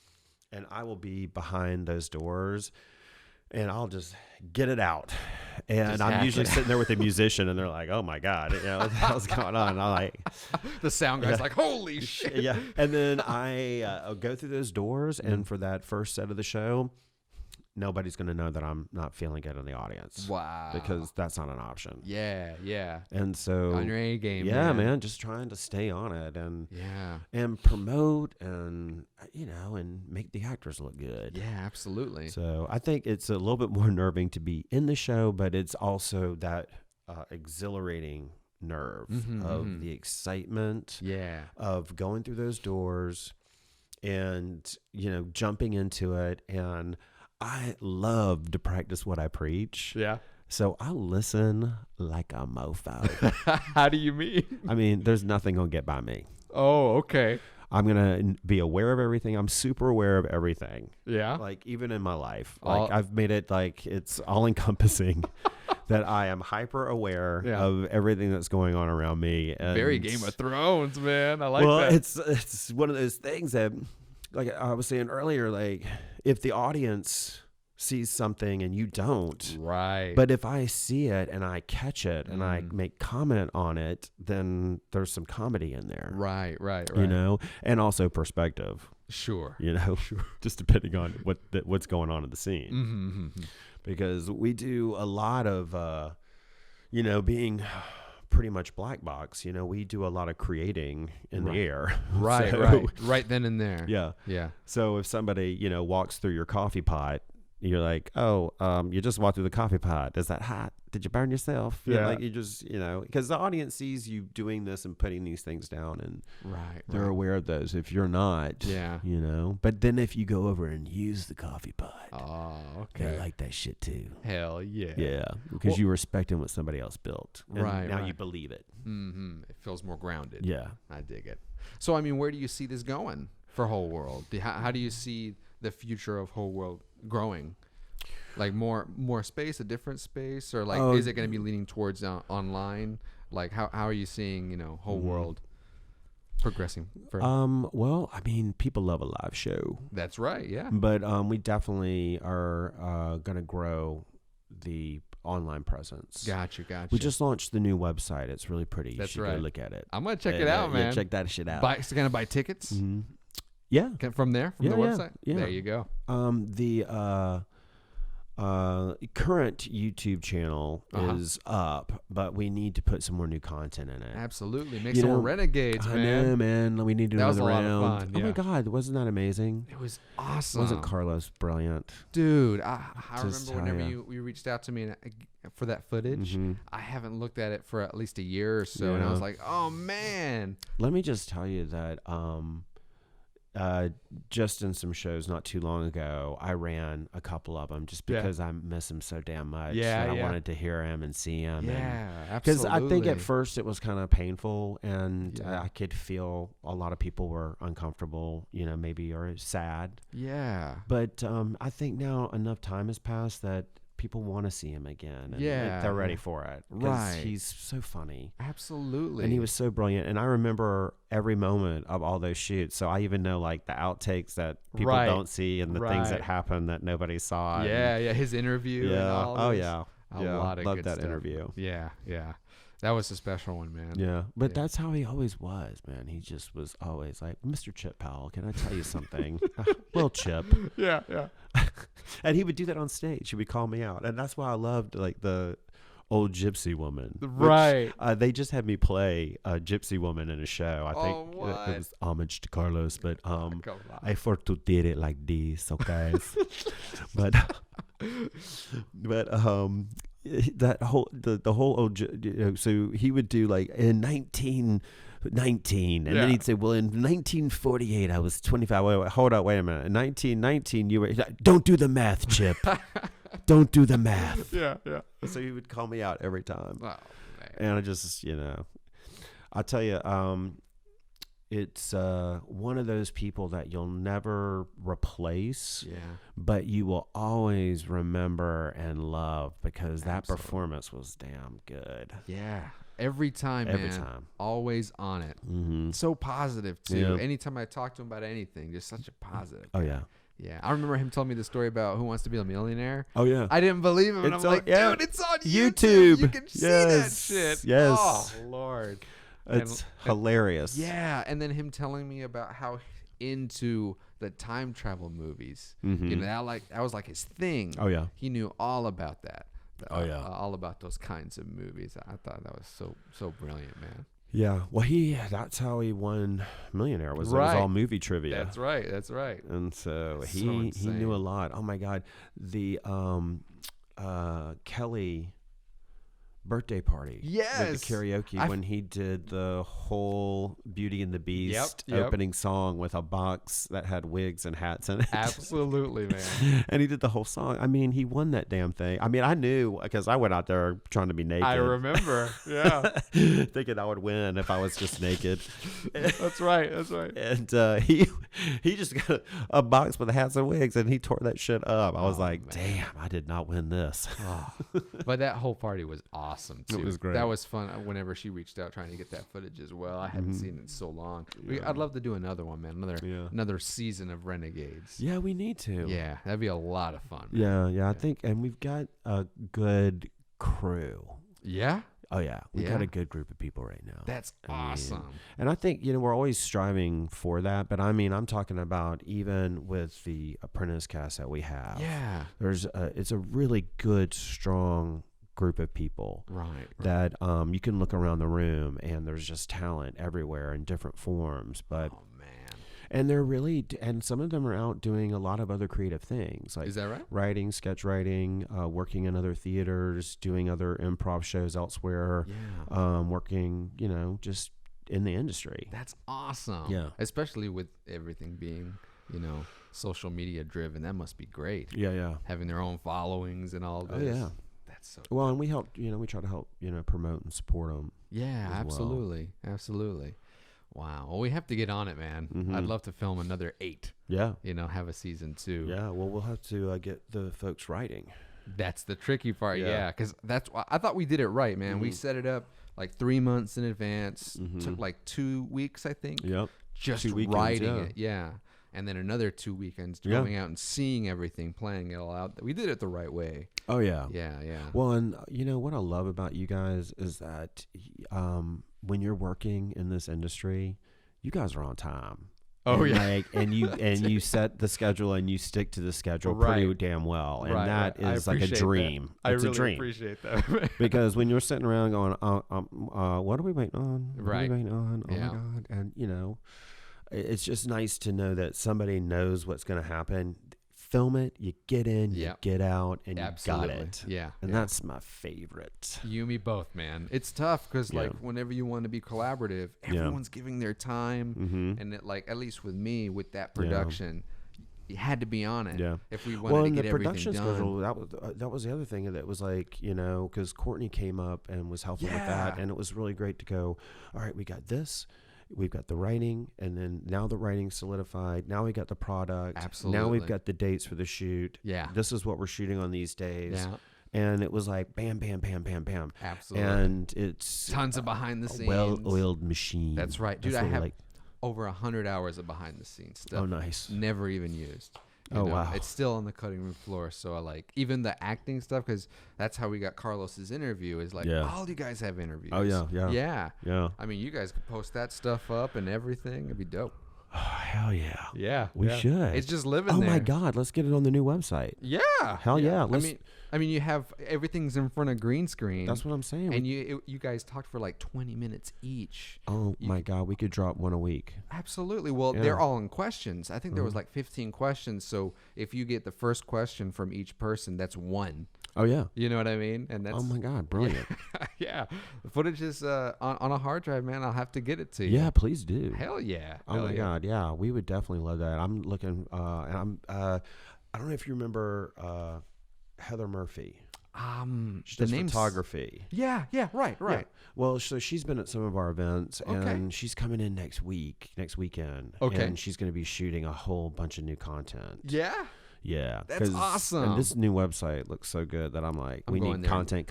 [SPEAKER 2] and I will be behind those doors and I'll just get it out. And I'm usually sitting there with a musician and they're like, oh my God, what the hell's going on? And I'm like,
[SPEAKER 1] the sound guy's like, holy shit.
[SPEAKER 2] Yeah. And then I'll go through those doors and for that first set of the show, nobody's going to know that I'm not feeling good in the audience.
[SPEAKER 1] Wow.
[SPEAKER 2] Because that's not an option.
[SPEAKER 1] Yeah.
[SPEAKER 2] And so
[SPEAKER 1] on your A game.
[SPEAKER 2] Yeah, man, just trying to stay on it and promote and and make the actors look good.
[SPEAKER 1] Yeah, absolutely.
[SPEAKER 2] So I think it's a little bit more nerving to be in the show, but it's also that exhilarating nerve of the excitement of going through those doors and jumping into it. And I love to practice what I preach.
[SPEAKER 1] Yeah.
[SPEAKER 2] So I listen like a mofo.
[SPEAKER 1] How do you mean?
[SPEAKER 2] I mean, there's nothing going to get by me.
[SPEAKER 1] Oh, okay.
[SPEAKER 2] I'm going to be aware of everything. I'm super aware of everything.
[SPEAKER 1] Yeah.
[SPEAKER 2] Like even in my life, like I've made it like it's all encompassing that I am hyper aware of everything that's going on around me. And
[SPEAKER 1] very Game of Thrones, man. I like that.
[SPEAKER 2] Well, it's one of those things that, like I was saying earlier, like if the audience sees something and you don't,
[SPEAKER 1] right?
[SPEAKER 2] But if I see it and I catch it and I make comment on it, then there's some comedy in there,
[SPEAKER 1] right?
[SPEAKER 2] And also perspective,
[SPEAKER 1] sure,
[SPEAKER 2] just depending on what's going on in the scene, because we do a lot of, being pretty much black box. We do a lot of creating in the air.
[SPEAKER 1] Right then and there.
[SPEAKER 2] Yeah. So if somebody, walks through your coffee pot, you're like, oh, you just walked through the coffee pot. Is that hot? Did you burn yourself?
[SPEAKER 1] Yeah.
[SPEAKER 2] Like you just, because the audience sees you doing this and putting these things down and they're aware of those. If you're not, but then if you go over and use the coffee pot, they like that shit too.
[SPEAKER 1] Hell yeah.
[SPEAKER 2] Yeah. Because you respecting what somebody else built. And now you believe it.
[SPEAKER 1] It feels more grounded.
[SPEAKER 2] Yeah.
[SPEAKER 1] I dig it. So, I mean, where do you see this going for Whole World? How do you see the future of Whole World growing? Like more space, a different space, or like is it going to be leaning towards online? Like how are you seeing Whole World progressing?
[SPEAKER 2] Well, I mean, people love a live show.
[SPEAKER 1] That's right, yeah.
[SPEAKER 2] But we definitely are going to grow the online presence.
[SPEAKER 1] Gotcha.
[SPEAKER 2] We just launched the new website. It's really pretty. You should go look at it.
[SPEAKER 1] I'm gonna check it out, man.
[SPEAKER 2] Yeah, check that shit out.
[SPEAKER 1] Gonna buy tickets.
[SPEAKER 2] Yeah,
[SPEAKER 1] from the website.
[SPEAKER 2] Yeah.
[SPEAKER 1] There you go.
[SPEAKER 2] The current YouTube channel is up, but we need to put some more new content in it.
[SPEAKER 1] Absolutely, make some more Renegades, man.
[SPEAKER 2] I know, man. We need to do another round.
[SPEAKER 1] That was a lot of fun.
[SPEAKER 2] Oh my God, wasn't that amazing?
[SPEAKER 1] It was awesome.
[SPEAKER 2] Wasn't Carlos brilliant,
[SPEAKER 1] dude? I remember whenever you reached out to me for that footage. I haven't looked at it for at least a year or so, and I was like, oh man.
[SPEAKER 2] Let me just tell you that just in some shows not too long ago, I ran a couple of them just because I miss him so damn much.
[SPEAKER 1] Yeah,
[SPEAKER 2] I wanted to hear him and see him.
[SPEAKER 1] Yeah, absolutely.
[SPEAKER 2] Because I think at first it was kind of painful, and I could feel a lot of people were uncomfortable, maybe or sad.
[SPEAKER 1] Yeah.
[SPEAKER 2] But I think now enough time has passed that people want to see him again. And they're ready for it.
[SPEAKER 1] Right.
[SPEAKER 2] He's so funny.
[SPEAKER 1] Absolutely.
[SPEAKER 2] And he was so brilliant. And I remember every moment of all those shoots. So I even know like the outtakes that people don't see and the things that happen that nobody saw.
[SPEAKER 1] Yeah. His interview.
[SPEAKER 2] Yeah.
[SPEAKER 1] And all
[SPEAKER 2] oh,
[SPEAKER 1] this.
[SPEAKER 2] yeah.
[SPEAKER 1] A lot of
[SPEAKER 2] Love
[SPEAKER 1] good
[SPEAKER 2] that
[SPEAKER 1] stuff.
[SPEAKER 2] interview.
[SPEAKER 1] Yeah. That was a special one, man.
[SPEAKER 2] Yeah. But that's how he always was, man. He just was always like, Mr. Chip Powell, can I tell you something? Well, Chip.
[SPEAKER 1] Yeah.
[SPEAKER 2] And he would do that on stage. He would call me out. And that's why I loved like the old Gypsy Woman.
[SPEAKER 1] Right.
[SPEAKER 2] Which, they just had me play a Gypsy Woman in a show. I think it was homage to Carlos, but I for to did it like this, okay? but that whole the whole old, so he would do like in 1919, and then he'd say, well, in 1948 I was 25. Wait, hold on, wait a minute. In 1919 you were, don't do the math, Chip. Don't do the math.
[SPEAKER 1] Yeah.
[SPEAKER 2] So he would call me out every time.
[SPEAKER 1] Oh, man.
[SPEAKER 2] And I just, I'll tell you, it's one of those people that you'll never replace, but you will always remember and love, because that performance was damn good.
[SPEAKER 1] Yeah. Every time, man. Always on it. Mm-hmm. So positive, too. Yeah. Anytime I talk to him about anything, just such a positive guy.
[SPEAKER 2] Oh, yeah.
[SPEAKER 1] Yeah. I remember him telling me the story about Who Wants to Be a Millionaire.
[SPEAKER 2] Oh, yeah.
[SPEAKER 1] I didn't believe him. And I'm like, dude, it's on YouTube. You can see that shit.
[SPEAKER 2] Yes.
[SPEAKER 1] Oh, Lord.
[SPEAKER 2] It's hilarious.
[SPEAKER 1] Yeah. And then him telling me about how into the time travel movies. Mm-hmm. That was like his thing.
[SPEAKER 2] Oh, yeah.
[SPEAKER 1] He knew all about that.
[SPEAKER 2] All
[SPEAKER 1] about those kinds of movies. I thought that was so brilliant, man.
[SPEAKER 2] Yeah, well, that's how he won Millionaire. Was right. It was all movie trivia.
[SPEAKER 1] That's right.
[SPEAKER 2] And so he knew a lot. Oh my God, the Kelly birthday party.
[SPEAKER 1] Yes,
[SPEAKER 2] the karaoke when he did the whole Beauty and the Beast opening song with a box that had wigs and hats in it.
[SPEAKER 1] Absolutely, man.
[SPEAKER 2] And he did the whole song. I mean, he won that damn thing. I mean, I knew, because I went out there trying to be naked.
[SPEAKER 1] I remember, yeah.
[SPEAKER 2] Thinking I would win if I was just naked.
[SPEAKER 1] That's right.
[SPEAKER 2] And he just got a box with hats and wigs, and he tore that shit up. I was like, damn, I did not win this.
[SPEAKER 1] But that whole party was awesome too.
[SPEAKER 2] It was great.
[SPEAKER 1] That was fun. Whenever she reached out trying to get that footage as well, I haven't seen it in so long. I'd love to do another one, man. Another season of Renegades.
[SPEAKER 2] Yeah, we need to.
[SPEAKER 1] Yeah, that'd be a lot of fun. Man.
[SPEAKER 2] Yeah. I think, and we've got a good crew.
[SPEAKER 1] Yeah.
[SPEAKER 2] Oh yeah, we've got a good group of people right now.
[SPEAKER 1] That's awesome.
[SPEAKER 2] And I think we're always striving for that. But I mean, I'm talking about even with the Apprentice cast that we have.
[SPEAKER 1] Yeah.
[SPEAKER 2] It's a really good, strong group of people,
[SPEAKER 1] right.
[SPEAKER 2] That you can look around the room and there's just talent everywhere in different forms. But and they're really, and some of them are out doing a lot of other creative things, like
[SPEAKER 1] is that right?
[SPEAKER 2] Writing, sketch writing, working in other theaters, doing other improv shows elsewhere, working, just in the industry.
[SPEAKER 1] That's awesome.
[SPEAKER 2] Yeah,
[SPEAKER 1] especially with everything being, social media driven. That must be great.
[SPEAKER 2] Yeah.
[SPEAKER 1] Having their own followings and all this.
[SPEAKER 2] Oh yeah.
[SPEAKER 1] So
[SPEAKER 2] well, and we help, we try to help, promote and support them.
[SPEAKER 1] Yeah, absolutely. Wow. Well, we have to get on it, man.
[SPEAKER 2] Mm-hmm.
[SPEAKER 1] I'd love to film another 8.
[SPEAKER 2] Yeah.
[SPEAKER 1] Have a season 2.
[SPEAKER 2] Yeah. Well, we'll have to get the folks writing.
[SPEAKER 1] That's the tricky part. Yeah. Because I thought we did it right, man. Mm-hmm. We set it up like 3 months in advance. Mm-hmm. Took like 2 weeks, I think.
[SPEAKER 2] Yep.
[SPEAKER 1] Just writing it. Yeah. And then another 2 weekends going out and seeing everything, playing it all out. We did it the right way.
[SPEAKER 2] Oh, yeah.
[SPEAKER 1] Yeah.
[SPEAKER 2] Well, and what I love about you guys is that when you're working in this industry, you guys are on time.
[SPEAKER 1] Oh,
[SPEAKER 2] and
[SPEAKER 1] yeah.
[SPEAKER 2] And you set the schedule and you stick to the schedule pretty damn well. And that is like a dream. It's a dream.
[SPEAKER 1] Appreciate that.
[SPEAKER 2] Because when you're sitting around going, what are we waiting on? What are we waiting on? Oh, my God. And, it's just nice to know that somebody knows what's going to happen. Film it, you get in, you get out, and you got it.
[SPEAKER 1] Yeah.
[SPEAKER 2] And that's my favorite.
[SPEAKER 1] You and me both, man. It's tough because, whenever you want to be collaborative, everyone's giving their time. Mm-hmm. And at least with me, with that production, you had to be on it. Yeah. If we wanted to get everything done. Schedule,
[SPEAKER 2] that was the other thing that was like, because Courtney came up and was helping with that. And it was really great to go, all right, we got this. We've got the writing, and then now the writing's solidified. Now we got the product.
[SPEAKER 1] Absolutely.
[SPEAKER 2] Now we've got the dates for the shoot.
[SPEAKER 1] Yeah.
[SPEAKER 2] This is what we're shooting on these days.
[SPEAKER 1] Yeah.
[SPEAKER 2] And it was like bam, bam, bam, bam, bam.
[SPEAKER 1] Absolutely.
[SPEAKER 2] And it's
[SPEAKER 1] tons of behind the scenes.
[SPEAKER 2] Well-oiled machine.
[SPEAKER 1] That's right. Dude, I have over 100 hours of behind the scenes stuff.
[SPEAKER 2] Oh, nice.
[SPEAKER 1] Never even used.
[SPEAKER 2] Wow.
[SPEAKER 1] It's still on the cutting room floor. So I like even the acting stuff, because that's how we got Carlos's interview, is like, all you guys have interviews.
[SPEAKER 2] Oh, yeah.
[SPEAKER 1] I mean, you guys could post that stuff up and everything. It'd be dope.
[SPEAKER 2] Oh, hell yeah.
[SPEAKER 1] Yeah.
[SPEAKER 2] We should.
[SPEAKER 1] It's just living there.
[SPEAKER 2] Oh, my God. Let's get it on the new website.
[SPEAKER 1] Yeah.
[SPEAKER 2] Hell yeah.
[SPEAKER 1] I mean, you have everything's in front of green screen.
[SPEAKER 2] That's what I'm saying.
[SPEAKER 1] And you guys talked for like 20 minutes each.
[SPEAKER 2] Oh, my God. We could drop one a week.
[SPEAKER 1] Absolutely. Well, they're all in questions. I think there was like 15 questions. So if you get the first question from each person, that's one.
[SPEAKER 2] Oh yeah.
[SPEAKER 1] You know what I mean? And that's
[SPEAKER 2] oh my God, brilliant.
[SPEAKER 1] yeah. The footage is on a hard drive, man. I'll have to get it to you.
[SPEAKER 2] Yeah, please do.
[SPEAKER 1] Hell yeah.
[SPEAKER 2] Oh my God, yeah. We would definitely love that. I'm looking, and I don't know if you remember Heather Murphy. She does photography.
[SPEAKER 1] Yeah, right.
[SPEAKER 2] Yeah. Well, so she's been at some of our events, and she's coming in next weekend.
[SPEAKER 1] Okay.
[SPEAKER 2] And she's going to be shooting a whole bunch of new content.
[SPEAKER 1] Yeah.
[SPEAKER 2] Yeah.
[SPEAKER 1] That's awesome.
[SPEAKER 2] And this new website looks so good that I'm like, we need content.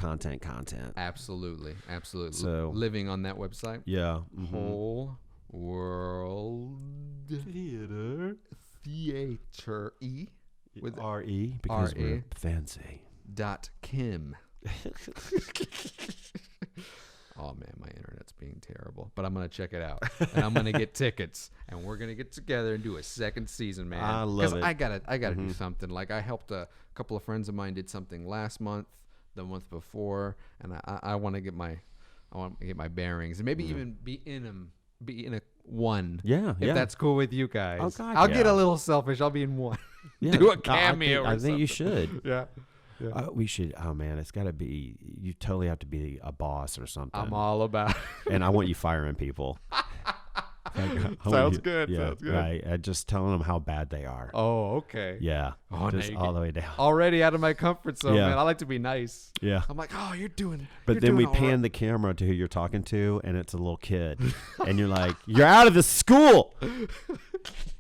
[SPEAKER 1] Absolutely.
[SPEAKER 2] So
[SPEAKER 1] living on that website.
[SPEAKER 2] Yeah.
[SPEAKER 1] Whole World Theater E
[SPEAKER 2] with R-E because we're fancy.
[SPEAKER 1] .kim. Oh man, my internet's being terrible, but I'm gonna check it out, and I'm gonna get tickets, and we're gonna get together and do a second season, man.
[SPEAKER 2] I love it.
[SPEAKER 1] I gotta do something. Like I helped a couple of friends of mine did something last month, the month before, and I want to get my bearings, and maybe even be in a one.
[SPEAKER 2] Yeah,
[SPEAKER 1] if that's cool with you guys.
[SPEAKER 2] Oh, God,
[SPEAKER 1] I'll get a little selfish. I'll be in one.
[SPEAKER 2] Yeah.
[SPEAKER 1] Do a cameo.
[SPEAKER 2] I think you should.
[SPEAKER 1] Yeah.
[SPEAKER 2] We should. Oh man, it's got to be. You totally have to be a boss or something.
[SPEAKER 1] I'm all about it.
[SPEAKER 2] And I want you firing people.
[SPEAKER 1] Sounds good.
[SPEAKER 2] Yeah,
[SPEAKER 1] sounds good.
[SPEAKER 2] Right. Just telling them how bad they are.
[SPEAKER 1] Oh, okay.
[SPEAKER 2] Yeah.
[SPEAKER 1] Oh,
[SPEAKER 2] just all the way down.
[SPEAKER 1] Already out of my comfort zone,
[SPEAKER 2] Yeah.
[SPEAKER 1] man. I like to be nice.
[SPEAKER 2] Yeah.
[SPEAKER 1] I'm like, oh, you're doing.
[SPEAKER 2] But then we pan the camera to who you're talking to, and it's a little kid, and you're like, "You're out of the school.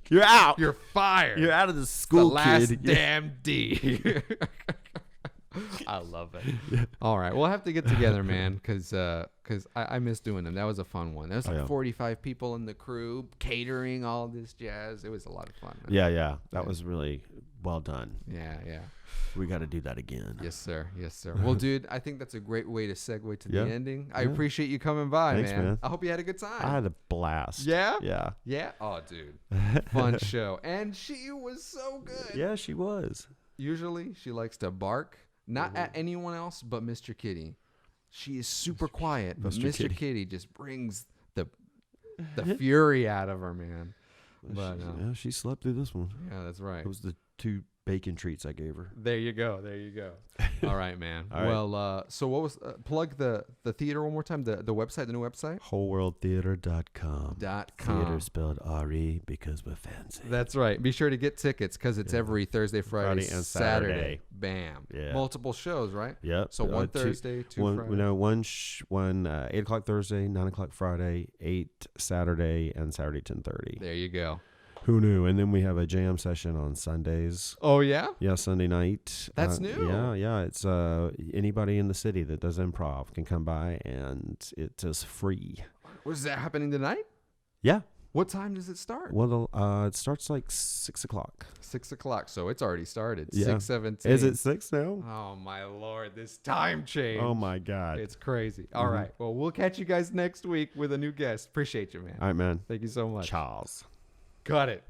[SPEAKER 2] You're out.
[SPEAKER 1] You're fired.
[SPEAKER 2] You're out of the school,
[SPEAKER 1] the last
[SPEAKER 2] kid.
[SPEAKER 1] damn D." I love it. Yeah. All right, we'll have to get together, man, because I miss doing them. That was a fun one. There was like 45 people in the crew, catering, all this jazz. It was a lot of fun, man.
[SPEAKER 2] Yeah. That was really well done.
[SPEAKER 1] Yeah.
[SPEAKER 2] We got to do that again.
[SPEAKER 1] Yes, sir. Well, dude, I think that's a great way to segue to the ending. I appreciate you coming by,
[SPEAKER 2] Thanks, man.
[SPEAKER 1] I hope you had a good time.
[SPEAKER 2] I had a blast.
[SPEAKER 1] Yeah?
[SPEAKER 2] Yeah.
[SPEAKER 1] Oh, dude. Fun show. And she was so good.
[SPEAKER 2] Yeah, she was.
[SPEAKER 1] Usually, she likes to bark. Not at anyone else, but Mr. Kitty. She is super quiet, but Mr. Kitty just brings the fury out of her, man. But
[SPEAKER 2] she slept through this one.
[SPEAKER 1] Yeah, that's right.
[SPEAKER 2] It was the 2 bacon treats I gave her.
[SPEAKER 1] There you go. All right, man. All right. Well, so what was plug the theater one more time? The website, the new website?
[SPEAKER 2] Wholeworldtheater.com. Theater spelled R-E because we're fancy.
[SPEAKER 1] That's right. Be sure to get tickets because it's every Thursday, Friday,
[SPEAKER 2] and
[SPEAKER 1] Saturday. Bam.
[SPEAKER 2] Yeah.
[SPEAKER 1] Multiple shows, right?
[SPEAKER 2] Yep.
[SPEAKER 1] So one Thursday, two Friday.
[SPEAKER 2] One 8 o'clock Thursday, 9 o'clock Friday, 8 Saturday, and Saturday 10:30.
[SPEAKER 1] There you go.
[SPEAKER 2] Who knew? And then we have a jam session on Sundays.
[SPEAKER 1] Oh, yeah?
[SPEAKER 2] Yeah, Sunday night.
[SPEAKER 1] That's new.
[SPEAKER 2] Yeah. It's anybody in the city that does improv can come by, and it's just free.
[SPEAKER 1] Was that happening tonight?
[SPEAKER 2] Yeah.
[SPEAKER 1] What time does it start?
[SPEAKER 2] Well, it starts like 6 o'clock.
[SPEAKER 1] 6 o'clock, so it's already started.
[SPEAKER 2] Yeah.
[SPEAKER 1] 6:17.
[SPEAKER 2] Is it 6 now?
[SPEAKER 1] Oh, my Lord. This time change.
[SPEAKER 2] Oh, my God.
[SPEAKER 1] It's crazy. All right. Well, we'll catch you guys next week with a new guest. Appreciate you, man.
[SPEAKER 2] All right, man.
[SPEAKER 1] Thank you so much.
[SPEAKER 2] Charles.
[SPEAKER 1] Got it.